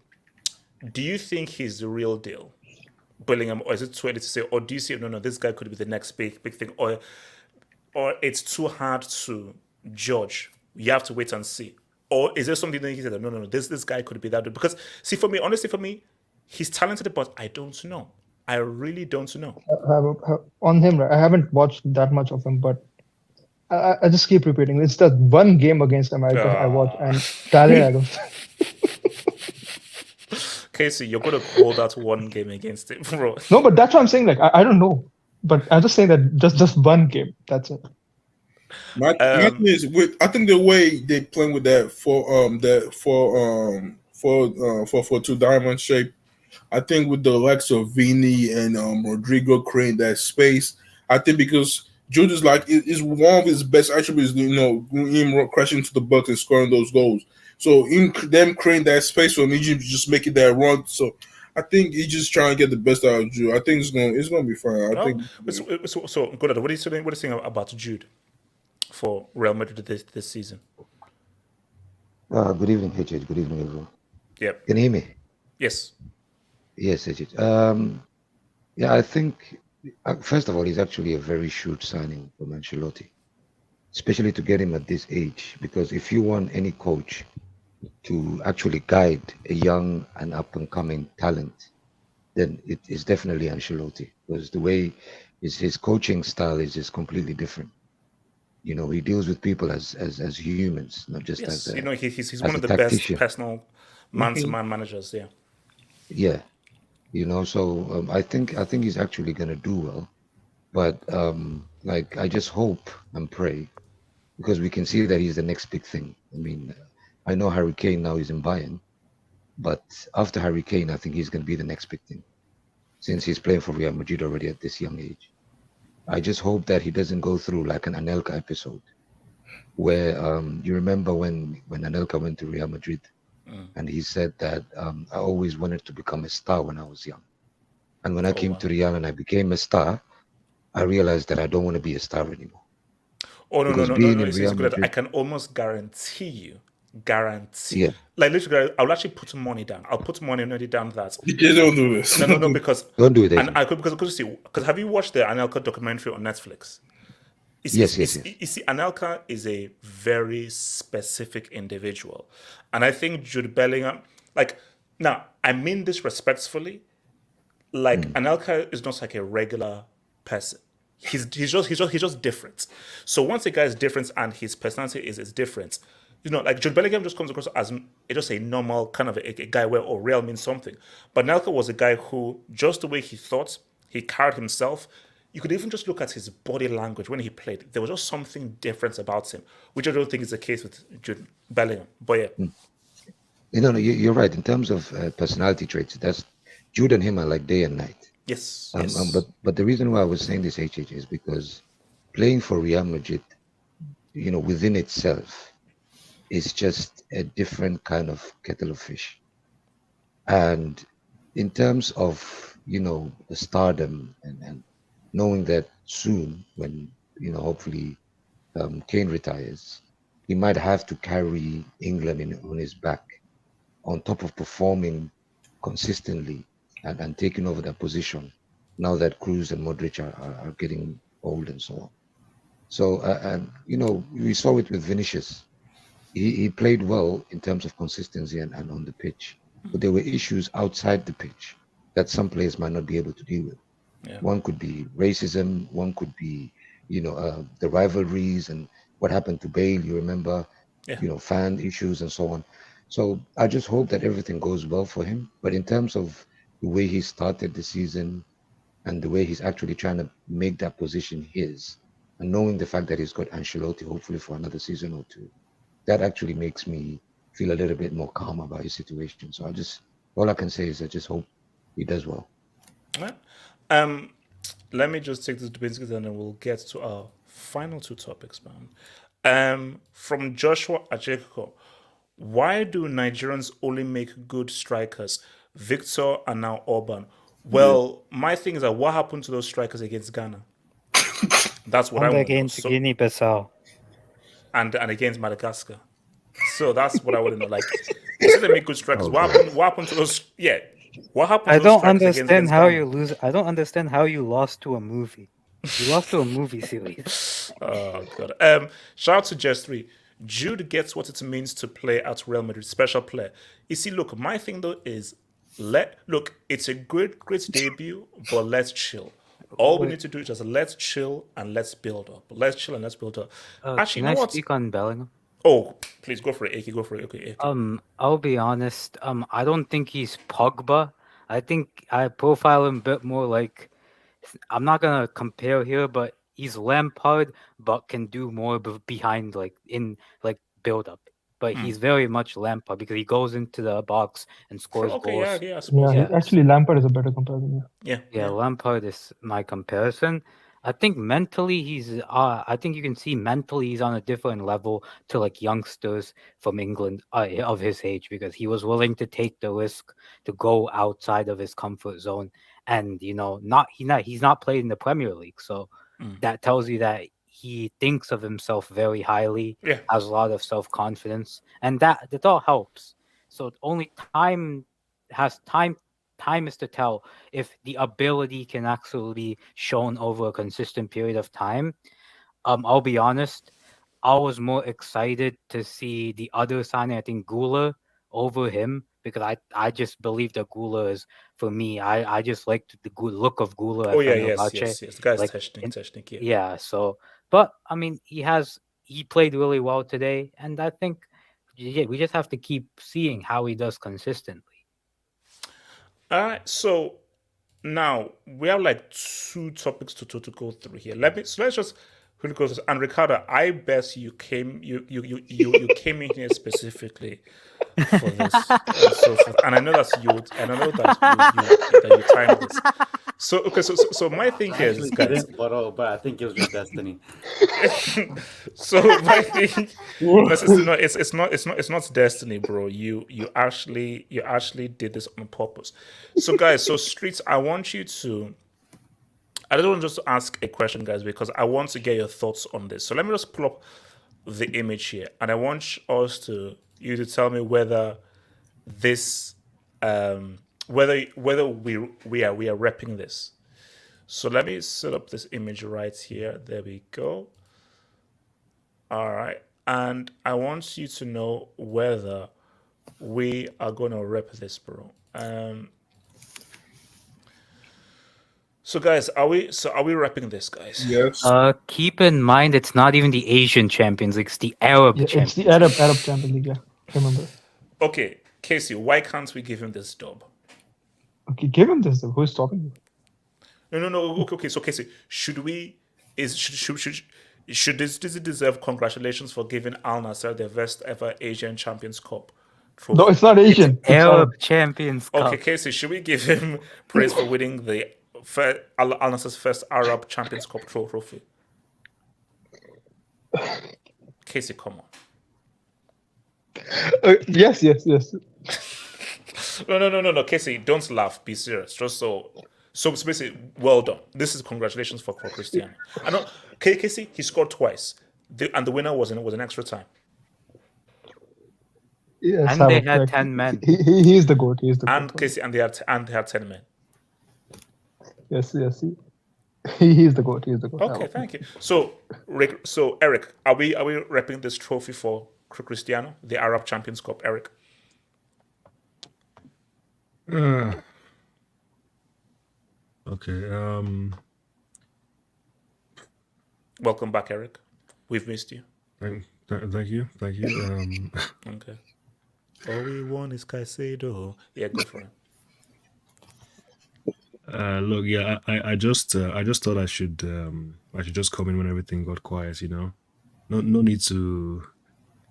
do you think he's the real deal? Bellingham, or is it too early to say, or do you say no, this guy could be the next big thing, or it's too hard to judge? You have to wait and see, or is there something that he said no, this guy could be that good? Because honestly, for me, he's talented, but I don't know. I really don't know. On him, right? I haven't watched that much of him, but I just keep repeating. It's that one game against America I watch, and talent I don't. Casey, you're gonna call that one game against him, bro. No, but that's what I'm saying. Like I don't know, but I'm just saying that just one game. That's it. My thing is I think the way they playing with that for two diamond shape. I think with the likes of Vini and Rodrigo creating that space. I think because Jude is is one of his best attributes. Him crashing to the box and scoring those goals. So in them creating that space for me, just making that run. So I think he's just trying to get the best out of Jude. I think it's gonna be fine. I think. So good. What are you saying about Jude for Real Madrid this season? Good evening, HH. Good evening, everyone. Yep. Can you hear me? Yes. Yes, HH. Yeah, I think first of all, he's actually a very shrewd signing from Ancelotti, especially to get him at this age. Because if you want any coach to actually guide a young and up-and-coming talent, then it is definitely Ancelotti, because the way his coaching style is just completely different. He deals with people as humans, not just as he's one of the best personal man-to-man managers. Yeah, so I think he's actually gonna do well, but I just hope and pray, because we can see that he's the next big thing. I mean, I know Harry Kane now is in Bayern, but after Harry Kane, I think he's going to be the next big thing, since he's playing for Real Madrid already at this young age. I just hope that he doesn't go through like an Anelka episode, where you remember when Anelka went to Real Madrid, and he said that I always wanted to become a star when I was young, and when I came to Real and I became a star, I realized that I don't want to be a star anymore. Oh no! It's good. I can almost guarantee you. Yeah. Like literally, I'll actually put money down. I'll put money down that. You don't do this. No, because don't do it. And I could because have you watched the Anelka documentary on Netflix? Yes. You see, Anelka is a very specific individual, and I think Jude Bellingham. Now, I mean this respectfully. Anelka is not like a regular person. He's just different. So once a guy is different and his personality is different, like Jude Bellingham just comes across as just a normal kind of a guy where Real means something. But Nelka was a guy who, just the way he thought, he carried himself. You could even just look at his body language when he played. There was just something different about him, which I don't think is the case with Jude Bellingham. But yeah. You're right. In terms of personality traits, that's Jude and him are like day and night. Yes. But the reason why I was saying this, HH, is because playing for Real Madrid, within itself, is just a different kind of kettle of fish. And in terms of the stardom and knowing that soon, when hopefully Kane retires, he might have to carry England on his back, on top of performing consistently and taking over that position. Now that Kroos and Modric are getting old and so on. So and we saw it with Vinicius. He played well in terms of consistency and on the pitch, but there were issues outside the pitch that some players might not be able to deal with. Yeah. One could be racism, one could be, the rivalries and what happened to Bale, you remember, fan issues and so on. So I just hope that everything goes well for him. But in terms of the way he started the season and the way he's actually trying to make that position his, and knowing the fact that he's got Ancelotti hopefully for another season or two, that actually makes me feel a little bit more calm about his situation. So all I can say is I just hope he does well. Let me just take this debate and then we'll get to our final two topics, man. From Joshua Ajeko, why do Nigerians only make good strikers? Victor and now Orban. Well, my thing is that what happened to those strikers against Ghana? That's what I want against to know. Guinea-Bissau. And against Madagascar. So that's what I want to know. Like, you said they make good strikers. What happened to those? Yeah. What happened to those strikers against how Ghana? you lose. I don't understand how you lost to a movie. You lost to a movie series. Oh, God. Shout out to Jess3. Jude gets what it means to play at Real Madrid. Special player. You see, look, my thing, though, is it's a great debut, but let's chill. All we need to do is just let's chill and let's build up. Let's chill and let's build up. Actually, Can you know I what? speak on Bellingham? Oh, please go for it, Aki. Go for it. Okay, Aki. I'll be honest. I don't think he's Pogba. I think I profile him a bit more like. I'm not gonna compare here, but he's Lampard, but can do more behind build up. But he's very much Lampard because he goes into the box and scores goals. I suppose. Yeah, actually, Lampard is a better comparison. Yeah, Lampard is my comparison. I think mentally he's. I think you can see mentally he's on a different level to like youngsters from England of his age because he was willing to take the risk to go outside of his comfort zone, and he's not played in the Premier League, so that tells you that he thinks of himself very highly, has a lot of self-confidence, and that all helps. So only time is to tell if the ability can actually be shown over a consistent period of time. I'll be honest, I was more excited to see the other signing, I think Gula, over him because I just believe that Gula is, for me, I just liked the good look of Gula. Oh, yeah, yes. The guy's testing. Yeah, so, but, I mean, he played really well today, and I think we just have to keep seeing how he does consistently. All right, so now we have like two topics to go through here. Let's just really go through. And Ricardo, I bet you came came in here specifically for this and so forth. And I know that you timed this. So okay, so my thing here is, guys, but I think it was just destiny. So my thing, it's not destiny, bro. You actually did this on purpose. So guys, Streets, I want you to. I don't want just to ask a question, guys, because I want to get your thoughts on this. So let me just pull up the image here, and I want you to tell me whether this, whether we are repping this. So let me set up this image right here. There we go. All right, and I want you to know whether we are going to rep this, bro. So guys, are we wrapping this, guys? Yes. Keep in mind, it's not even the Asian Champions League; it's the Arab Yeah, Champions. it's the Arab Champions League. Yeah, remember. Okay, Casey, why can't we give him this dub? Okay, give him this. Who's stopping you? No. Okay. So Casey, should it deserve congratulations for giving Al-Nassr their first ever Asian Champions Cup trophy? No, it's not Asian. It's Arab Champions Cup. Okay, Casey, should we give him praise for winning the Al-Nassr's first Arab Champions Cup trophy? Casey, come on. Yes. No, Casey, don't laugh. Be serious. Just so basically, well done. This is congratulations for Cristiano. I know, Casey, he scored twice, and the winner was in extra time. Yes, And they had 10 men. He's the goat. He's the goat. And Casey, and they had 10 men. Yes. He's the goat. He's the goat. Okay, thank you. So Eric, are we repping this trophy for Cristiano, the Arab Champions Cup, Eric? Okay. Welcome back, Eric. We've missed you. Thank you. Okay. All we want is Caicedo. Yeah, go for it. Look, yeah, I just thought I should just come in when everything got quiet. No need to.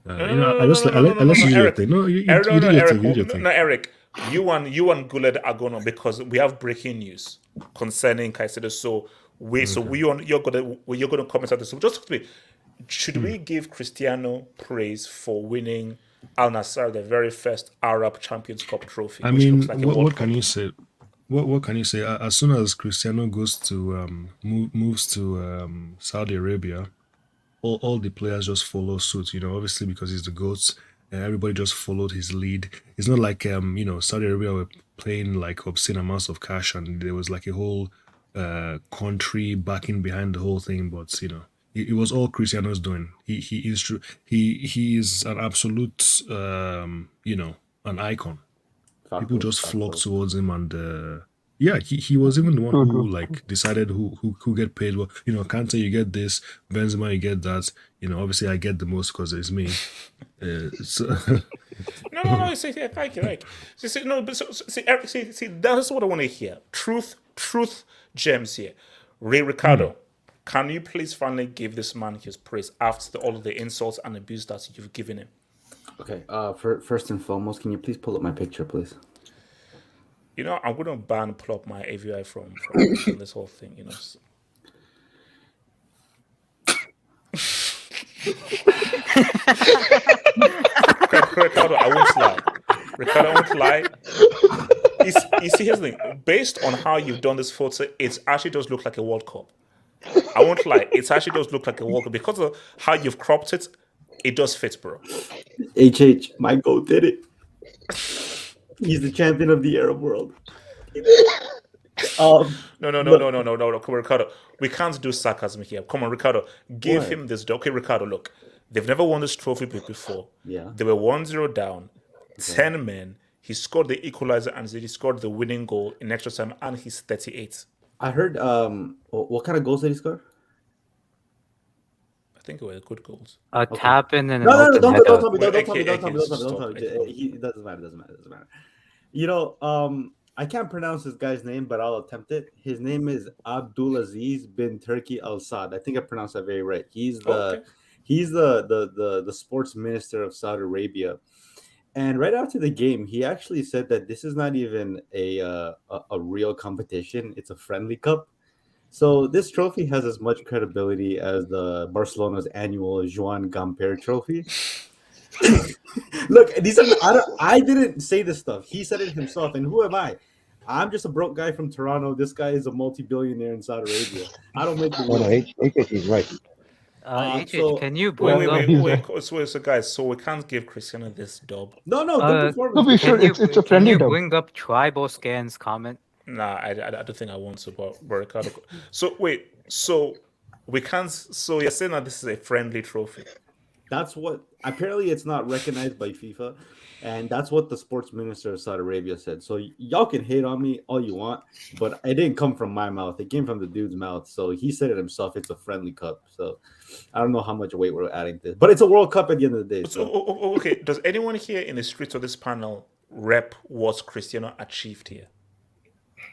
I let you do your thing. No, you do your thing. No, Eric, you and Guled are going on because we have breaking news concerning Caicedo. So you're gonna comment on this. So just to me, should we give Cristiano praise for winning Al-Nassr the very first Arab Champions Cup trophy? I mean, what can you say? What can you say? As soon as Cristiano goes to moves to Saudi Arabia, all the players just follow suit. Obviously because he's the GOAT, everybody just followed his lead. It's not like Saudi Arabia were playing like obscene amounts of cash and there was like a whole country backing behind the whole thing. But it was all Cristiano's doing. He is true. He is an absolute an icon. People just flocked towards him, and he was even the one who like decided who get paid. Well, Kante, you get this, Benzema, you get that. Obviously I get the most because it's me. No. See, thank you. Like, Eric, see, that's what I want to hear. Truth gems here. Ricardo, can you please finally give this man his praise after all of the insults and abuse that you've given him? Okay. First and foremost, can you please pull up my picture, please? I'm going to pull up my AVI from this whole thing. Ricardo, I won't lie. You see, here's the thing. Based on how you've done this photo, it actually does look like a World Cup. I won't lie. It actually does look like a World Cup because of how you've cropped it. It does fit, bro. My goat did it. He's the champion of the Arab world. No, Ricardo. We can't do sarcasm here. Come on, Ricardo. Give him this. Okay, Ricardo, look. They've never won this trophy before. Yeah. They were 1-0 down. 10 men. He scored the equalizer and he scored the winning goal in extra time, and he's 38. I heard. What kind of goals did he score? I think it were good goals. A tap in and no, an don't tell me. It doesn't matter. I can't pronounce this guy's name, but I'll attempt it. His name is Abdulaziz bin Turki Al Saad. I think I pronounced that very right. He's the sports minister of Saudi Arabia. And right after the game, he actually said that this is not even a real competition; it's a friendly cup. So this trophy has as much credibility as the Barcelona's annual Joan Gamper trophy. Look, I didn't say this stuff. He said it himself. And who am I? I'm just a broke guy from Toronto. This guy is a multi-billionaire in Saudi Arabia. I don't make the rules. He's right. Can you bring wait. So guys, so we can't give Cristiano this dub. No, good performance. No, we should. It's a friendly Can you dub. bring up Triboscan's comment? Nah, I don't think I want to, but Ricardo. So wait, so we can't. So you're saying that this is a friendly trophy? That's what apparently it's not recognized by FIFA, and that's what the sports minister of Saudi Arabia said. So y'all can hate on me all you want, but it didn't come from my mouth. It came from the dude's mouth. So he said it himself. It's a friendly cup. So I don't know how much weight we're adding to this, but it's a World Cup at the end of the day. So Okay, does anyone here in the streets of this panel rep what Cristiano achieved here?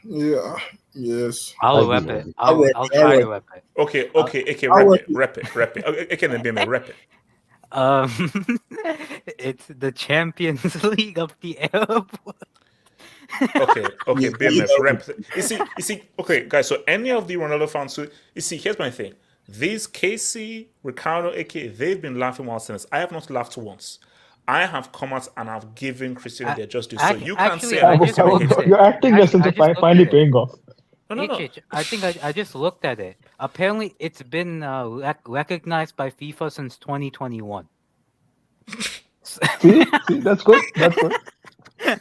Yeah. Yes. I'll rep it. I'll try to rep it. Okay, rep it. Okay, then BM, rep it. It's the Champions League of the Arab world. Okay, BMF rep. You see. Okay, guys. So any of the Ronaldo fans who here's my thing. These KC, Ricardo, aka, they've been laughing while since. I have not laughed once. I have come out and I've given Cristiano their justice. So you can't say you're acting as if it's finally paying off. No. I think I just looked at it. Apparently, it's been recognized by FIFA since 2021. See, that's good. That's good.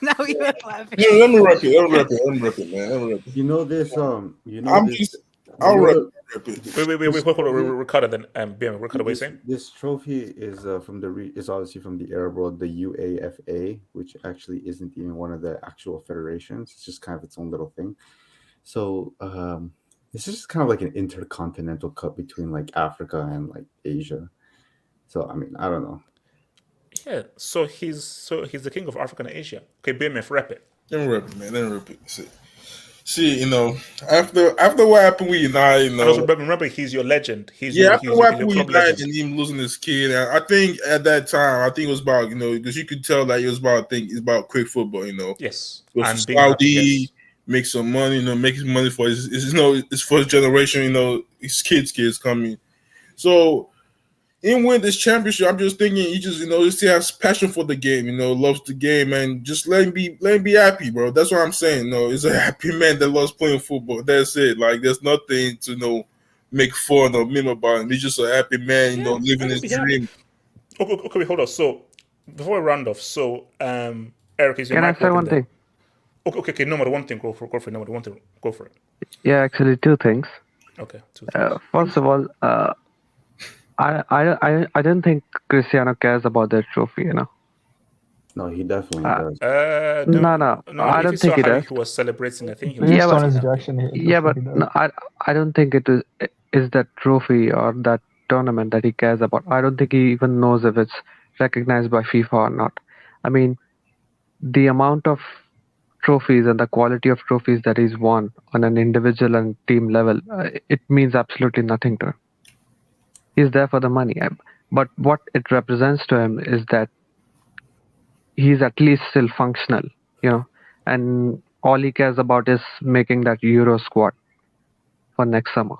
Now you're laughing. Yeah, let me rep it, man. You know this. I'll rep it. Wait, hold on, Ricardo. Then BM, Ricardo, what are you saying? This trophy is is obviously from the Arab world, the UEFA, which actually isn't even one of the actual federations. It's just kind of its own little thing. So this is just kind of like an intercontinental cup between like Africa and like Asia. So I mean, I don't know. Yeah. So he's the king of Africa and Asia. Okay, BMF, rep it. Let me rep it, man. Let me rep it. See, after what happened with United, And also remember, he's your legend. After what happened with United and him losing his kid, I think at that time, it was about, because you could tell that it was about, it's about quick football, Yes. And Saudi, make some money, make some money for his first generation, his kids coming. So, in winning this championship, I'm just thinking he just has passion for the game, loves the game, and just let him be happy, bro. That's what I'm saying. He's a happy man that loves playing football. That's it. Like there's nothing to make fun or meme about him. He's just a happy man, living his dream. Okay, hold on. So before we round off, Eric, is your Can I mic say working one there? thing? Okay. No matter one thing, go for it. No matter one thing, go for it. Yeah, actually, two things. Okay, two things. First of all, I don't think Cristiano cares about that trophy, No, he definitely does. No, I don't think he does. He was celebrating. I think he was. Based on his reaction, but no, I don't think it is that trophy or that tournament that he cares about. I don't think he even knows if it's recognized by FIFA or not. I mean, the amount of trophies and the quality of trophies that he's won on an individual and team level, it means absolutely nothing to him. He's there for the money. But what it represents to him is that he's at least still functional, and all he cares about is making that Euro squad for next summer.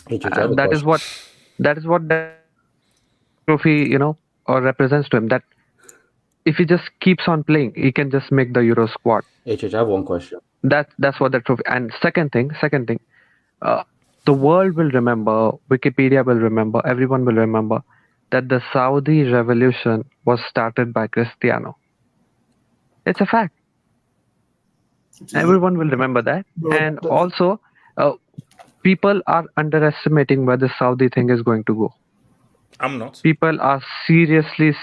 That is what that trophy, or represents to him. That if he just keeps on playing, he can just make the Euro squad. I have one question. That's what the trophy. And second thing, the world will remember, Wikipedia will remember, everyone will remember that the Saudi revolution was started by Cristiano. It's a fact. Everyone will remember that. And also, people are underestimating where the Saudi thing is going to go. I'm not. People are seriously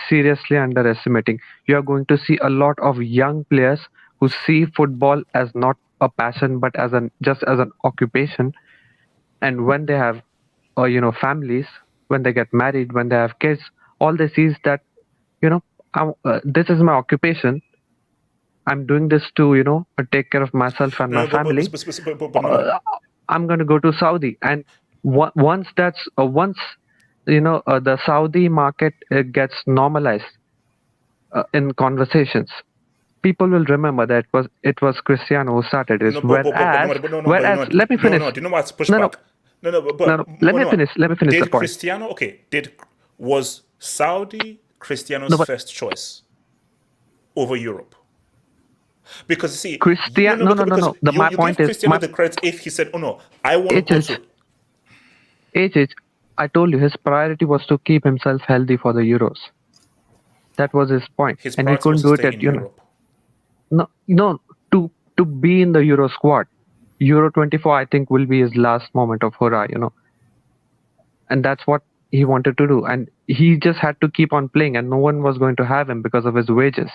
underestimating. You are going to see a lot of young players who see football as not a passion, but just as an occupation. And when they have, families, when they get married, when they have kids, all they see is that, this is my occupation. I'm doing this to, take care of myself and my family. I'm going to go to Saudi. And once the Saudi market gets normalized in conversations, people will remember that it was Cristiano who started it. Whereas, let me finish. No, do you know what's pushback? Let me finish the point. Cristiano, was Saudi Cristiano's first choice over Europe? Because see, Cristiano, no. My point is, Cristiano the credit if he said, "Oh no, I want to." I told you his priority was to keep himself healthy for the Euros. That was his point, and he couldn't do it at Europe. No, to be in the Euro squad. Euro 24, I think, will be his last moment of hurrah, and that's what he wanted to do, and he just had to keep on playing, and no one was going to have him because of his wages.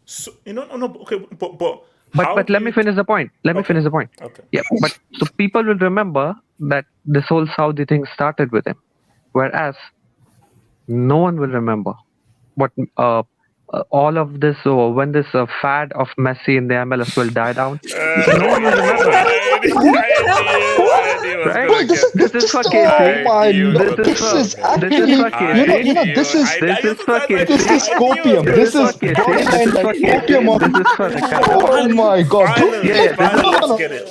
So, okay, but But let me finish the point. Let me finish the point. Okay. Yeah, but so people will remember that this whole Saudi thing started with him, whereas no one will remember what all of this, or when this fad of Messi in the MLS will die down. No one will remember. Right? Bro, this is for Casey. Oh my Lord. this is actually, this is for Casey. This is copium. This is borderline like opium of. Oh my God! Let's get it.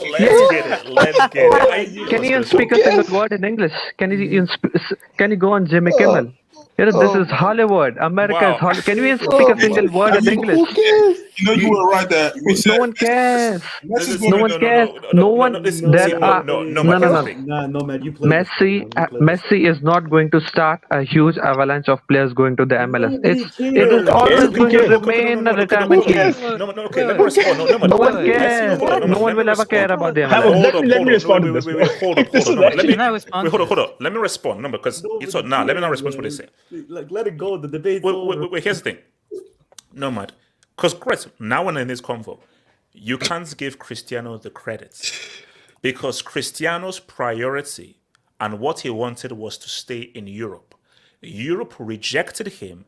Let's get it. Can you even speak a single word in English? Can you go on Jimmy Kimmel? This is Hollywood. America is Hollywood. Can you even speak a single word in English? Who cares? You were right there. No one cares. No one cares. No one. Messi is not going to start a huge avalanche of players going to the MLS. It is always going to remain a retirement league. Okay, let me respond. No one cares. No one will ever care about the MLS. Let me respond to this. Hold up. Let me respond. No, because it's not. Let me not respond to what they say. Like, let it go. The debate. Wait. Here's the thing. No, Matt. Because Chris, now and in this convo, you can't give Cristiano the credit because Cristiano's priority and what he wanted was to stay in Europe. Europe rejected him,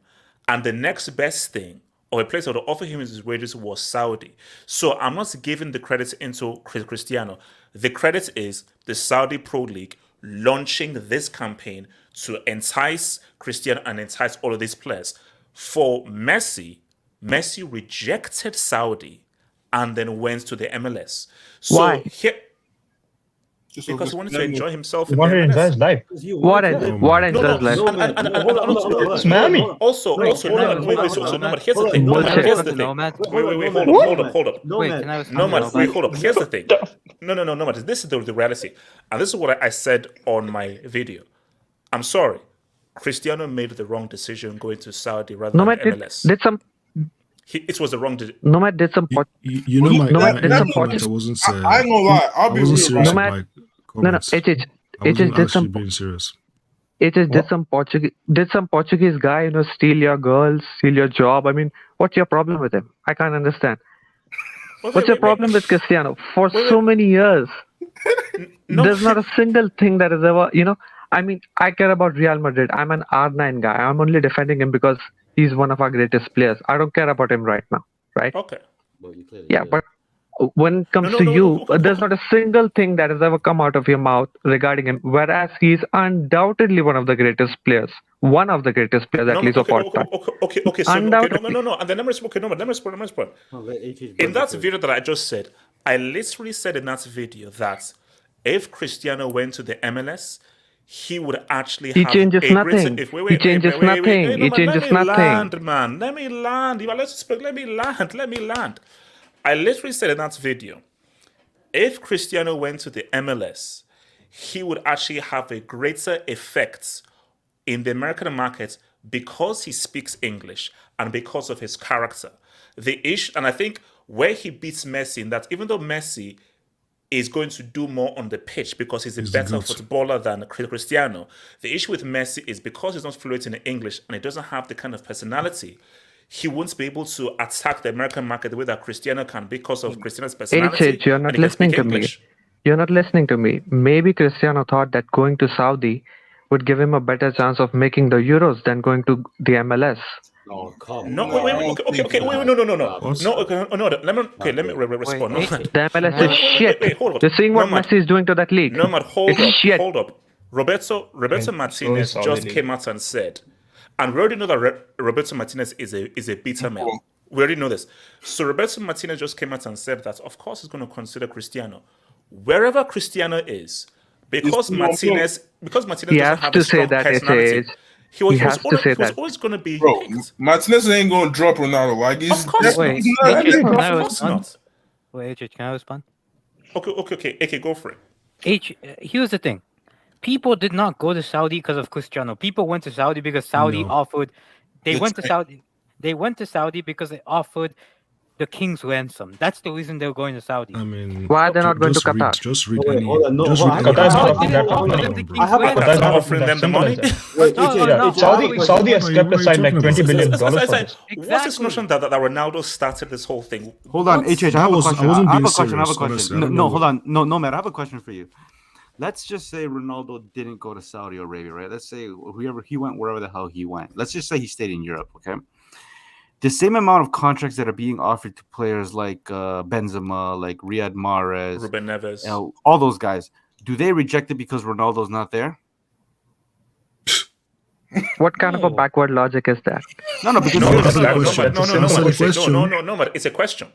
and the next best thing, or a place that would offer him his wages, was Saudi. So I'm not giving the credit into Cristiano. The credit is the Saudi Pro League launching this campaign to entice Cristiano and entice all of these players. For Messi rejected Saudi and then went to the MLS. So why? Because he wanted to enjoy himself. He wanted to enjoy his life. What enjoy his life? It's Miami. Also, here's the thing. Hold up. Here's the thing. No, this is the reality. And this is what I said on my video. I'm sorry. Cristiano made the wrong decision going to Saudi rather than MLS. It was the wrong decision. Nomad did some. You know, my comment, I wasn't saying. I ain't gonna lie. I'll be real. Serious Nomad, it did some. Being serious. Did some Portuguese guy, steal your girls, steal your job? I mean, what's your problem with him? I can't understand. What's your problem with Cristiano? For so many years, there's not a single thing that is ever, I mean, I care about Real Madrid. I'm an R9 guy. I'm only defending him because he's one of our greatest players. I don't care about him right now, right? Okay. Yeah, but when it comes to you, there's not a single thing that has ever come out of your mouth regarding him, whereas he's undoubtedly one of the greatest players. One of the greatest players, at least of all time. Okay. So, no. And then let me respond. In that video that I just said, I literally said in that video that if Cristiano went to the MLS, he would actually have changes nothing. He changes nothing. He changes nothing. Let me land. Let me land. I literally said in that video, if Cristiano went to the MLS, he would actually have a greater effect in the American market because he speaks English and because of his character. The issue, and I think where he beats Messi in that, even though Messi is going to do more on the pitch because he's a better footballer than Cristiano. The issue with Messi is because he's not fluent in English and he doesn't have the kind of personality, he won't be able to attack the American market the way that Cristiano can because of Cristiano's personality. You're not listening to me. You're not listening to me. Maybe Cristiano thought that going to Saudi would give him a better chance of making the Euros than going to the MLS. Oh, come no, on. Wait, no. Let me respond. The MLS is shit. You're seeing what Messi is doing to that league. No, man, hold up. Roberto Martinez just came out and said, and we already know that Roberto Martinez is a beta male. We already know this. So Roberto Martinez just came out and said that, of course, he's going to consider Cristiano. Wherever Cristiano is, because Martinez doesn't have a strong personality. He was always going to be picked. Martinez ain't going to drop Ronaldo. Like, of course not. Wait, can I respond? Okay. AK, go for it. Here's the thing. People did not go to Saudi because of Cristiano. People went to Saudi because Saudi offered. They went to Saudi because they offered the king's ransom. That's the reason they're going to Saudi. I mean, Why are they not going to Qatar? Just read Wait, any. hold on, no, Just hold read on, any. Qatar is not article. offering that Hold on, money. the I king's have a ransom. Qatar is not offering them the simple money. as that. Wait, No, AJ, no, AJ, Saudi has What kept are you aside like talking $20 about? billion What's for this. this notion that Ronaldo started this whole thing? Hold on, What? HH, I have a question. I wasn't I have being a question. I have a serious, question. honestly. I No, don't no, know hold what- on. No, man, I have a question for you. Let's just say Ronaldo didn't go to Saudi Arabia, right? Let's say whoever he went, wherever the hell he went. Let's just say he stayed in Europe, okay? The same amount of contracts that are being offered to players like Benzema, like Riyad Mahrez, Ruben Neves, all those guys, do they reject it because Ronaldo's not there? What kind of a backward logic is that? No, because no, Answer the no, question. no, Answer the question. no, but it's a question.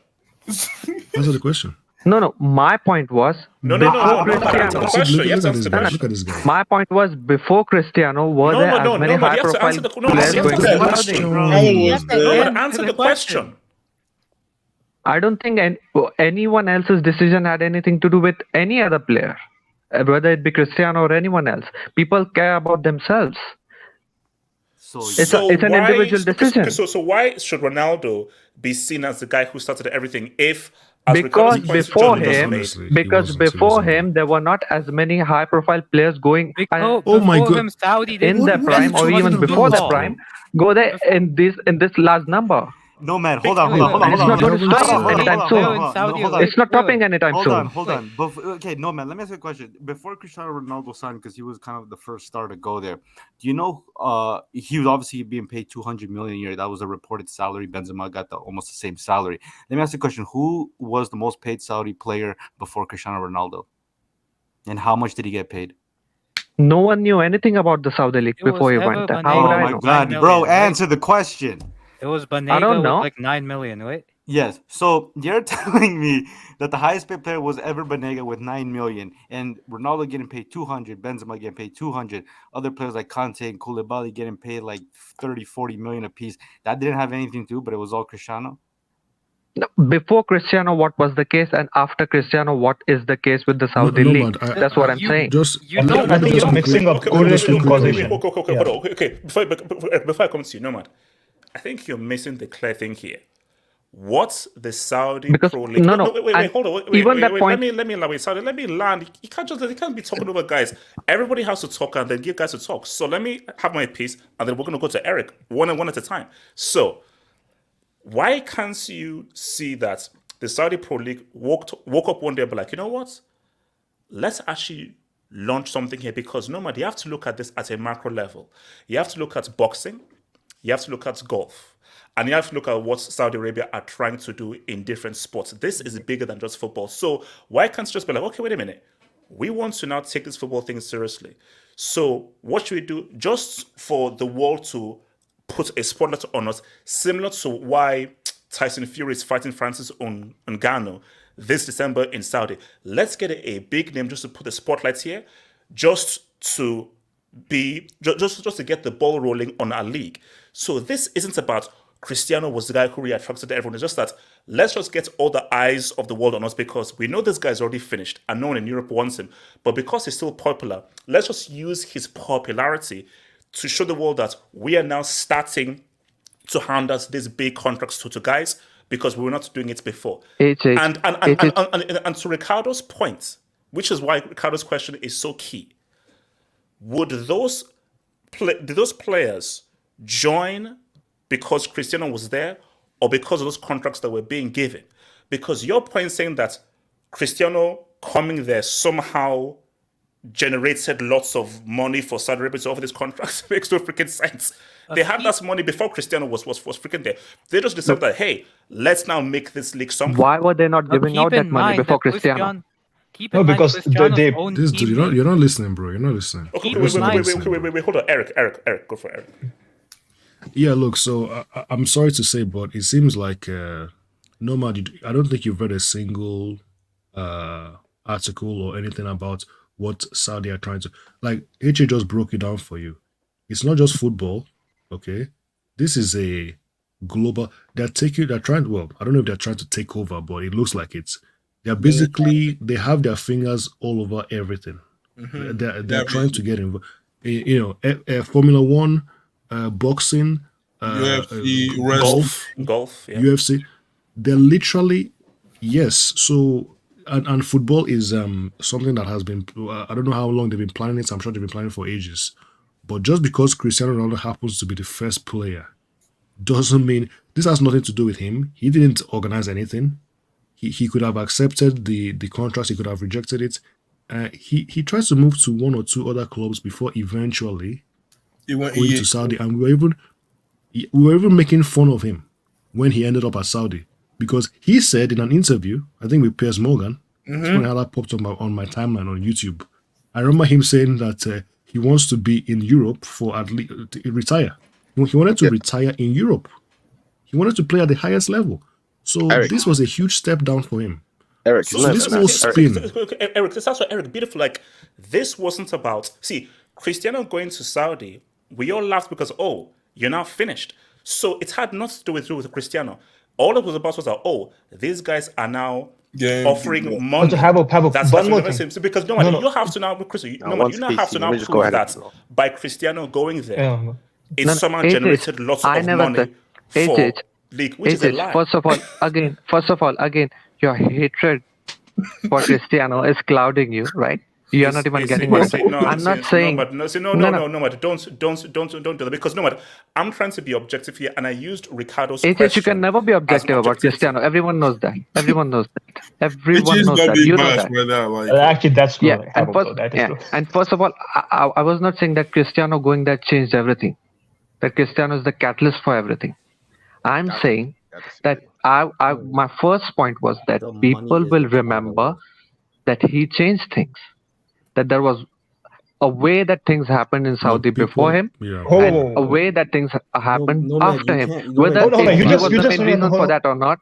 Answer the question. No. My point was No, before but answer the question. You have to answer the question. Look at this guy. My point was before Cristiano, were there as many but you have to high-profile answer the players going to question. Saudi? Answer the question. I don't think anyone else's decision had anything to do with any other player, whether it be Cristiano or anyone else. People care about themselves. It's an individual decision. So why should Ronaldo be seen as the guy who started everything if? Because before him, there were not as many high-profile players going Oh my God. in their prime or even before their prime. Go there in this large number. No, man, hold on. It's not going to stop anytime soon. It's not stopping anytime soon. Hold on. Okay, no, man, let me ask you a question. Before Cristiano Ronaldo signed, because he was kind of the first star to go there, do you know he was obviously being paid $200 million a year? That was a reported salary. Benzema got almost the same salary. Let me ask you a question. Who was the most paid Saudi player before Cristiano Ronaldo? And how much did he get paid? No one knew anything about the Saudi League before he went there. How would I know? Oh, my God, bro, answer the question. It was Banega I don't know. with like 9 million, right? Yes. So you're telling me that the highest paid player was ever Banega with 9 million, and Ronaldo getting paid 200, Benzema getting paid 200, other players like Kante and Koulibaly getting paid like 30, 40 million apiece. That didn't have anything to do, but it was all Cristiano. Before Cristiano, what was the case, and after Cristiano, what is the case with the Saudi League? That's what I'm saying. I think you're mixing up correlation and causation. Okay. Before I come to you, Nomad, I think you're missing the clear thing here. What's the Saudi Pro League? Wait, hold on. Let me land. Saudi, let me land. You can't be talking over guys. Everybody has to talk and then give guys to talk. So let me have my piece, and then we're going to go to Eric one at a time. So why can't you see that the Saudi Pro League woke up one day and be like, you know what? Let's actually launch something here, because normally you have to look at this at a macro level. You have to look at boxing. You have to look at golf. And you have to look at what Saudi Arabia are trying to do in different sports. This is bigger than just football. So why can't you just be like, okay, wait a minute. We want to now take this football thing seriously. So what should we do? Just for the world to put a spotlight on us, similar to why Tyson Fury is fighting Francis Ngannou this December in Saudi. Let's get a big name just to put the spotlight here, just to get the ball rolling on our league. So this isn't about Cristiano was the guy who really attracted everyone. It's just that let's just get all the eyes of the world on us, because we know this guy's already finished and no one in Europe wants him. But because he's still popular, let's just use his popularity to show the world that we are now starting to hand us these big contracts to guys, because we were not doing it before. And to Ricardo's point, which is why Ricardo's question is so key, did those players join because Cristiano was there, or because of those contracts that were being given? Because your point saying that Cristiano coming there somehow generated lots of money for Saudi Arabia to offer these contracts makes no freaking sense. They had that money before Cristiano was freaking there. They just decided that, hey, let's now make this league something. Why were they not giving out that money before Cristiano? No, because they You're not listening, bro. You're not listening. Okay, wait, hold on. Eric, go for Eric. Yeah, look, so I'm sorry to say, but it seems like Nomad, I don't think you've read a single article or anything about what Saudi are trying to, like, HA just broke it down for you. It's not just football, okay? This is a global, they're trying, well, I don't know if they're trying to take over, but it looks like they're basically, they have their fingers all over everything. Mm-hmm. They're trying to get involved. Formula One, boxing, UFC, golf, yeah. UFC. They're literally, yes. So, and football is something that has been, I don't know how long they've been planning it. I'm sure they've been planning for ages. But just because Cristiano Ronaldo happens to be the first player doesn't mean this has nothing to do with him. He didn't organize anything. He could have accepted the contract. He could have rejected it. He tries to move to one or two other clubs before eventually going to Saudi, and we were even making fun of him when he ended up at Saudi, because he said in an interview, I think with Piers Morgan, it's funny how that popped up on my timeline on YouTube. I remember him saying that he wants to be in Europe for at least retire. He wanted to retire in Europe. He wanted to play at the highest level. So this was a huge step down for him. Eric, so this whole spin. Eric, this is also Eric, beautiful. Like, this wasn't about. See, Cristiano going to Saudi, we all laughed because, oh, you're now finished. So it had nothing to do with Cristiano. All it was about was that, these guys are now offering money. That's one more thing. Because you have to now, Chris, you now have to now prove that by Cristiano going there, it somehow generated lots of money for league, which is a lie. First of all, again, your hatred for Cristiano is clouding you, right? You're not even getting what I'm not saying. No, don't do that, because I'm trying to be objective here, and I used Ricardo's question. You can never be objective about Cristiano. Everyone knows that. Everyone knows that. You know that. Actually, that's true. Yeah, and first of all, I was not saying that Cristiano going there changed everything. That Cristiano is the catalyst for everything. I'm saying that my first point was that people will remember that he changed things. That there was a way that things happened in Saudi before him, and a way that things happened after him. Whether he was the main reason for that or not,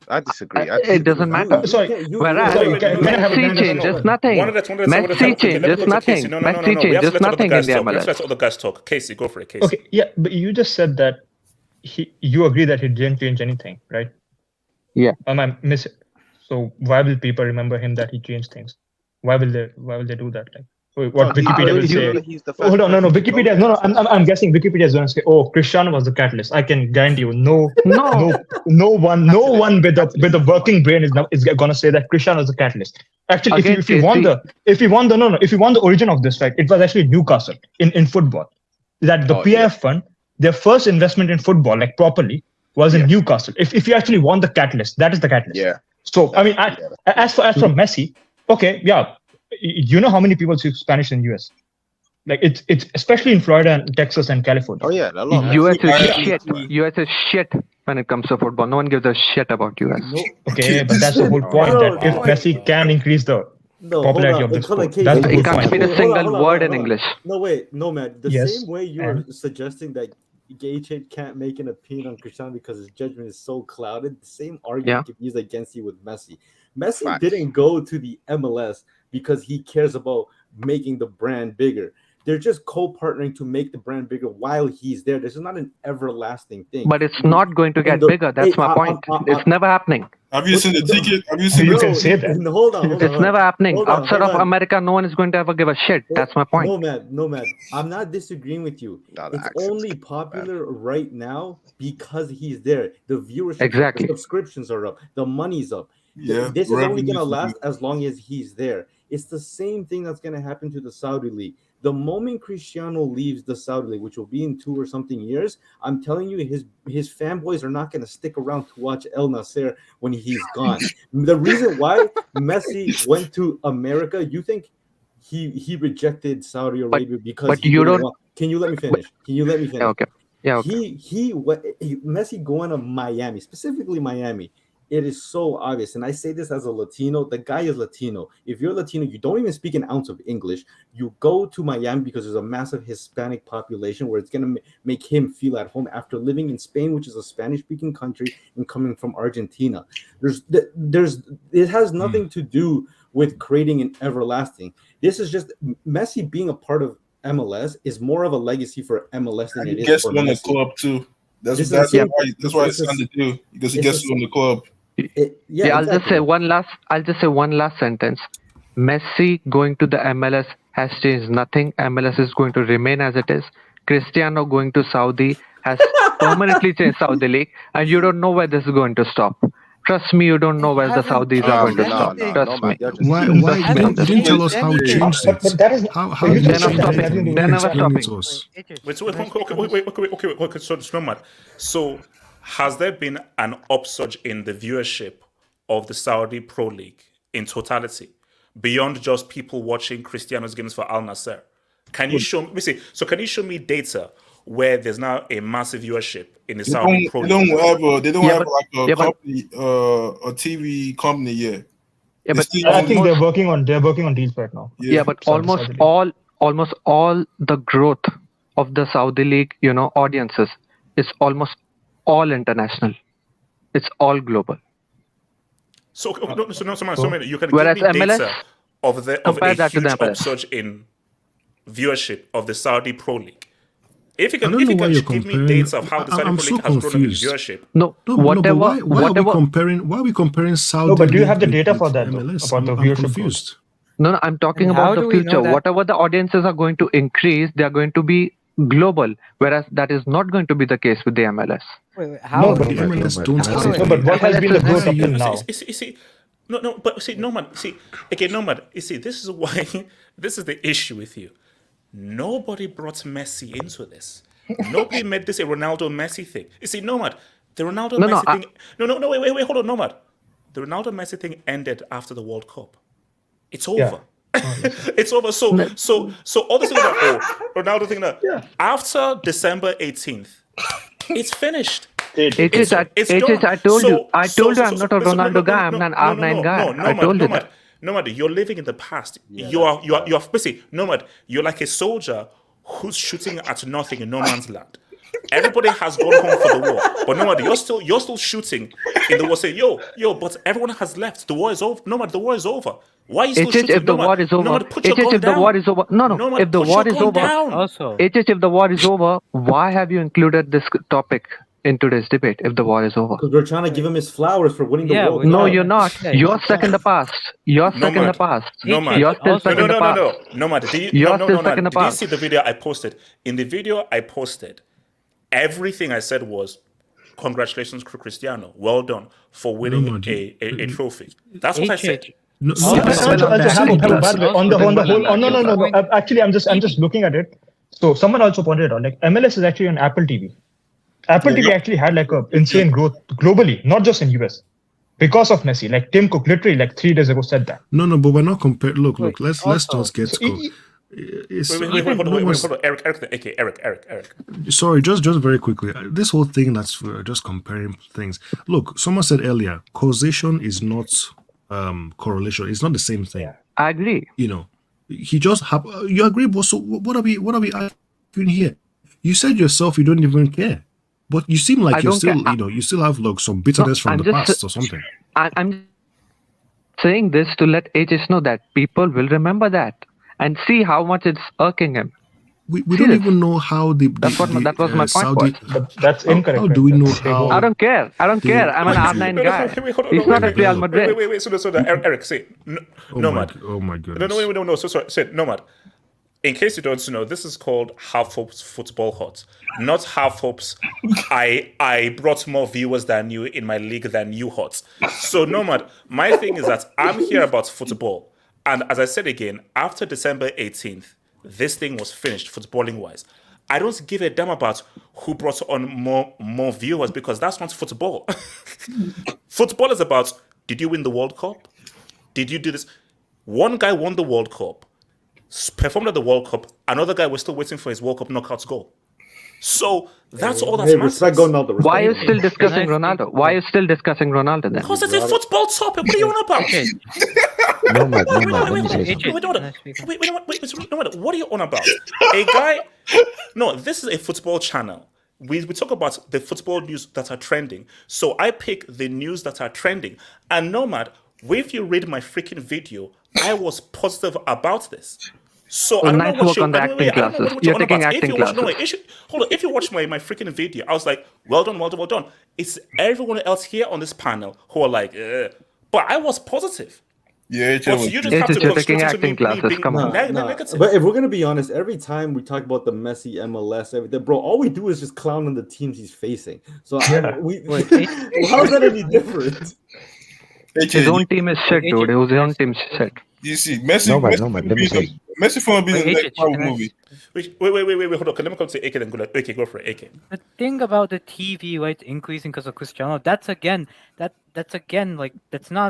I disagree. It doesn't matter. Whereas Messi changes nothing. Messi changes nothing. Messi changes nothing in the MLS. Let's let other guys talk. Casey, go for it, Casey. Okay, yeah, but you just said that you agree that he didn't change anything, right? Yeah. So why will people remember him that he changed things? Why will they do that? Like, what Wikipedia will say? Hold on, no. Wikipedia, no. I'm guessing Wikipedia is going to say, "Oh, Cristiano was the catalyst." I can guarantee you, no one with a working brain is going to say that Cristiano is the catalyst. Actually, if you want the origin of this, right, it was actually Newcastle in football. That the PIF fund, their first investment in football, like properly, was in Newcastle. If you actually want the catalyst, that is the catalyst. Yeah. So I mean, as for Messi. Okay, yeah. You know how many people speak Spanish in US? Like it's especially in Florida and Texas and California. Oh yeah, a lot. US is shit. US is shit when it comes to football. No one gives a shit about US. Okay, but that's the whole point. That if Messi can increase the popularity of the sport, that's the whole point. It can't be a single word in English. No, wait, no, man. The same way you're suggesting that Gage can't make an opinion on Cristiano because his judgment is so clouded, the same argument can be used against you with Messi. Messi didn't go to the MLS because he cares about making the brand bigger. They're just co-partnering to make the brand bigger while he's there. This is not an everlasting thing. But it's not going to get bigger. That's my point. It's never happening. Have you seen the ticket? Have you seen the ticket? Hold on. It's never happening. Outside of America, no one is going to ever give a shit. That's my point. No, man. I'm not disagreeing with you. It's only popular right now because he's there. The viewership, the subscriptions are up. The money's up. Yeah, this is only going to last as long as he's there. It's the same thing that's going to happen to the Saudi League. The moment Cristiano leaves the Saudi League, which will be in 2 or something years, I'm telling you, his fanboys are not going to stick around to watch Al-Nassr when he's gone. The reason why Messi went to America, you think he rejected Saudi Arabia because he don't. Can you let me finish? Okay. Yeah. Okay. Messi going to Miami, specifically Miami. It is so obvious, and I say this as a Latino. The guy is Latino. If you're Latino, you don't even speak an ounce of English. You go to Miami because there's a massive Hispanic population where it's going to make him feel at home after living in Spain, which is a Spanish-speaking country, and coming from Argentina. It has nothing to do with creating an everlasting. This is just Messi being a part of MLS is more of a legacy for MLS than it is for Messi. The club too. That's why it's fun to do because he gets on the club. I'll just say one last sentence. Messi going to the MLS has changed nothing. MLS is going to remain as it is. Cristiano going to Saudi has permanently changed Saudi League, and you don't know where this is going to stop. Trust me, you don't know where the Saudis are going to stop. Trust me. Why you didn't tell us how it changed it? But that is How you did it just change said anything? You nothing to didn't do with explain that. it to us. Wait. So Nomad. So has there been an upsurge in the viewership of the Saudi Pro League in totality, beyond just people watching Cristiano's games for Al-Nassr? Can you show me? Can you show me data where there's now a massive viewership in the Saudi Pro League? They don't have like a company, a TV company yet. Yeah, but I think they're working on deals right now. Yeah, but almost all the growth of the Saudi League, audiences is almost all international. It's all global. So you can Whereas give me MLS, data of a huge upsurge in viewership of the Saudi Pro League. If you can give me data of how the Saudi Pro League has grown in viewership. Why are we comparing Saudi? No, but do you have the League data with for that MLS? about the I'm viewership confused. No, I'm talking And how about the do we know future. that? Whatever the audiences are going to increase, they are going to be global. Whereas that is not going to be the case with the MLS. Wait, how? But the MLS don't have No, but what has been the growth up till now? Nomad. You see, this is why this is the issue with you. Nobody brought Messi into this. Nobody made this a Ronaldo Messi thing. You see, Nomad, the Ronaldo Messi thing. No, wait, hold on, Nomad. The Ronaldo Messi thing ended after the World Cup. It's over. Yeah. It's over. So all this thing about Ronaldo thing that after December 18th, it's finished. I told you I'm not a Ronaldo guy. I'm an R9 guy. I told you that. Nomad, you're living in the past. You're busy. Nomad, you're like a soldier who's shooting at nothing in no man's land. Everybody has gone home for the war, but Nomad, you're still shooting in the war. Say, yo, but everyone has left. The war is over. Nomad, the war is over. Why are you still shooting? If the war is over, Nomad, put your gun if the down. war is over, Nomad, if the put war your is gun over, down. Also, if the war is over, why have you included this topic in today's debate? If the war is over, Because we're trying to give him his flowers for winning the World Cup. No, you're not. You're stuck in the past. You're stuck in the past. Nomad. You're still stuck in the past. Nomad, You're still stuck in the did you past. see the video I posted? In the video I posted, everything I said was, congratulations, Cristiano. Well done for winning a trophy. That's what I said. No, Actually, I'm just looking at it. So someone also pointed out, like MLS is actually on Apple TV. Apple TV actually had like a insane growth globally, not just in US, because of Messi. Like Tim Cook literally like 3 days ago said that. No, but we're not comparing. Look, let's just get go. Wait, hold on, Eric. Sorry, just very quickly. This whole thing that's just comparing things. Look, someone said earlier, causation is not correlation. It's not the same thing. I agree. He just you agree, but so what are we arguing here? You said yourself you don't even care, but you seem like you're still you still have like some bitterness from the past or something. I'm saying this to let HS know that people will remember that and see how much it's irking him. We don't even know how that was my Saudi. point. That's incorrect. How do we know how? I don't care. I'm an R9 guy. He's not at Real Madrid. Wait. So Eric, say Nomad. Oh my goodness. No. So sorry. Say Nomad. In case you don't know, this is called Half Hopes Football Hot, not Half Hopes. I brought more viewers than you in my league than you hot. So Nomad, my thing is that I'm here about football, and as I said again, after December 18th. This thing was finished, footballing wise. I don't give a damn about who brought on more viewers because that's not football. Football is about, did you win the World Cup? Did you do this? One guy won the World Cup, performed at the World Cup. Another guy was still waiting for his World Cup knockouts goal. So that's all that matters. Why are you still discussing Ronaldo? Why are you still discussing Ronaldo then? Because it's a football topic. What are you on about? Wait, what are you on about? A guy... No, this is a football channel. We talk about the football news that are trending. So I pick the news that are trending. And Nomad, if you read my freaking video, I was positive about this. So I don't know what on the acting classes. You're taking acting classes. Hold on. If you watch my freaking video, I was like, well done. It's everyone else here on this panel who are like, but I was positive. Yeah, But you just have to you're taking construct it to acting classes. being Come on. negative. But if we're gonna be honest, every time we talk about the Messi MLS, everything, bro, all we do is just clown on the teams he's facing. So how's that any different? His own team is shit, dude. His own team is shit. You see, Messi. No, man. Let me say. Messi for being the next Marvel movie. Wait, hold on. Okay, let me come to AK then go. Okay, go for it, AK. The thing about the TV rights increasing because of Cristiano, that's not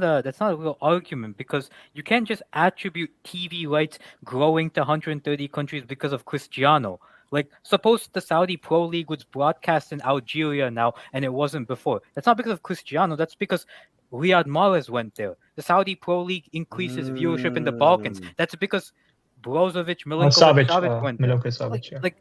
a real argument, because you can't just attribute TV rights growing to 130 countries because of Cristiano. Like, suppose the Saudi Pro League was broadcast in Algeria now and it wasn't before. That's not because of Cristiano. That's because Riyad Mahrez went there. The Saudi Pro League increases viewership in the Balkans. That's because Brozovic, Milinkovic went there. Like,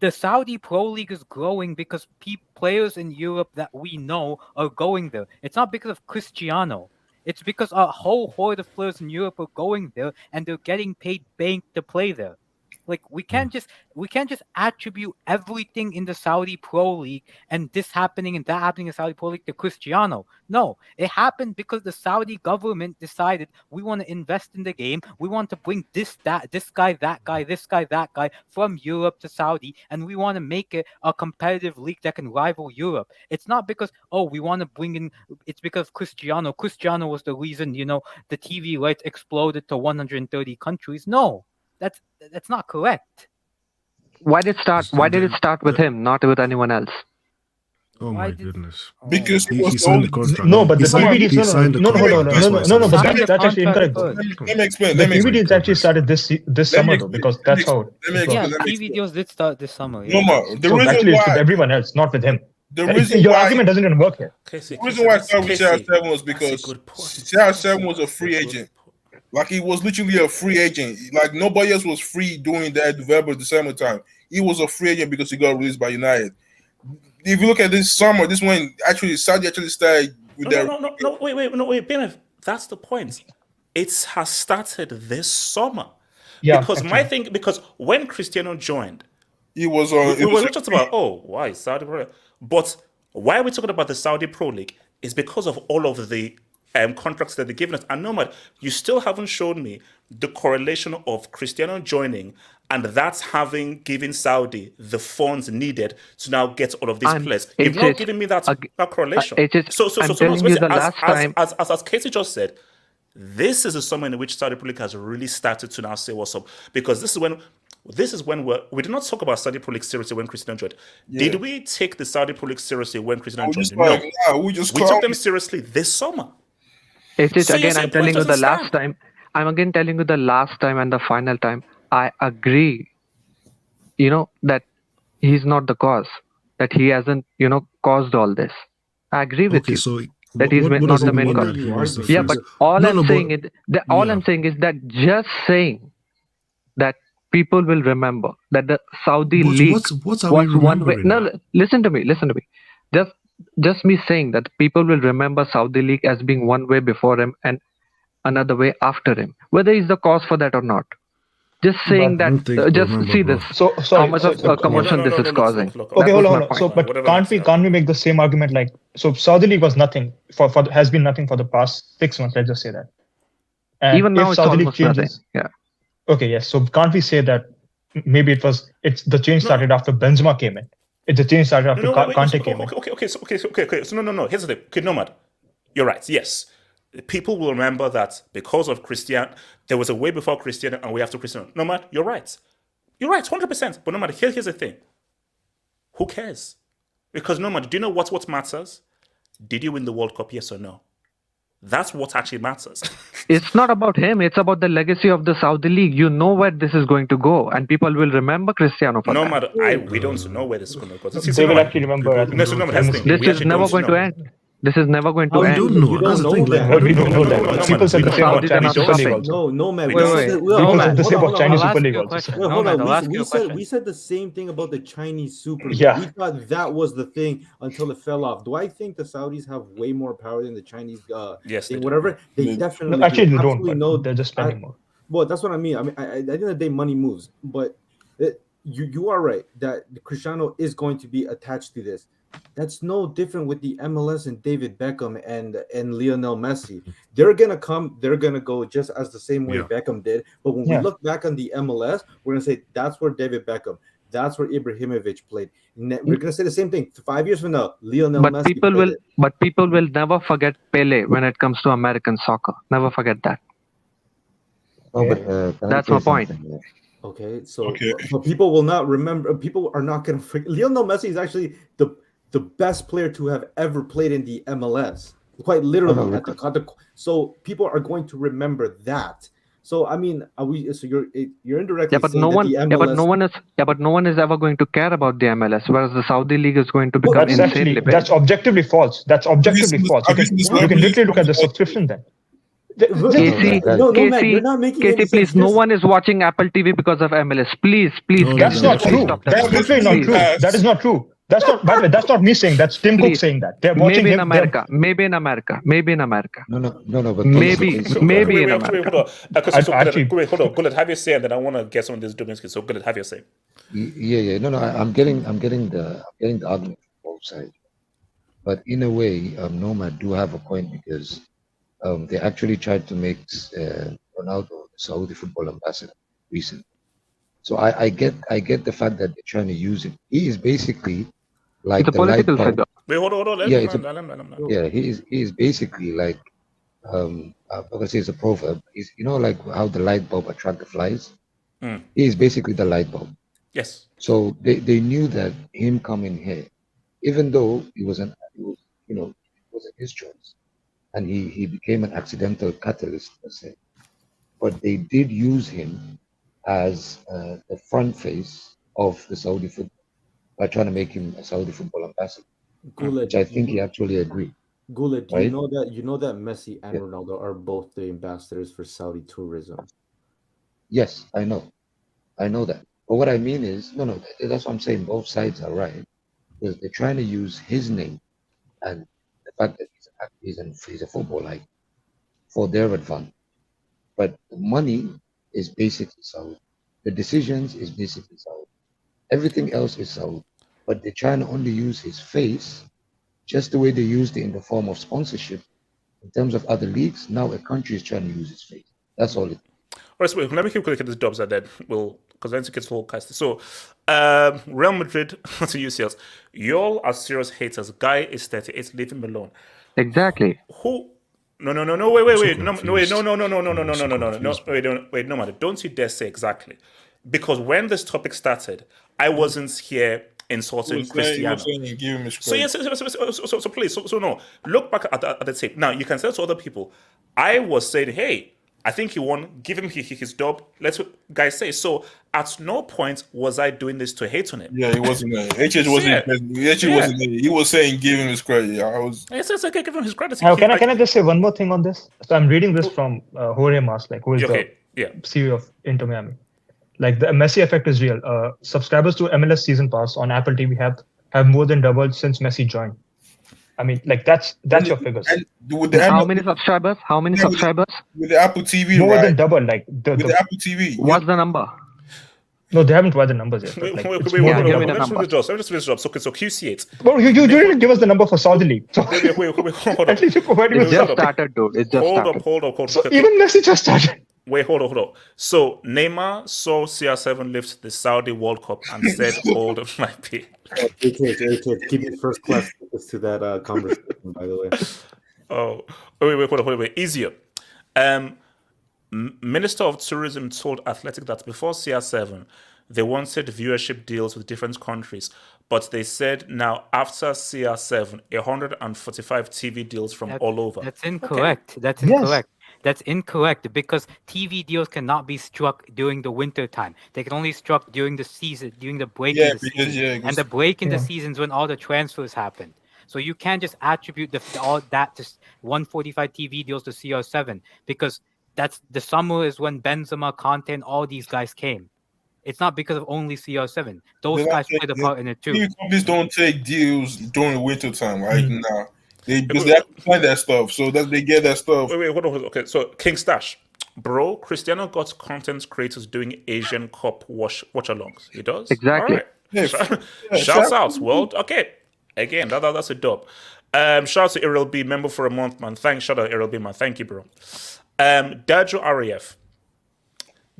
the Saudi Pro League is growing because players in Europe that we know are going there. It's not because of Cristiano. It's because a whole horde of players in Europe are going there and they're getting paid bank to play there. Like, we can't just attribute everything in the Saudi Pro League and this happening and that happening in the Saudi Pro League to Cristiano. No, it happened because the Saudi government decided we want to invest in the game. We want to bring this guy, that guy from Europe to Saudi, and we want to make it a competitive league that can rival Europe. It's not because we want to bring in. It's because Cristiano. Cristiano was the reason the TV rights exploded to 130 countries. No. That's not correct. Why did it start with him, not with anyone else? Oh my goodness! Because he signed the contract. No, but the DVD that's actually incorrect. Let me explain. The TV deals actually started this summer though, because that's how. TV deals did start this summer. No, the so reason actually why it's with everyone else, not with him. Your argument doesn't even work here. The reason why I started with CR7 was because CR7 was a free agent. Like, he was literally a free agent. Like, nobody else was free during that November, December time. He was a free agent because he got released by United. If you look at this summer, this one Saudi actually started with wait, Benef, that's the point. It has started this summer. Yeah, because when Cristiano joined, he was on. We were just about why Saudi Pro? But why are we talking about the Saudi Pro League? Is because of all of the contracts that they're giving us. And Nomad, you still haven't shown me the correlation of Cristiano joining and that's given Saudi the funds needed to now get all of these players. You've not given me that correlation. As Casey just said, this is a summer in which Saudi Pro League has really started to now say what's up, because this is when we did not talk about Saudi Pro League seriously when Cristiano joined. Yeah. Did we take the Saudi Pro League seriously when Cristiano joined? No, we took them seriously this summer. I'm telling you the last time. I'm again telling you the last time and the final time. I agree, that he's not the cause, that he hasn't, caused all this. I agree with you. So that he's not the main cause. Yeah, but I'm saying is that just saying that people will remember that the Saudi league was one way. No, listen to me. Just me saying that people will remember Saudi league as being one way before him and another way after him, whether he's the cause for that or not. Just saying that, just see this. How much of commotion this is causing. Okay, hold on. So, but can't we make the same argument? Like, so Saudi league was nothing has been nothing for the past 6 months. Let's just say that. And even now, it's almost nothing. Yeah. Okay, yes. So can't we say that maybe the change started after Benzema came in? It's a change started after Kante came in. Okay. So no. Here's the thing. Okay, Nomad, you're right. Yes. People will remember that because of Cristiano, there was a way before Cristiano and way after Cristiano. Nomad, you're right. You're right, 100%. But Nomad, here's the thing. Who cares? Because Nomad, do you know what matters? Did you win the World Cup, yes or no? That's what actually matters. It's not about him. It's about the legacy of the Saudi League. You know where this is going to go, and people will remember Cristiano for that. We don't know where this is going to go. They will actually remember. This is never going to end. This is never going to end. We don't know. That's the thing. We don't know that. People said the same about Chinese Super League also. No, man. People said the same about Chinese Super League also. We said the same thing about the Chinese Super League. Yeah. We thought that was the thing until it fell off. Do I think the Saudis have way more power than the Chinese thing? Whatever. They definitely do. Actually, they don't. But they're just spending more. Well, that's what I mean. I mean, at the end of the day, money moves. But you are right that Cristiano is going to be attached to this. That's no different with the MLS and David Beckham and Lionel Messi. They're gonna come. They're gonna go just as the same way Beckham did. But when we look back on the MLS, we're gonna say that's where David Beckham. That's where Ibrahimovic played. We're gonna say the same thing 5 years from now. Lionel Messi. But people will never forget Pele when it comes to American soccer. Never forget that. No, but That's my point. Okay, so but people will not remember. People are not gonna forget. Lionel Messi is actually the best player to have ever played in the MLS. Quite literally, so people are going to remember that. So I mean, are we? So you're indirectly but saying no that one, the MLS, but no one is ever going to care about the MLS, whereas the Saudi league is going to become insanely big. That's objectively false. That's objectively false. You can literally look at the subscription then. Casey, please, no one is watching Apple TV because of MLS. Please. That's not true. That's literally not true. That is not true. That's not. By the way, that's not me saying. That's Tim Cook saying that. They're watching maybe him. Maybe in America. No. But maybe in America. Wait, hold on. Gullet, have your say, and then I want to get some of these Dubinsky. So Gullet, have your say. Yeah. No. I'm getting the argument from both sides. But in a way, Nomad do have a point because they actually tried to make Ronaldo the Saudi football ambassador recently. So I get the fact that they're trying to use him. He is basically like it's a political figure. Wait, hold on. He is basically like I'm gonna say it's a proverb. He's like how the light bulb attract the flies. He is basically the light bulb. Yes. So they knew that him coming here, even though it wasn't his choice, and he became an accidental catalyst, let's say. But they did use him as the front face of the Saudi football by trying to make him a Saudi football ambassador, which I think he actually agreed. Gullit, do you know that Messi and Ronaldo are both the ambassadors for Saudi tourism? Yes, I know that. But what I mean is, no, that's what I'm saying. Both sides are right because they're trying to use his name and the fact that he's a football icon for their advantage. But the money is basically Saudi. The decisions is basically Saudi. Everything else is Saudi. But they're trying to only use his face just the way they used it in the form of sponsorship. In terms of other leagues, now a country is trying to use his face. That's all it is. All right, so wait, let me keep quick at these jobs and then because then it gets forecasted. So, Real Madrid to UCLs. Y'all are serious haters. Guy is 38. Leave him alone. Exactly. Who? No. Wait. Wait, no matter. Don't you dare say exactly. Because when this topic started, I wasn't here insulting Cristiano. So yes, so please, so no. Look back at the tape. Now you can say to other people, I was saying, hey, I think he won. Give him his dub. Let's guys say. So at no point was I doing this to hate on him. Yeah, he wasn't there. HH wasn't wasn't there. He was saying give him his credit. I was. It's okay. Give him his credit. Can I just say one more thing on this? So I'm reading this from Jorge Mas, who is the CEO of Inter Miami. Like the Messi effect is real. Subscribers to MLS season pass on Apple TV have more than doubled since Messi joined. I mean, that's your figures. How many subscribers? With the Apple TV, more than double. With the Apple TV. What's the number? No, they haven't provided the numbers yet. Wait, let me just finish the job. So QC8. Well, you didn't give us the number for Saudi League. So wait, hold on. At least you provided it just started, dude. It just started. Hold up. So even Messi just started. Wait, hold on. So Neymar saw CR7 lift the Saudi World Cup and said, "Hold of my pay." Keep it first class to that conversation, by the way. Oh, wait. Easier. Minister of Tourism told Athletic that before CR7, they wanted viewership deals with different countries, but they said now after CR7, 145 TV deals from all over. That's incorrect. Okay. That's incorrect. That's incorrect because TV deals cannot be struck during the winter time. They can only struck during the season, during the break in the season. And the break in the seasons when all the transfers happen. So you can't just attribute all that to 145 TV deals to CR7 because that's the summer is when Benzema, Kante, and all these guys came. It's not because of only CR7. Those guys played a part in it too. TV companies don't take deals during winter time, right? Now. Because they have to find that stuff, so that they get that stuff. Wait, hold on. Okay, so King Stash, bro, Cristiano got content creators doing Asian Cup watch-alongs. He does? Exactly. All right. Shouts out, world. Okay. Again, that's a dub. Shout out to Ariel B, member for a month, man. Thanks, shout out Ariel B, man. Thank you, bro. Dajo RAF.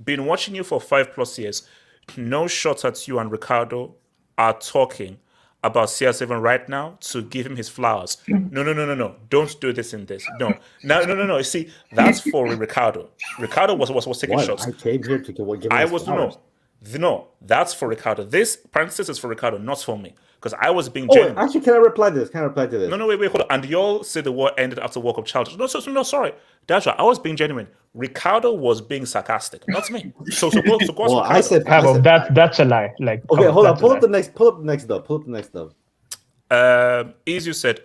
Been watching you for 5+ years. No shots at you and Ricardo are talking about CR7 right now to give him his flowers. No. Don't do this in this. No. You see, that's for Ricardo. Ricardo was taking What? shots. I came here to give him I his was flowers. no. That's for Ricardo. This parenthesis is for Ricardo, not for me, because I was being Oh, genuine. actually, can I reply to this? No, wait, hold on. And y'all say the war ended after World Cup challenge. No, sorry. That's right. I was being genuine. Ricardo was being sarcastic, not me. So go Well, Ricardo. I said that's a lie. Like, okay, hold on. that's a Pull lie. up the next dub. As you said,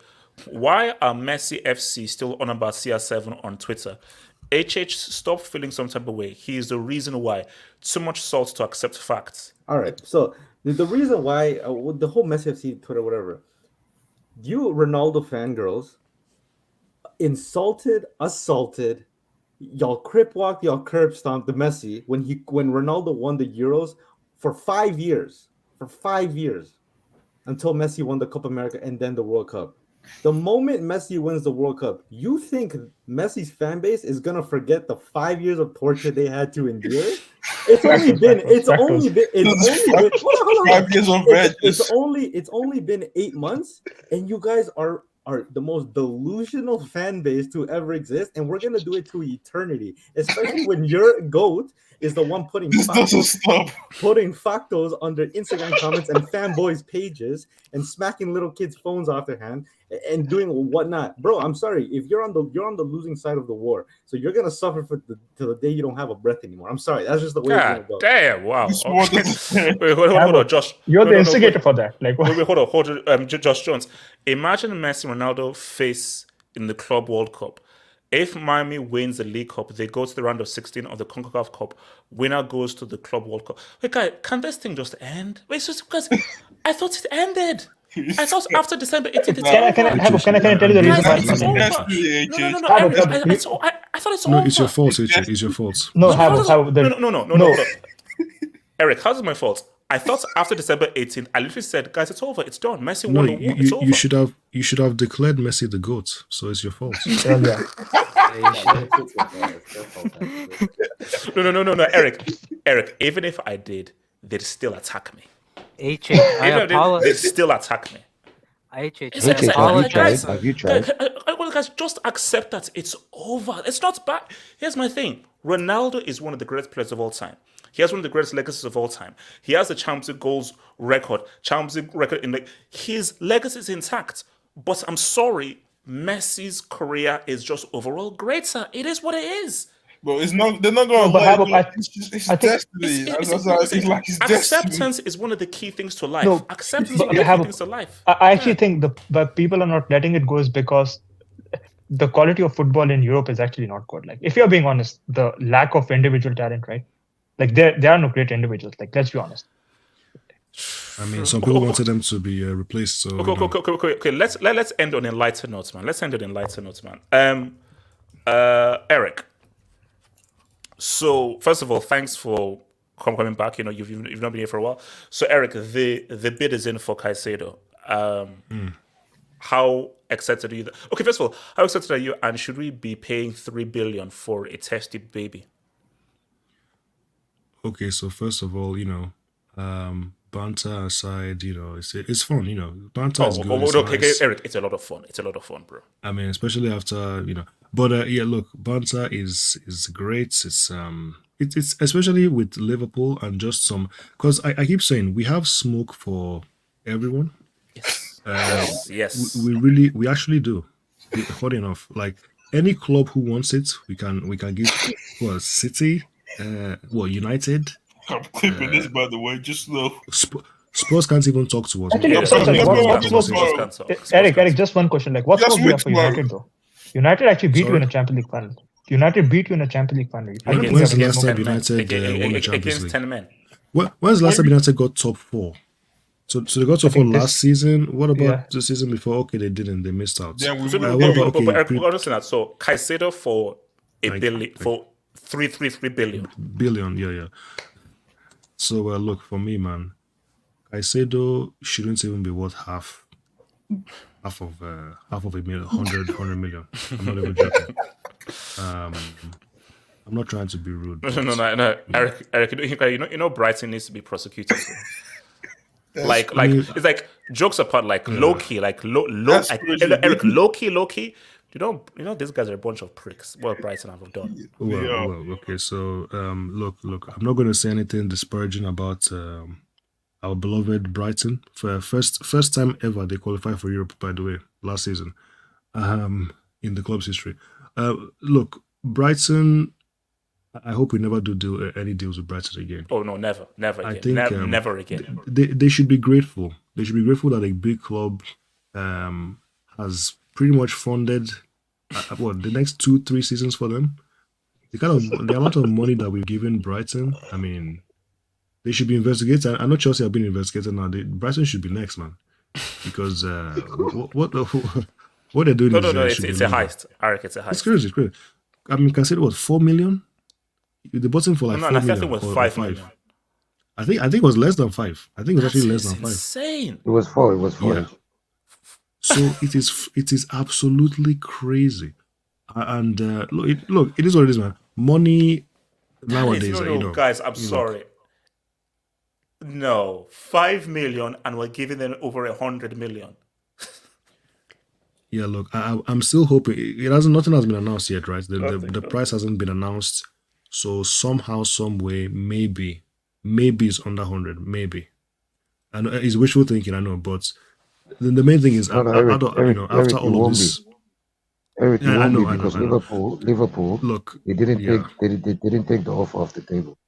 why are Messi FC still on about CR7 on Twitter? HH, stop feeling some type of way. He is the reason why. Too much salt to accept facts. All right. So the reason why the whole Messi FC Twitter, whatever, you Ronaldo fangirls assaulted, y'all crip walked, y'all curb stomped the Messi when Ronaldo won the Euros for 5 years. Until Messi won the Copa America and then the World Cup. The moment Messi wins the World Cup, you think Messi's fan base is gonna forget the 5 years of torture they had to endure? It's only been 8 months, and you guys are the most delusional fan base to ever exist, and we're gonna do it to eternity. Especially when your GOAT is the one putting factos under Instagram comments and fanboys pages and smacking little kids' phones off their hand and doing whatnot. Bro, I'm sorry, if you're on the losing side of the war, so you're gonna suffer till the day you don't have a breath anymore. I'm sorry, that's just the way it's gonna go. Damn, wow. Okay. Wait, hold on, Josh. You're the instigator for that. Like, what? Wait, hold on. Josh Jones. Imagine Messi and Ronaldo face in the Club World Cup. If Miami wins the League Cup, they go to the round of 16 of the CONCACAF Cup. Winner goes to the Club World Cup. Wait, guys, can this thing just end? Wait, just because I thought it ended. I thought after December 18th, it's over. Can I tell you the reason why? No. I thought it's over. No, it's your fault, AJ. It's your fault. No. Eric, how's it my fault? I thought after December 18th, I literally said, guys, it's over. It's done. Messi No, won the war. It's over. you should have declared Messi the GOAT. So it's your fault. No, Eric. Even if I did, they'd still attack me. They'd still attack me. Have you tried? Guys, just accept that it's over. It's not bad. Here's my thing. Ronaldo is one of the greatest players of all time. He has one of the greatest legacies of all time. He has the Champions League goals record. Champions League record his legacy is intact. But I'm sorry, Messi's career is just overall greater. It is what it is. But it's not. They're not going to. It's destiny. Acceptance is one of the key things to life. No, Acceptance is one of the key things to life. I actually think but people are not letting it go is because the quality of football in Europe is actually not good. Like, if you're being honest, the lack of individual talent, right? Like, there are no great individuals. Like, let's be honest. I mean, some people wanted them to be replaced. So okay. Let's end on a lighter note, man. Eric. So first of all, thanks for coming back. You know, you've not been here for a while. So Eric, the bid is in for Caicedo. How excited are you? Okay, first of all, how excited are you? And should we be paying $3 billion for a testy baby? Okay, so first of all, banter aside, it's fun. Banter is good. Okay, Eric, it's a lot of fun. It's a lot of fun, bro. I mean, especially after but look, banter is great. It's especially with Liverpool and just some, because I keep saying we have smoke for everyone. Yes. We actually do. Funny enough, like any club who wants it, we can give. Well, City, United. I'm clipping this, by the way. Just know. Spurs can't even talk to us. Eric, just one question. Like, what's more for United though? United actually beat you in a Champions League final. United beat you in a Champions League final. When's the last time United won the Champions League? 10 men. When's the last time United got top 4? So they got top 4 last season. What about the season before? Okay, they didn't. They missed out. Yeah, what about so Caicedo for $1 billion, for 3 billion. Billion, yeah. So look, for me, man, Caicedo shouldn't even be worth half half of a million, 100 million. I'm not even joking. I'm not trying to be rude. No. Eric, you know, Brighton needs to be prosecuted. Like, it's like jokes apart, like low key, like Eric, low key. You know, these guys are a bunch of pricks. What Brighton have done. Well, okay. So, look. I'm not going to say anything disparaging about our beloved Brighton. For first time ever, they qualified for Europe. By the way, last season, in the club's history. Look, Brighton. I hope we never do any deals with Brighton again. Oh no, never again. I think never again. They should be grateful. They should be grateful that a big club has pretty much funded the next 2-3 seasons for them. The amount of money that we've given Brighton. I mean, they should be investigated. I know Chelsea have been investigated now. Brighton should be next, man, because what they're doing is it's a heist. Eric, it's a heist. It's crazy. I mean, Caicedo was 4 million. The bottom for like 4 million. I think it was 5 million. I think it was less than 5. I think it was actually less than 5. Insane. It was 4. It was 4. Yeah. So it is absolutely crazy. And look, it is what it is, man. Money nowadays, no, guys, I'm sorry. No, 5 million, and we're giving them over 100 million. Yeah, look, I'm still hoping. Nothing has been announced yet, right? The price hasn't been announced. So somehow, some way, maybe it's under 100, maybe. And it's wishful thinking, I know, but the main thing is after all of this. Eric, I know, because Liverpool. Look, they didn't take the offer off the table.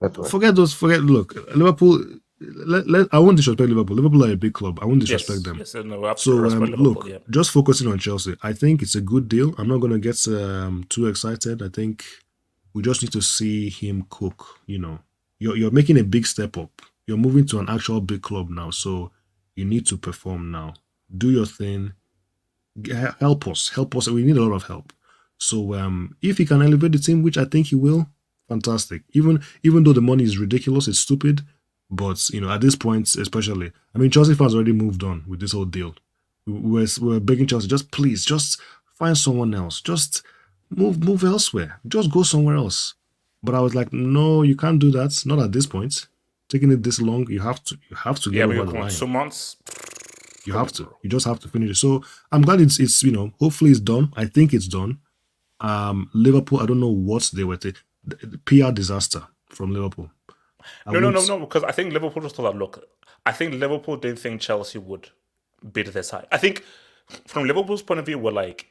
That's why. Forget. Look, Liverpool. I won't disrespect Liverpool. Liverpool are a big club. I won't disrespect them. Yes, no, so Liverpool, look, just focusing on Chelsea. I think it's a good deal. I'm not going to get too excited. I think we just need to see him cook. You're making a big step up. You're moving to an actual big club now, so you need to perform now. Do your thing. Help us. We need a lot of help. So if he can elevate the team, which I think he will, fantastic. Even though the money is ridiculous, it's stupid. But at this point, especially, I mean, Chelsea fans already moved on with this whole deal. We're begging Chelsea, just find someone else. Just move elsewhere. Just go somewhere else. But I was like, no, you can't do that. Not at this point. Taking it this long, you have to get over the line. 2 months. You have to. You just have to finish it. So I'm glad it's hopefully it's done. I think it's done. Liverpool, I don't know what they were taking. PR disaster from Liverpool. No, because I think Liverpool just thought that, look, I think Liverpool didn't think Chelsea would bid this high. I think from Liverpool's point of view, we're like,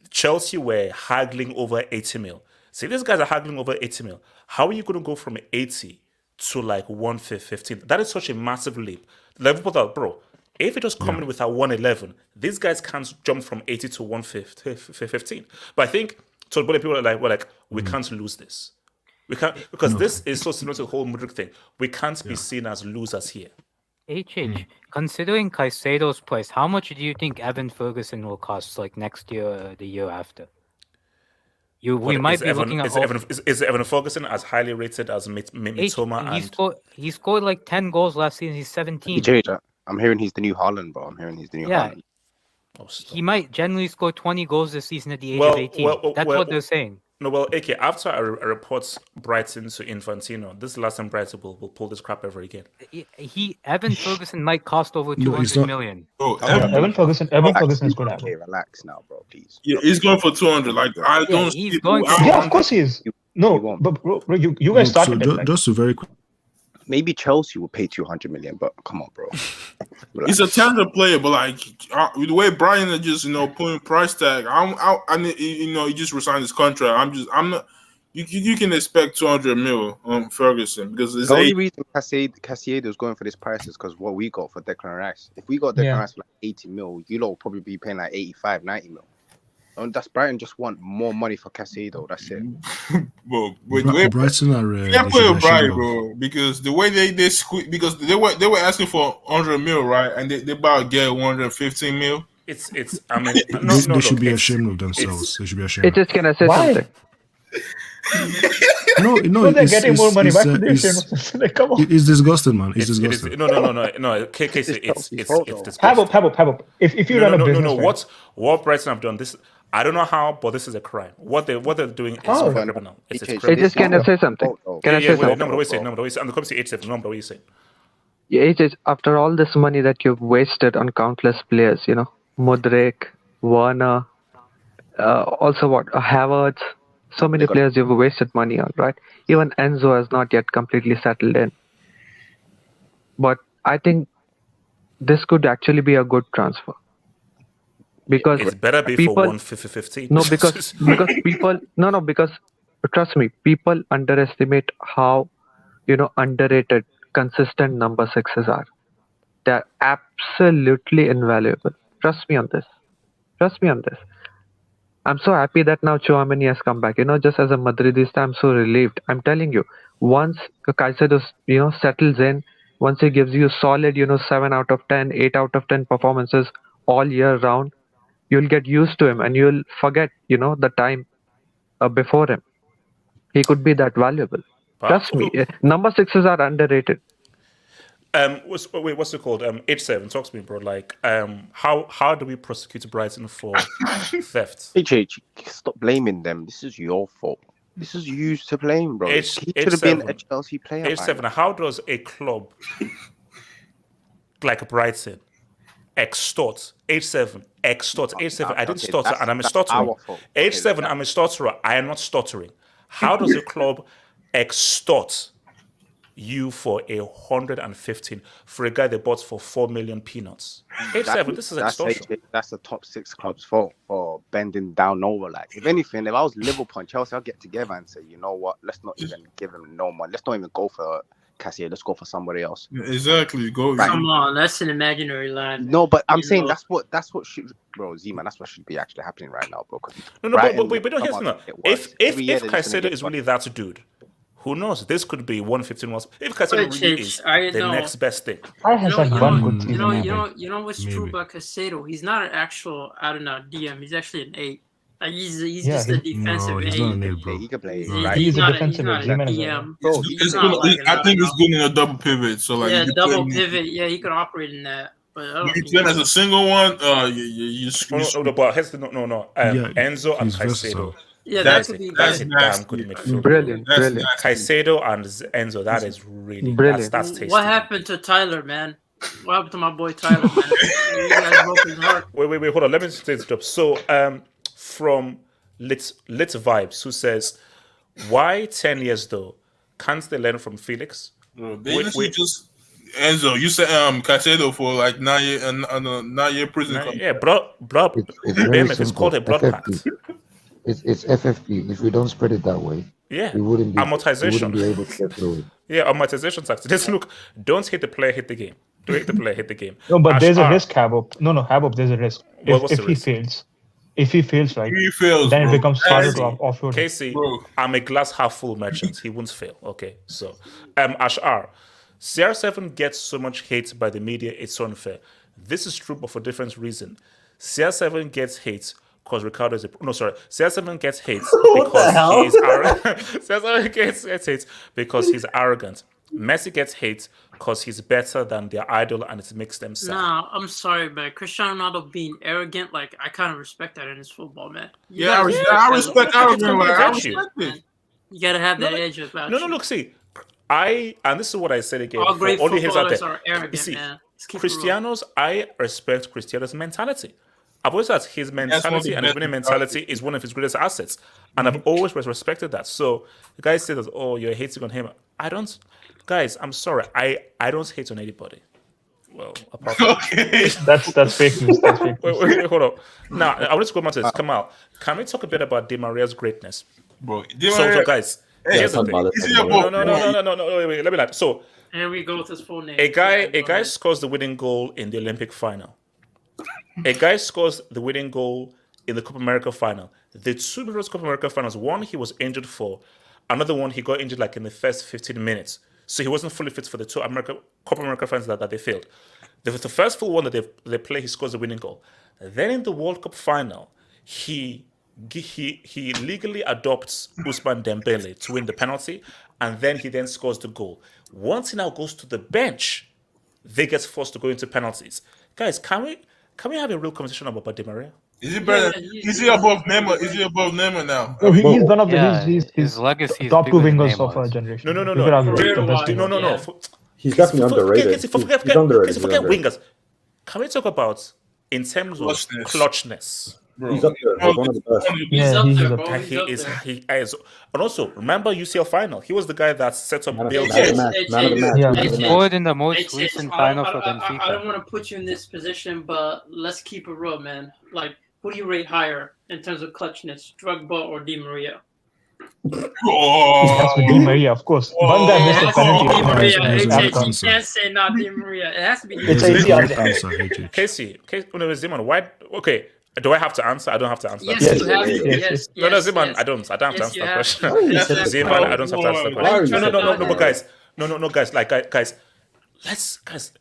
Chelsea were haggling over 80 mil. See, these guys are haggling over 80 mil. How are you going to go from 80 to like 115? That is such a massive leap. Liverpool thought, bro, if it just come in with a 111, these guys can't jump from 80 to 115. But I think, so people are like, we can't lose this. We can't, because this is so similar to the whole Madrid thing. We can't be seen as losers here. Considering Caicedo's price, how much do you think Evan Ferguson will cost, like next year or the year after? We might be looking at... Is Evan Ferguson as highly rated as Mitoma? He scored like 10 goals last season. He's 17. I'm hearing he's the new Haaland, bro. Haaland. He might generally score 20 goals this season at the age of 18. That's what they're saying. No, well, okay, after I report Brighton to Infantino, this is the last time Brighton will pull this crap ever again. Evan Ferguson might cost over 200 million. Bro, Evan Ferguson is good at it. Okay, relax now, bro, please. Yeah, he's going for 200. Like, I don't see of course he is. No, but bro, you guys started it. Just to very quick. Maybe Chelsea will pay 200 million, but come on, bro. He's a talented player, but like the way Brian is just putting price tag, he just resigned his contract. I'm not. You can expect 200 mil on Ferguson because the only reason Caicedo is going for this price is because what we got for Declan Rice. If we got Declan Rice for like 80 mil, you lot will probably be paying like 85, 90 mil. And that's Brighton just want more money for Caicedo. That's it. Bro, Brighton are can't play with Brighton, bro, because the way they squeeze, because they were asking for 100 mil, right, and they about to get 115 mil. I mean, they should be ashamed of themselves. They should be ashamed. Just gonna say something. No, No, they're getting more money. Why should they say it's, no? Like, come on. it's disgusting, man. It's It is, disgusting. no. Casey, it's disgusting. Have up. If you run a business, right? What Brighton have done this, I don't know how, but this is a crime. What they're doing is How? criminal. It's Hey, criminal. just can I say something? Can I say something? No, what are you saying? I'm the company H7. No, what are you saying? Yeah, it is after all this money that you've wasted on countless players, Mudryk, Werner, also Havertz, so many players you've wasted money on, right? Even Enzo has not yet completely settled in. But I think this could actually be a good transfer. Because it's better be people, for 150-15. No, because people because trust me, people underestimate how underrated consistent number sixes are. They're absolutely invaluable. Trust me on this. I'm so happy that now Chouameni has come back. Just as a Madridista, I'm so relieved. I'm telling you, once Caicedo, settles in, once he gives you solid, 7 out of 10, 8 out of 10 performances all year round, you'll get used to him and you'll forget, the time before him. He could be that valuable. Trust me, number sixes are underrated. What's it called? H7 talks to me, bro. Like, how do we prosecute Brighton for theft? HH, stop blaming them. This is your fault. This is you to blame, bro. He should have been a Chelsea player. H7. How does a club like Brighton extort H7? H7. I didn't stutter, and I'm stuttering. H7. I'm a stutterer. I am not stuttering. How does a club extort you for 115 for a guy they bought for 4 million peanuts? H7, this is extortion. That's the top 6 clubs' fault for bending down over. Like, if anything, if I was Liverpool and Chelsea, I'll get together and say, you know what, let's not even give him no money. Let's not even go for Caicedo. Let's go for somebody else. Yeah, exactly. Go. Right. Come on, that's an imaginary line. No, but I'm saying that's what should, bro. Z-man, that's what should be actually happening right now, bro. No, but wait, don't hear something. If Caicedo is really that dude, who knows? This could be 115 once. If Caicedo really is the next best thing. I has had one good season. You know what's true about Caicedo? He's not an actual out-and-out DM. He's actually an 8. Like he's just a defensive 8. He's not an 8, bro. He can play. He's a defensive DM. I think it's good in a double pivot. So like, double pivot. Yeah, he could operate in that. But you play as a single one. You but Enzo and Caicedo. Yeah, that's a damn good midfield. Brilliant. Caicedo and Enzo, that is really brilliant. That's tasty. What happened to Tyler, man? What happened to my boy Tyler, man? You guys broke his heart. Wait, hold on. Let me say this up. So, from Lit Vibes, who says, why 10 years though? Can't they learn from Felix? Just Enzo, you said Caicedo for like 9 year prison. It's called a blood pact. It's FFP. If we don't spread it that way, we wouldn't be amortization. We wouldn't be able to get through it. Yeah, amortization tax. Just look, don't hit the player, hit the game. Don't hit the player, hit the game. No, but there's a risk, Habib. No, Habib, there's a risk. If he fails. If he fails, right, then it becomes harder to offload. Casey, I'm a glass half full merchant. He won't fail. Okay, so Ashar, CR7 gets so much hate by the media, it's unfair. This is true, but for different reason. CR7 gets hate because Ricardo is CR7 gets hate because he's arrogant. CR7 gets hate because he's arrogant. Messi gets hate because he's better than their idol and it makes them sad. Nah, I'm sorry, but Cristiano Ronaldo being arrogant, like, I kind of respect that in his football, man. I respect arrogance. You gotta have that edge about you. No, look, see, and this is what I said again. All great only his out footballers there. are arrogant, You see, man. I respect Cristiano's mentality. I've always said his mentality and his winning mentality is one of his greatest assets. And I've always respected that. So the guy said that, oh, you're hating on him. I don't. Guys, I'm sorry. I don't hate on anybody. Well, apart from that's fake news. That's fake news. Wait, hold up. Now, I want to go back to this. Kamal, can we talk a bit about Di Maria's greatness? Bro, so guys, here's the thing. No, wait, let me like. So, here we go with his full name. A guy scores the winning goal in the Olympic final. A guy scores the winning goal in the Copa America final. The two previous Copa America finals, one he was injured for, another one he got injured like in the first 15 minutes. So he wasn't fully fit for the two Copa America finals that they failed. The first full one that they play, he scores the winning goal. Then in the World Cup final, he he legally adopts Ousmane Dembele to win the penalty, and then he then scores the goal. Once he now goes to the bench, they get forced to go into penalties. Guys, can we have a real conversation about Di Maria? Is he better? Is he above Neymar? Is he above Neymar now? No, he's one of the his he's legacy is top two bigger than wingers of Neymar's. our generation. No. You could argue he's the best winger. No. He's definitely underrated. Forget wingers. Can we talk about in terms of clutchness? He's up there. He's one of the best. Yeah, he's up And he is. And also, remember UCL final? He was the guy that set up Bale. He scored in the most recent final for Benfica. I don't want to put you in this position, but let's keep it real, man. Like, who do you rate higher in terms of clutchness, Drogba or Di Maria? It has to be Di Maria, of course. One guy missed a penalty. You can't say not Di Maria. It has to be Di It's Maria. an easy answer. Casey, Ziman, why? Okay, do I have to answer? I don't have to answer. Yes, that you have to. Yes, No, yes, Ziman, yes. I don't have Yes, to you answer that have to. question. Yes, Ziman, I don't have to answer that question. No, but guys, guys,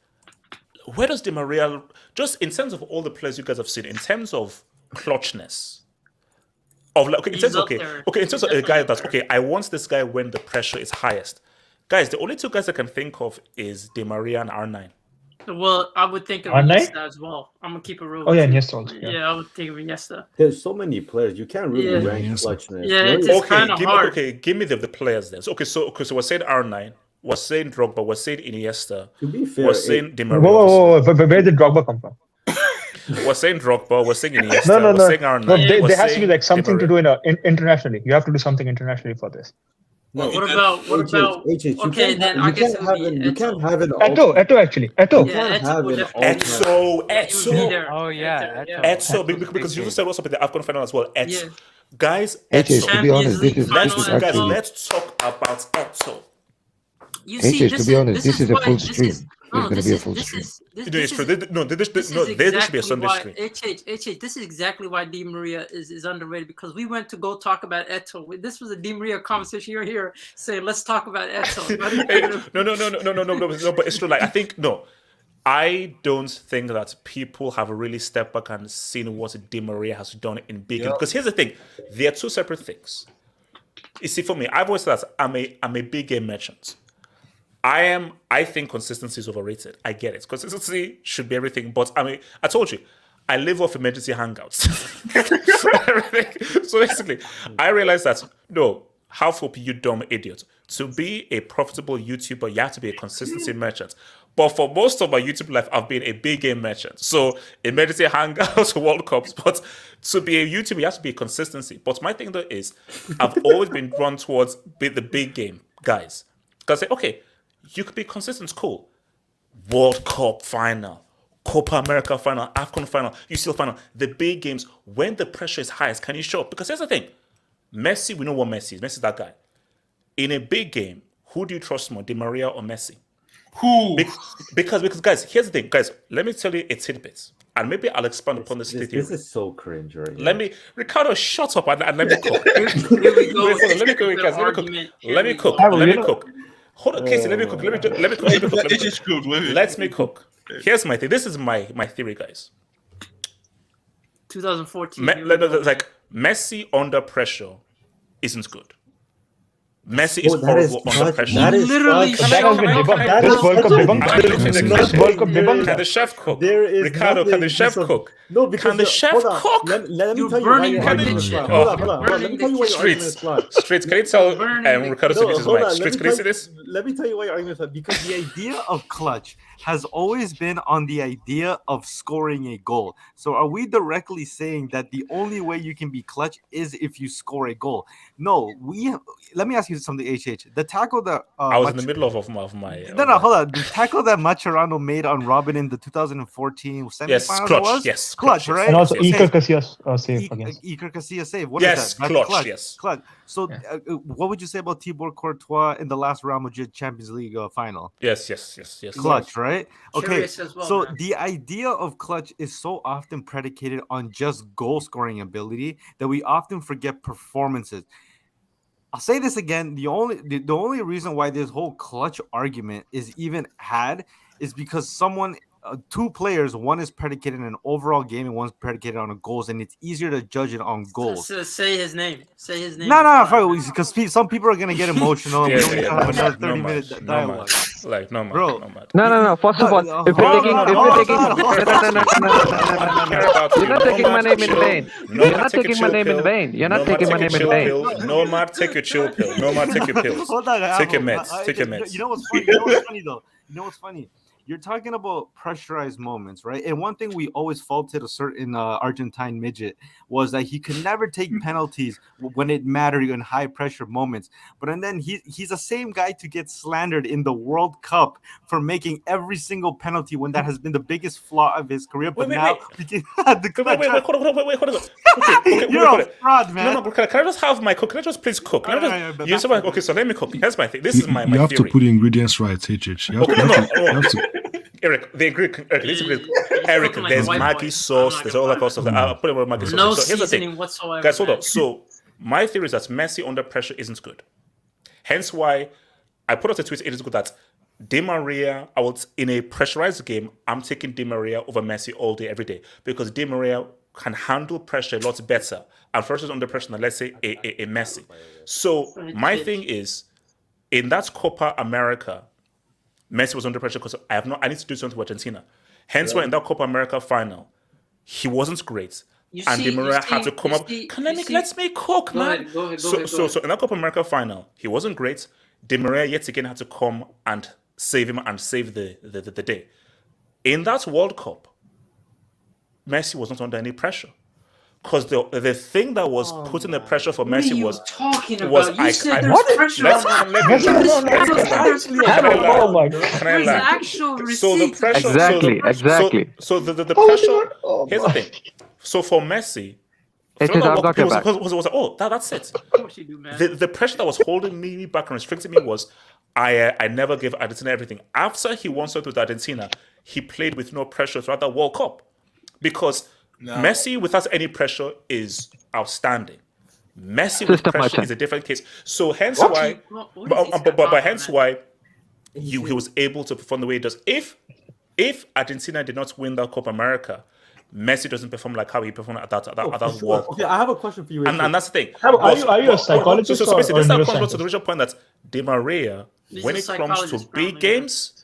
where does Di Maria, just in terms of all the players you guys have seen, in terms of clutchness, of like, in terms of a guy that's I want this guy when the pressure is highest. Guys, the only two guys I can think of is Di Maria and R9. Well, I would think of R9? Iniesta as well. I'm gonna keep it real. Oh, yeah, with you. Iniesta also, yeah. I would think of Iniesta. There's so many players. You can't really Yeah. rank clutchness. Yeah, it's kind of hard. Give me the players then. So we're saying R9, we're saying Drogba, we're saying Iniesta, To be fair, we're saying Di Maria. Whoa. Where did Drogba come from? We're saying Drogba, we're saying Iniesta, No. we're saying R9. No, there we're has to be saying like something Di to do internationally. You have to do something internationally for this. No, What about? Okay, then I guess it would be you can't have an Eto actually. Eto. You can't have an Etso. Oh yeah, Etso, because you said also about the AFCON final as well. Etso. Yeah. Guys, HH, to be honest, this is guys, actually. let's talk about Etso. You see, HH, to be honest, this is a why- full this stream. is- There's no, going to this be a is- full this stream. is- this- No, this it's true. is- There should be a Sunday why, stream. this is exactly why Di Maria is underrated, because we went to go talk about Eto. This was a Di Maria conversation. You're here saying, let's talk about Eto. No, but it's true. Like, I think, no. I don't think that people have really stepped back and seen what Di Maria has done in big games. Because here's the thing. They are two separate things. You see, for me, I've always said that I'm a big game merchant. I think consistency is overrated. I get it. Consistency should be everything. But I told you, I live off emergency hangouts. So basically, I realized that, no, half hope you dumb idiot. To be a profitable YouTuber, you have to be a consistency merchant. But for most of my YouTube life, I've been a big game merchant. So emergency hangouts, World Cups. But to be a YouTuber, you have to be a consistency. But my thing though is, I've always been drawn towards the big game guys. Because okay, you could be consistent, cool. World Cup final, Copa America final, AFCON final, UCL final, the big games, when the pressure is highest, can you show up? Because here's the thing, Messi, we know what Messi is. Messi's that guy. In a big game, who do you trust more, Di Maria or Messi? Who? Because guys, here's the thing, guys, let me tell you a tidbit. And maybe I'll expand upon this theory. This is so cringe right here. Let me, Ricardo, shut up and let me cook. Here we go. Let me cook, guys. Let me cook. Hold on, Casey. Let me cook. Let me cook. Here's my thing. This is my theory, guys. 2014. Like Messi under pressure isn't good. Messi is horrible under pressure. That has been debunked. That is World Cup debunked. World Cup debunked. Can the chef cook? Ricardo, can the chef cook? No, because can the chef cook? Let me tell you why your argument is flawed. Hold on. Let me tell you why your argument is flawed. Streets, can you tell Ricardo to get his mic? Streets, can you see this? Let me tell you why your argument is flawed. Because the idea of clutch has always been on the idea of scoring a goal. So are we directly saying that the only way you can be clutch is if you score a goal? No, let me ask you something, HH. The tackle that I was in the middle of my hold on. The tackle that Mascherano made on Robin in the 2014 semifinals. Yes, clutch. Clutch, right? And also Iker Casillas save against. Iker Casillas save. What is that? Clutch. Yes, clutch. So, what would you say about Thibaut Courtois in the last Real Madrid Champions League final? Yes. Clutch, right? Okay. Well, so man. the idea of clutch is so often predicated on just goal scoring ability that we often forget performances. I'll say this again. The only reason why this whole clutch argument is even had is because someone two players. One is predicated on an overall game, and one's predicated on a goals, and it's easier to judge it on goals. Say his name. Say his name. No, because some people are gonna get emotional. And we don't need to have another 30-minute dialogue. Like no, bro. No. First of all, if you're taking, you're not taking my name in vain. You're not taking my name in vain. You're not taking my name in vain. Nomad, take your chill pill. Nomad, take your pills. Take your meds. Take your meds. You know what's funny? You know what's funny though? You know what's funny? You're talking about pressurized moments, right? And one thing we always faulted a certain Argentine midget was that he could never take penalties when it mattered in high pressure moments. But and then he's the same guy to get slandered in the World Cup for making every single penalty when that has been the biggest flaw of his career. But wait, now wait, hold on. Okay, you're a fraud, man. No, can I just have my cook? Can I just please cook? Okay, so let me cook. Here's my thing. This is my You have theory. to put the ingredients right, HH. You have to. Eric, they agree. Eric, there's Maggi sauce. There's all that kind of stuff. I'll put it with Maggi sauce. No so here's the seasoning thing, whatsoever. guys. Hold man. on. So my theory is that Messi under pressure isn't good. Hence why I put out a tweet. It is good that Di Maria. In a pressurized game, I'm taking Di Maria over Messi all day, every day, because Di Maria can handle pressure a lot better and pressure under pressure than, let's say, a Messi. So my thing is, in that Copa America, Messi was under pressure because I need to do something with Argentina. Hence why in that Copa America final, he wasn't great. And Di Maria had to come up. Let's make cook, man. Go ahead. So in that Copa America final, he wasn't great. Di Maria yet again had to come and save him and save the day. In that World Cup, Messi was not under any pressure. Because the thing that was putting the pressure for Messi was talking about? You said there's pressure on So the pressure. Exactly. So the pressure. Here's the thing. So for Messi, I've got your back. That's it. The pressure that was holding me back and restricting me was I never gave Argentina everything. After he won something with Argentina, he played with no pressure throughout the World Cup. Because Messi without any pressure is outstanding. Messi with pressure is a different case. So hence why, but hence why he was able to perform the way he does. If Argentina did not win that Copa America, Messi doesn't perform like how he performed at that World Cup. Okay, I have a question for you. And that's the thing. Are you a psychologist? So basically, this comes to the original point that Di Maria, when it comes to big games,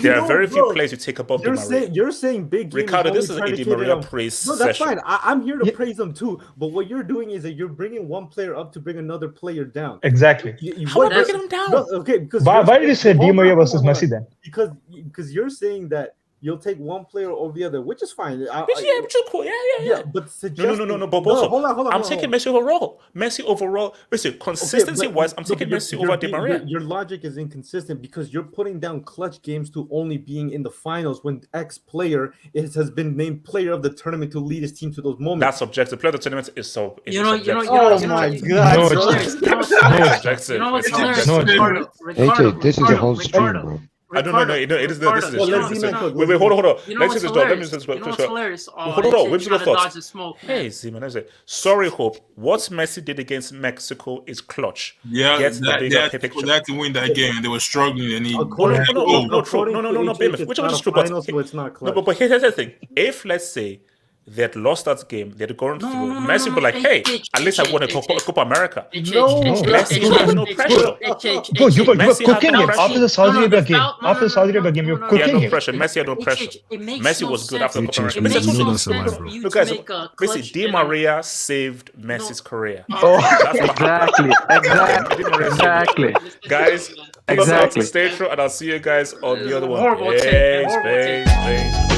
there are very few players who take above Di Maria. You're saying big games. Ricardo, this is a Di Maria praise No, that's session. fine. I'm here to praise them too. But what you're doing is that you're bringing one player up to bring another player down. Exactly. How am I bringing them down? No, okay, because why did you say Di Maria versus Messi then? Because you're saying that you'll take one player over the other, which is fine. Which is cool. Yeah. But No. But also, hold on. I'm taking Messi overall. Messi overall. Listen, consistency-wise, I'm taking Messi over Di Maria. Your logic is inconsistent because you're putting down clutch games to only being in the finals when X player has been named player of the tournament to lead his team to those moments. That's subjective. Player of the tournament is so. Oh my God! AJ, this is a whole stream, bro. I don't know. It is. This is. Wait, hold on. Let me see this. Let me see this. Hold on. Which your thoughts? Hey, Zeman, I say. Sorry, Hope. What Messi did against Mexico is clutch. Yeah, that to win that game, they were struggling, and he. No, Behemoth. Which one is true? But here's the thing. If let's say they had lost that game, they had gone through. Messi would be like, hey, at least I won a Copa America. Messi had no pressure. Bro, you were cooking him after the Saudi Arabia game. After the Saudi Arabia game, you were cooking him. He had no pressure. Messi had no pressure. Messi was good after the Copa America. Look, guys, basically, Di Maria saved Messi's career. Exactly. Guys, exactly. Stay true, and I'll see you guys on the other one. Peace.